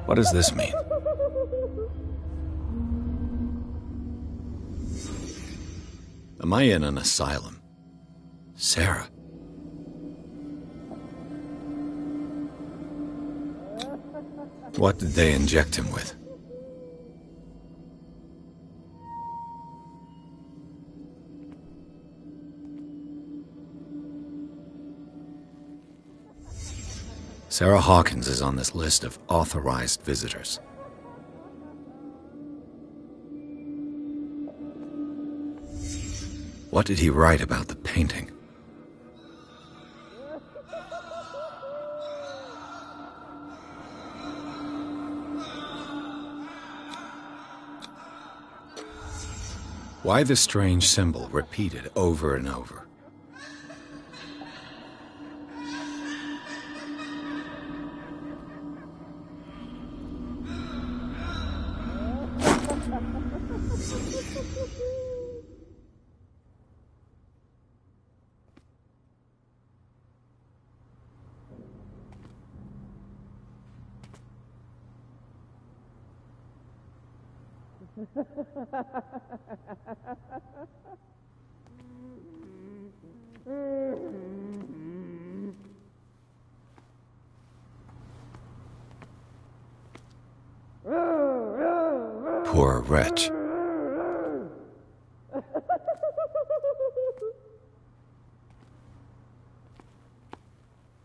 What does this mean? Am I in an asylum? Sarah. What did they inject him with? Sarah Hawkins is on this list of authorized visitors. What did he write about the painting? Why the strange symbol repeated over and over? Poor wretch.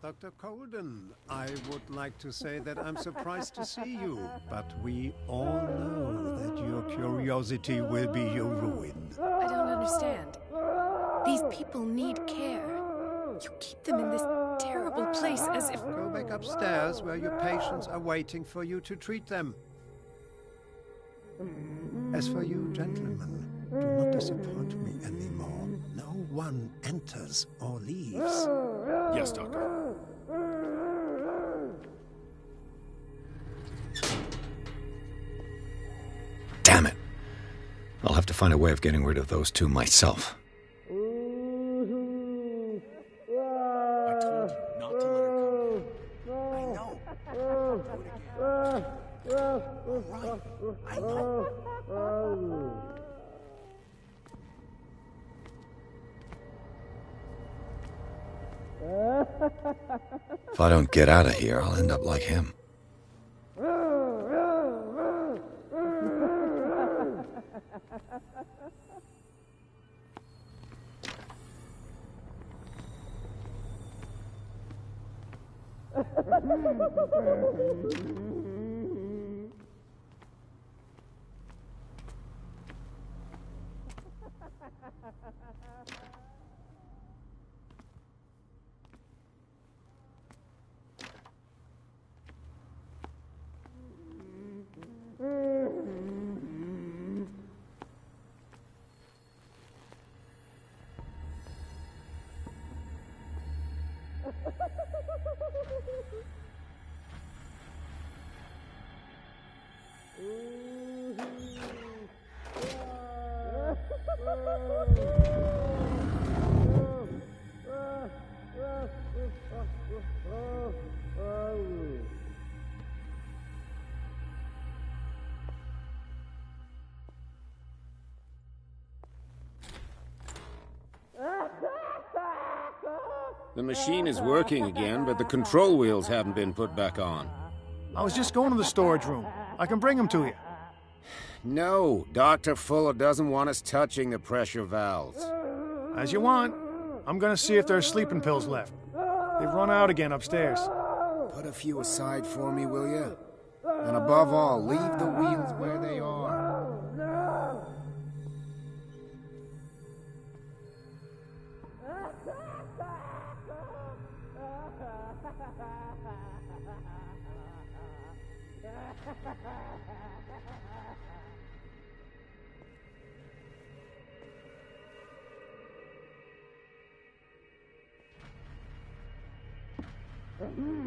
Dr. Colden, I would like to say that I'm surprised to see you, but we all know that your curiosity will be your ruin. I don't understand. These people need care. You keep them in this terrible place as if... Go back upstairs where your patients are waiting for you to treat them. As for you, gentlemen, do not disappoint me anymore. No one enters or leaves. Yes, Doctor. Damn it. I'll have to find a way of getting rid of those two myself. I told you not to let her come in. I know. Do it again. All right. I know. If I don't get out of here, I'll end up like him. The machine is working again, but the control wheels haven't been put back on. I was just going to the storage room. I can bring them to you. No, Dr. Fuller doesn't want us touching the pressure valves. As you want. I'm gonna see if there's sleeping pills left. They've run out again upstairs. Put a few aside for me, will you? And above all, leave the wheels where they are.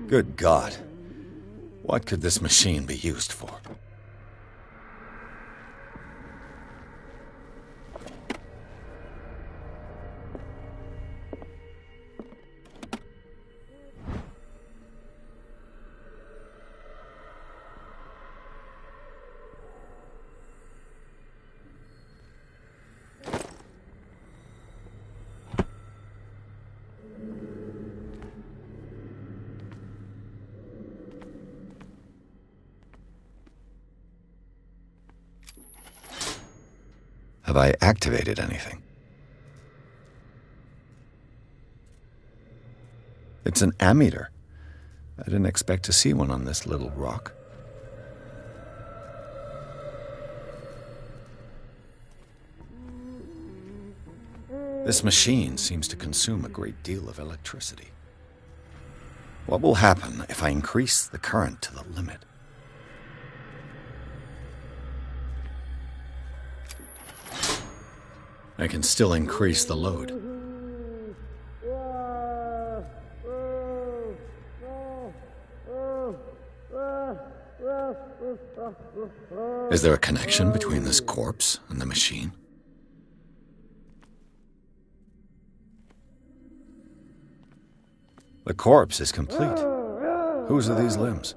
Good God. What could this machine be used for? Have I activated anything? It's an ammeter. I didn't expect to see one on this little rock. This machine seems to consume a great deal of electricity. What will happen if I increase the current to the limit? I can still increase the load. Is there a connection between this corpse and the machine? The corpse is complete. Whose are these limbs?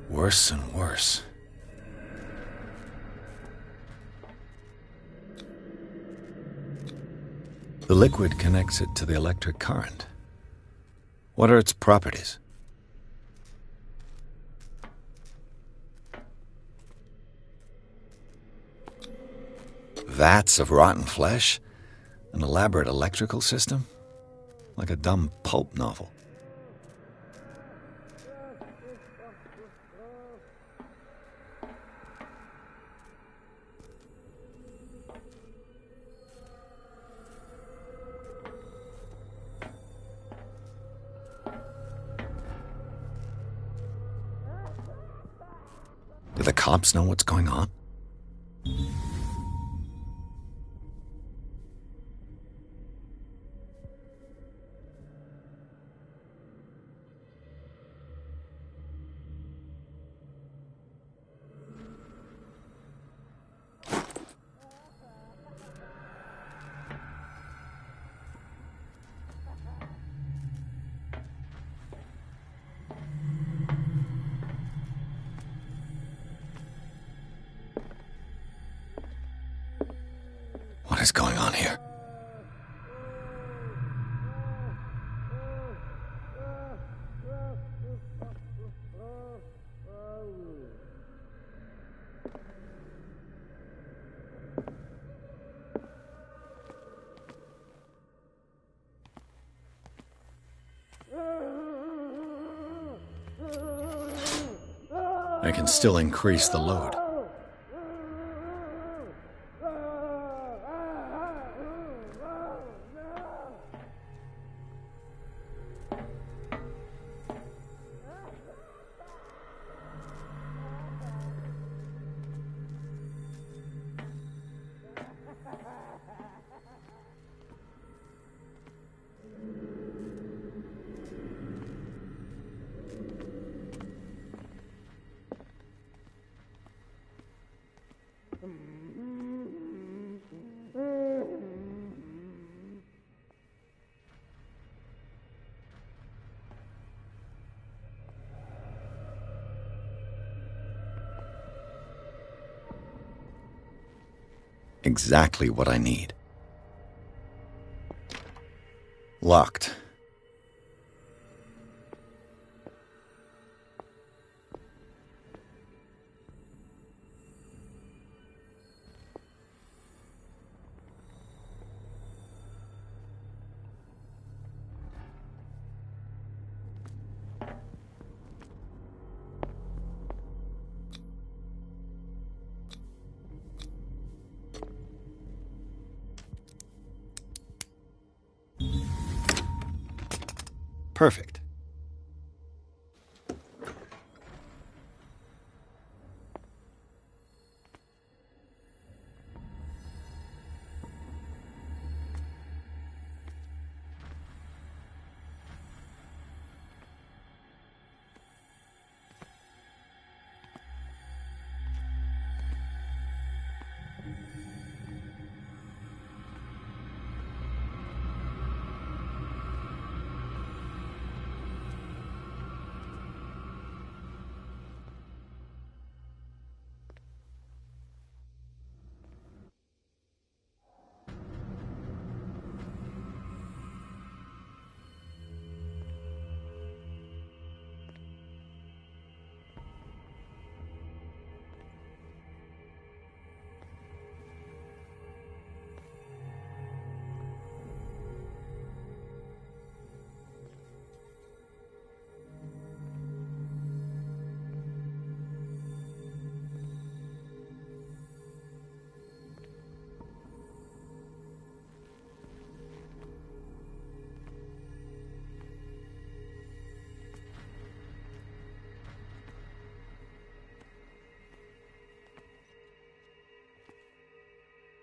Worse and worse. The liquid connects it to the electric current. What are its properties? Vats of rotten flesh? An elaborate electrical system? Like a dumb pulp novel. Do the cops know what's going on? What is going on here? I can still increase the load. Exactly what I need. Locked. Perfect.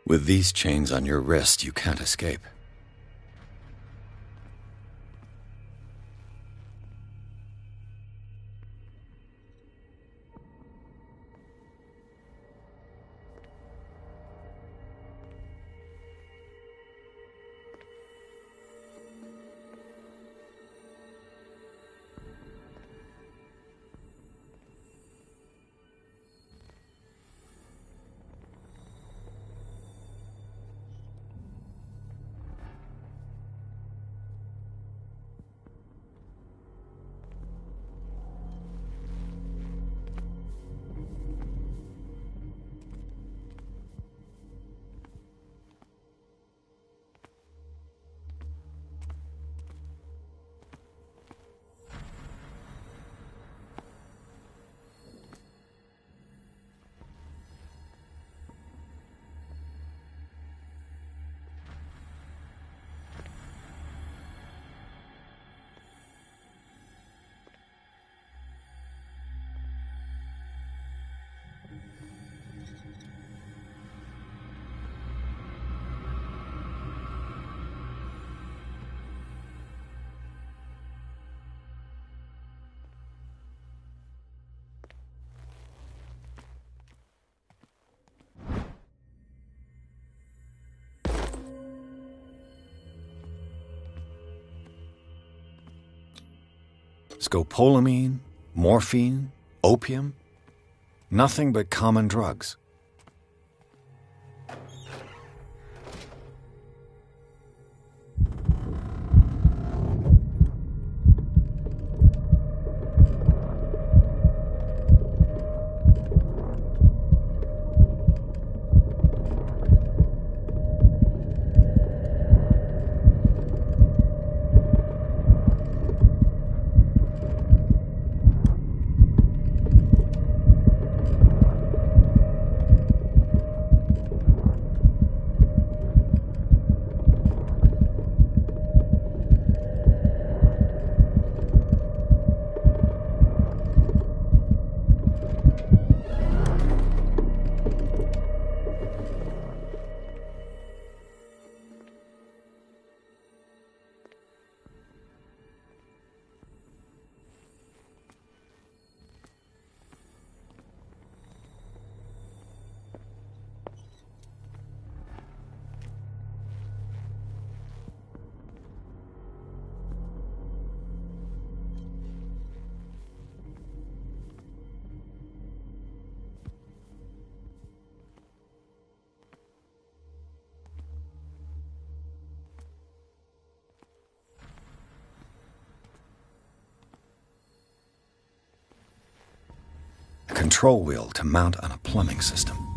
With these chains on your wrist, you can't escape. Scopolamine, morphine, opium, nothing but common drugs. Control wheel to mount on a plumbing system.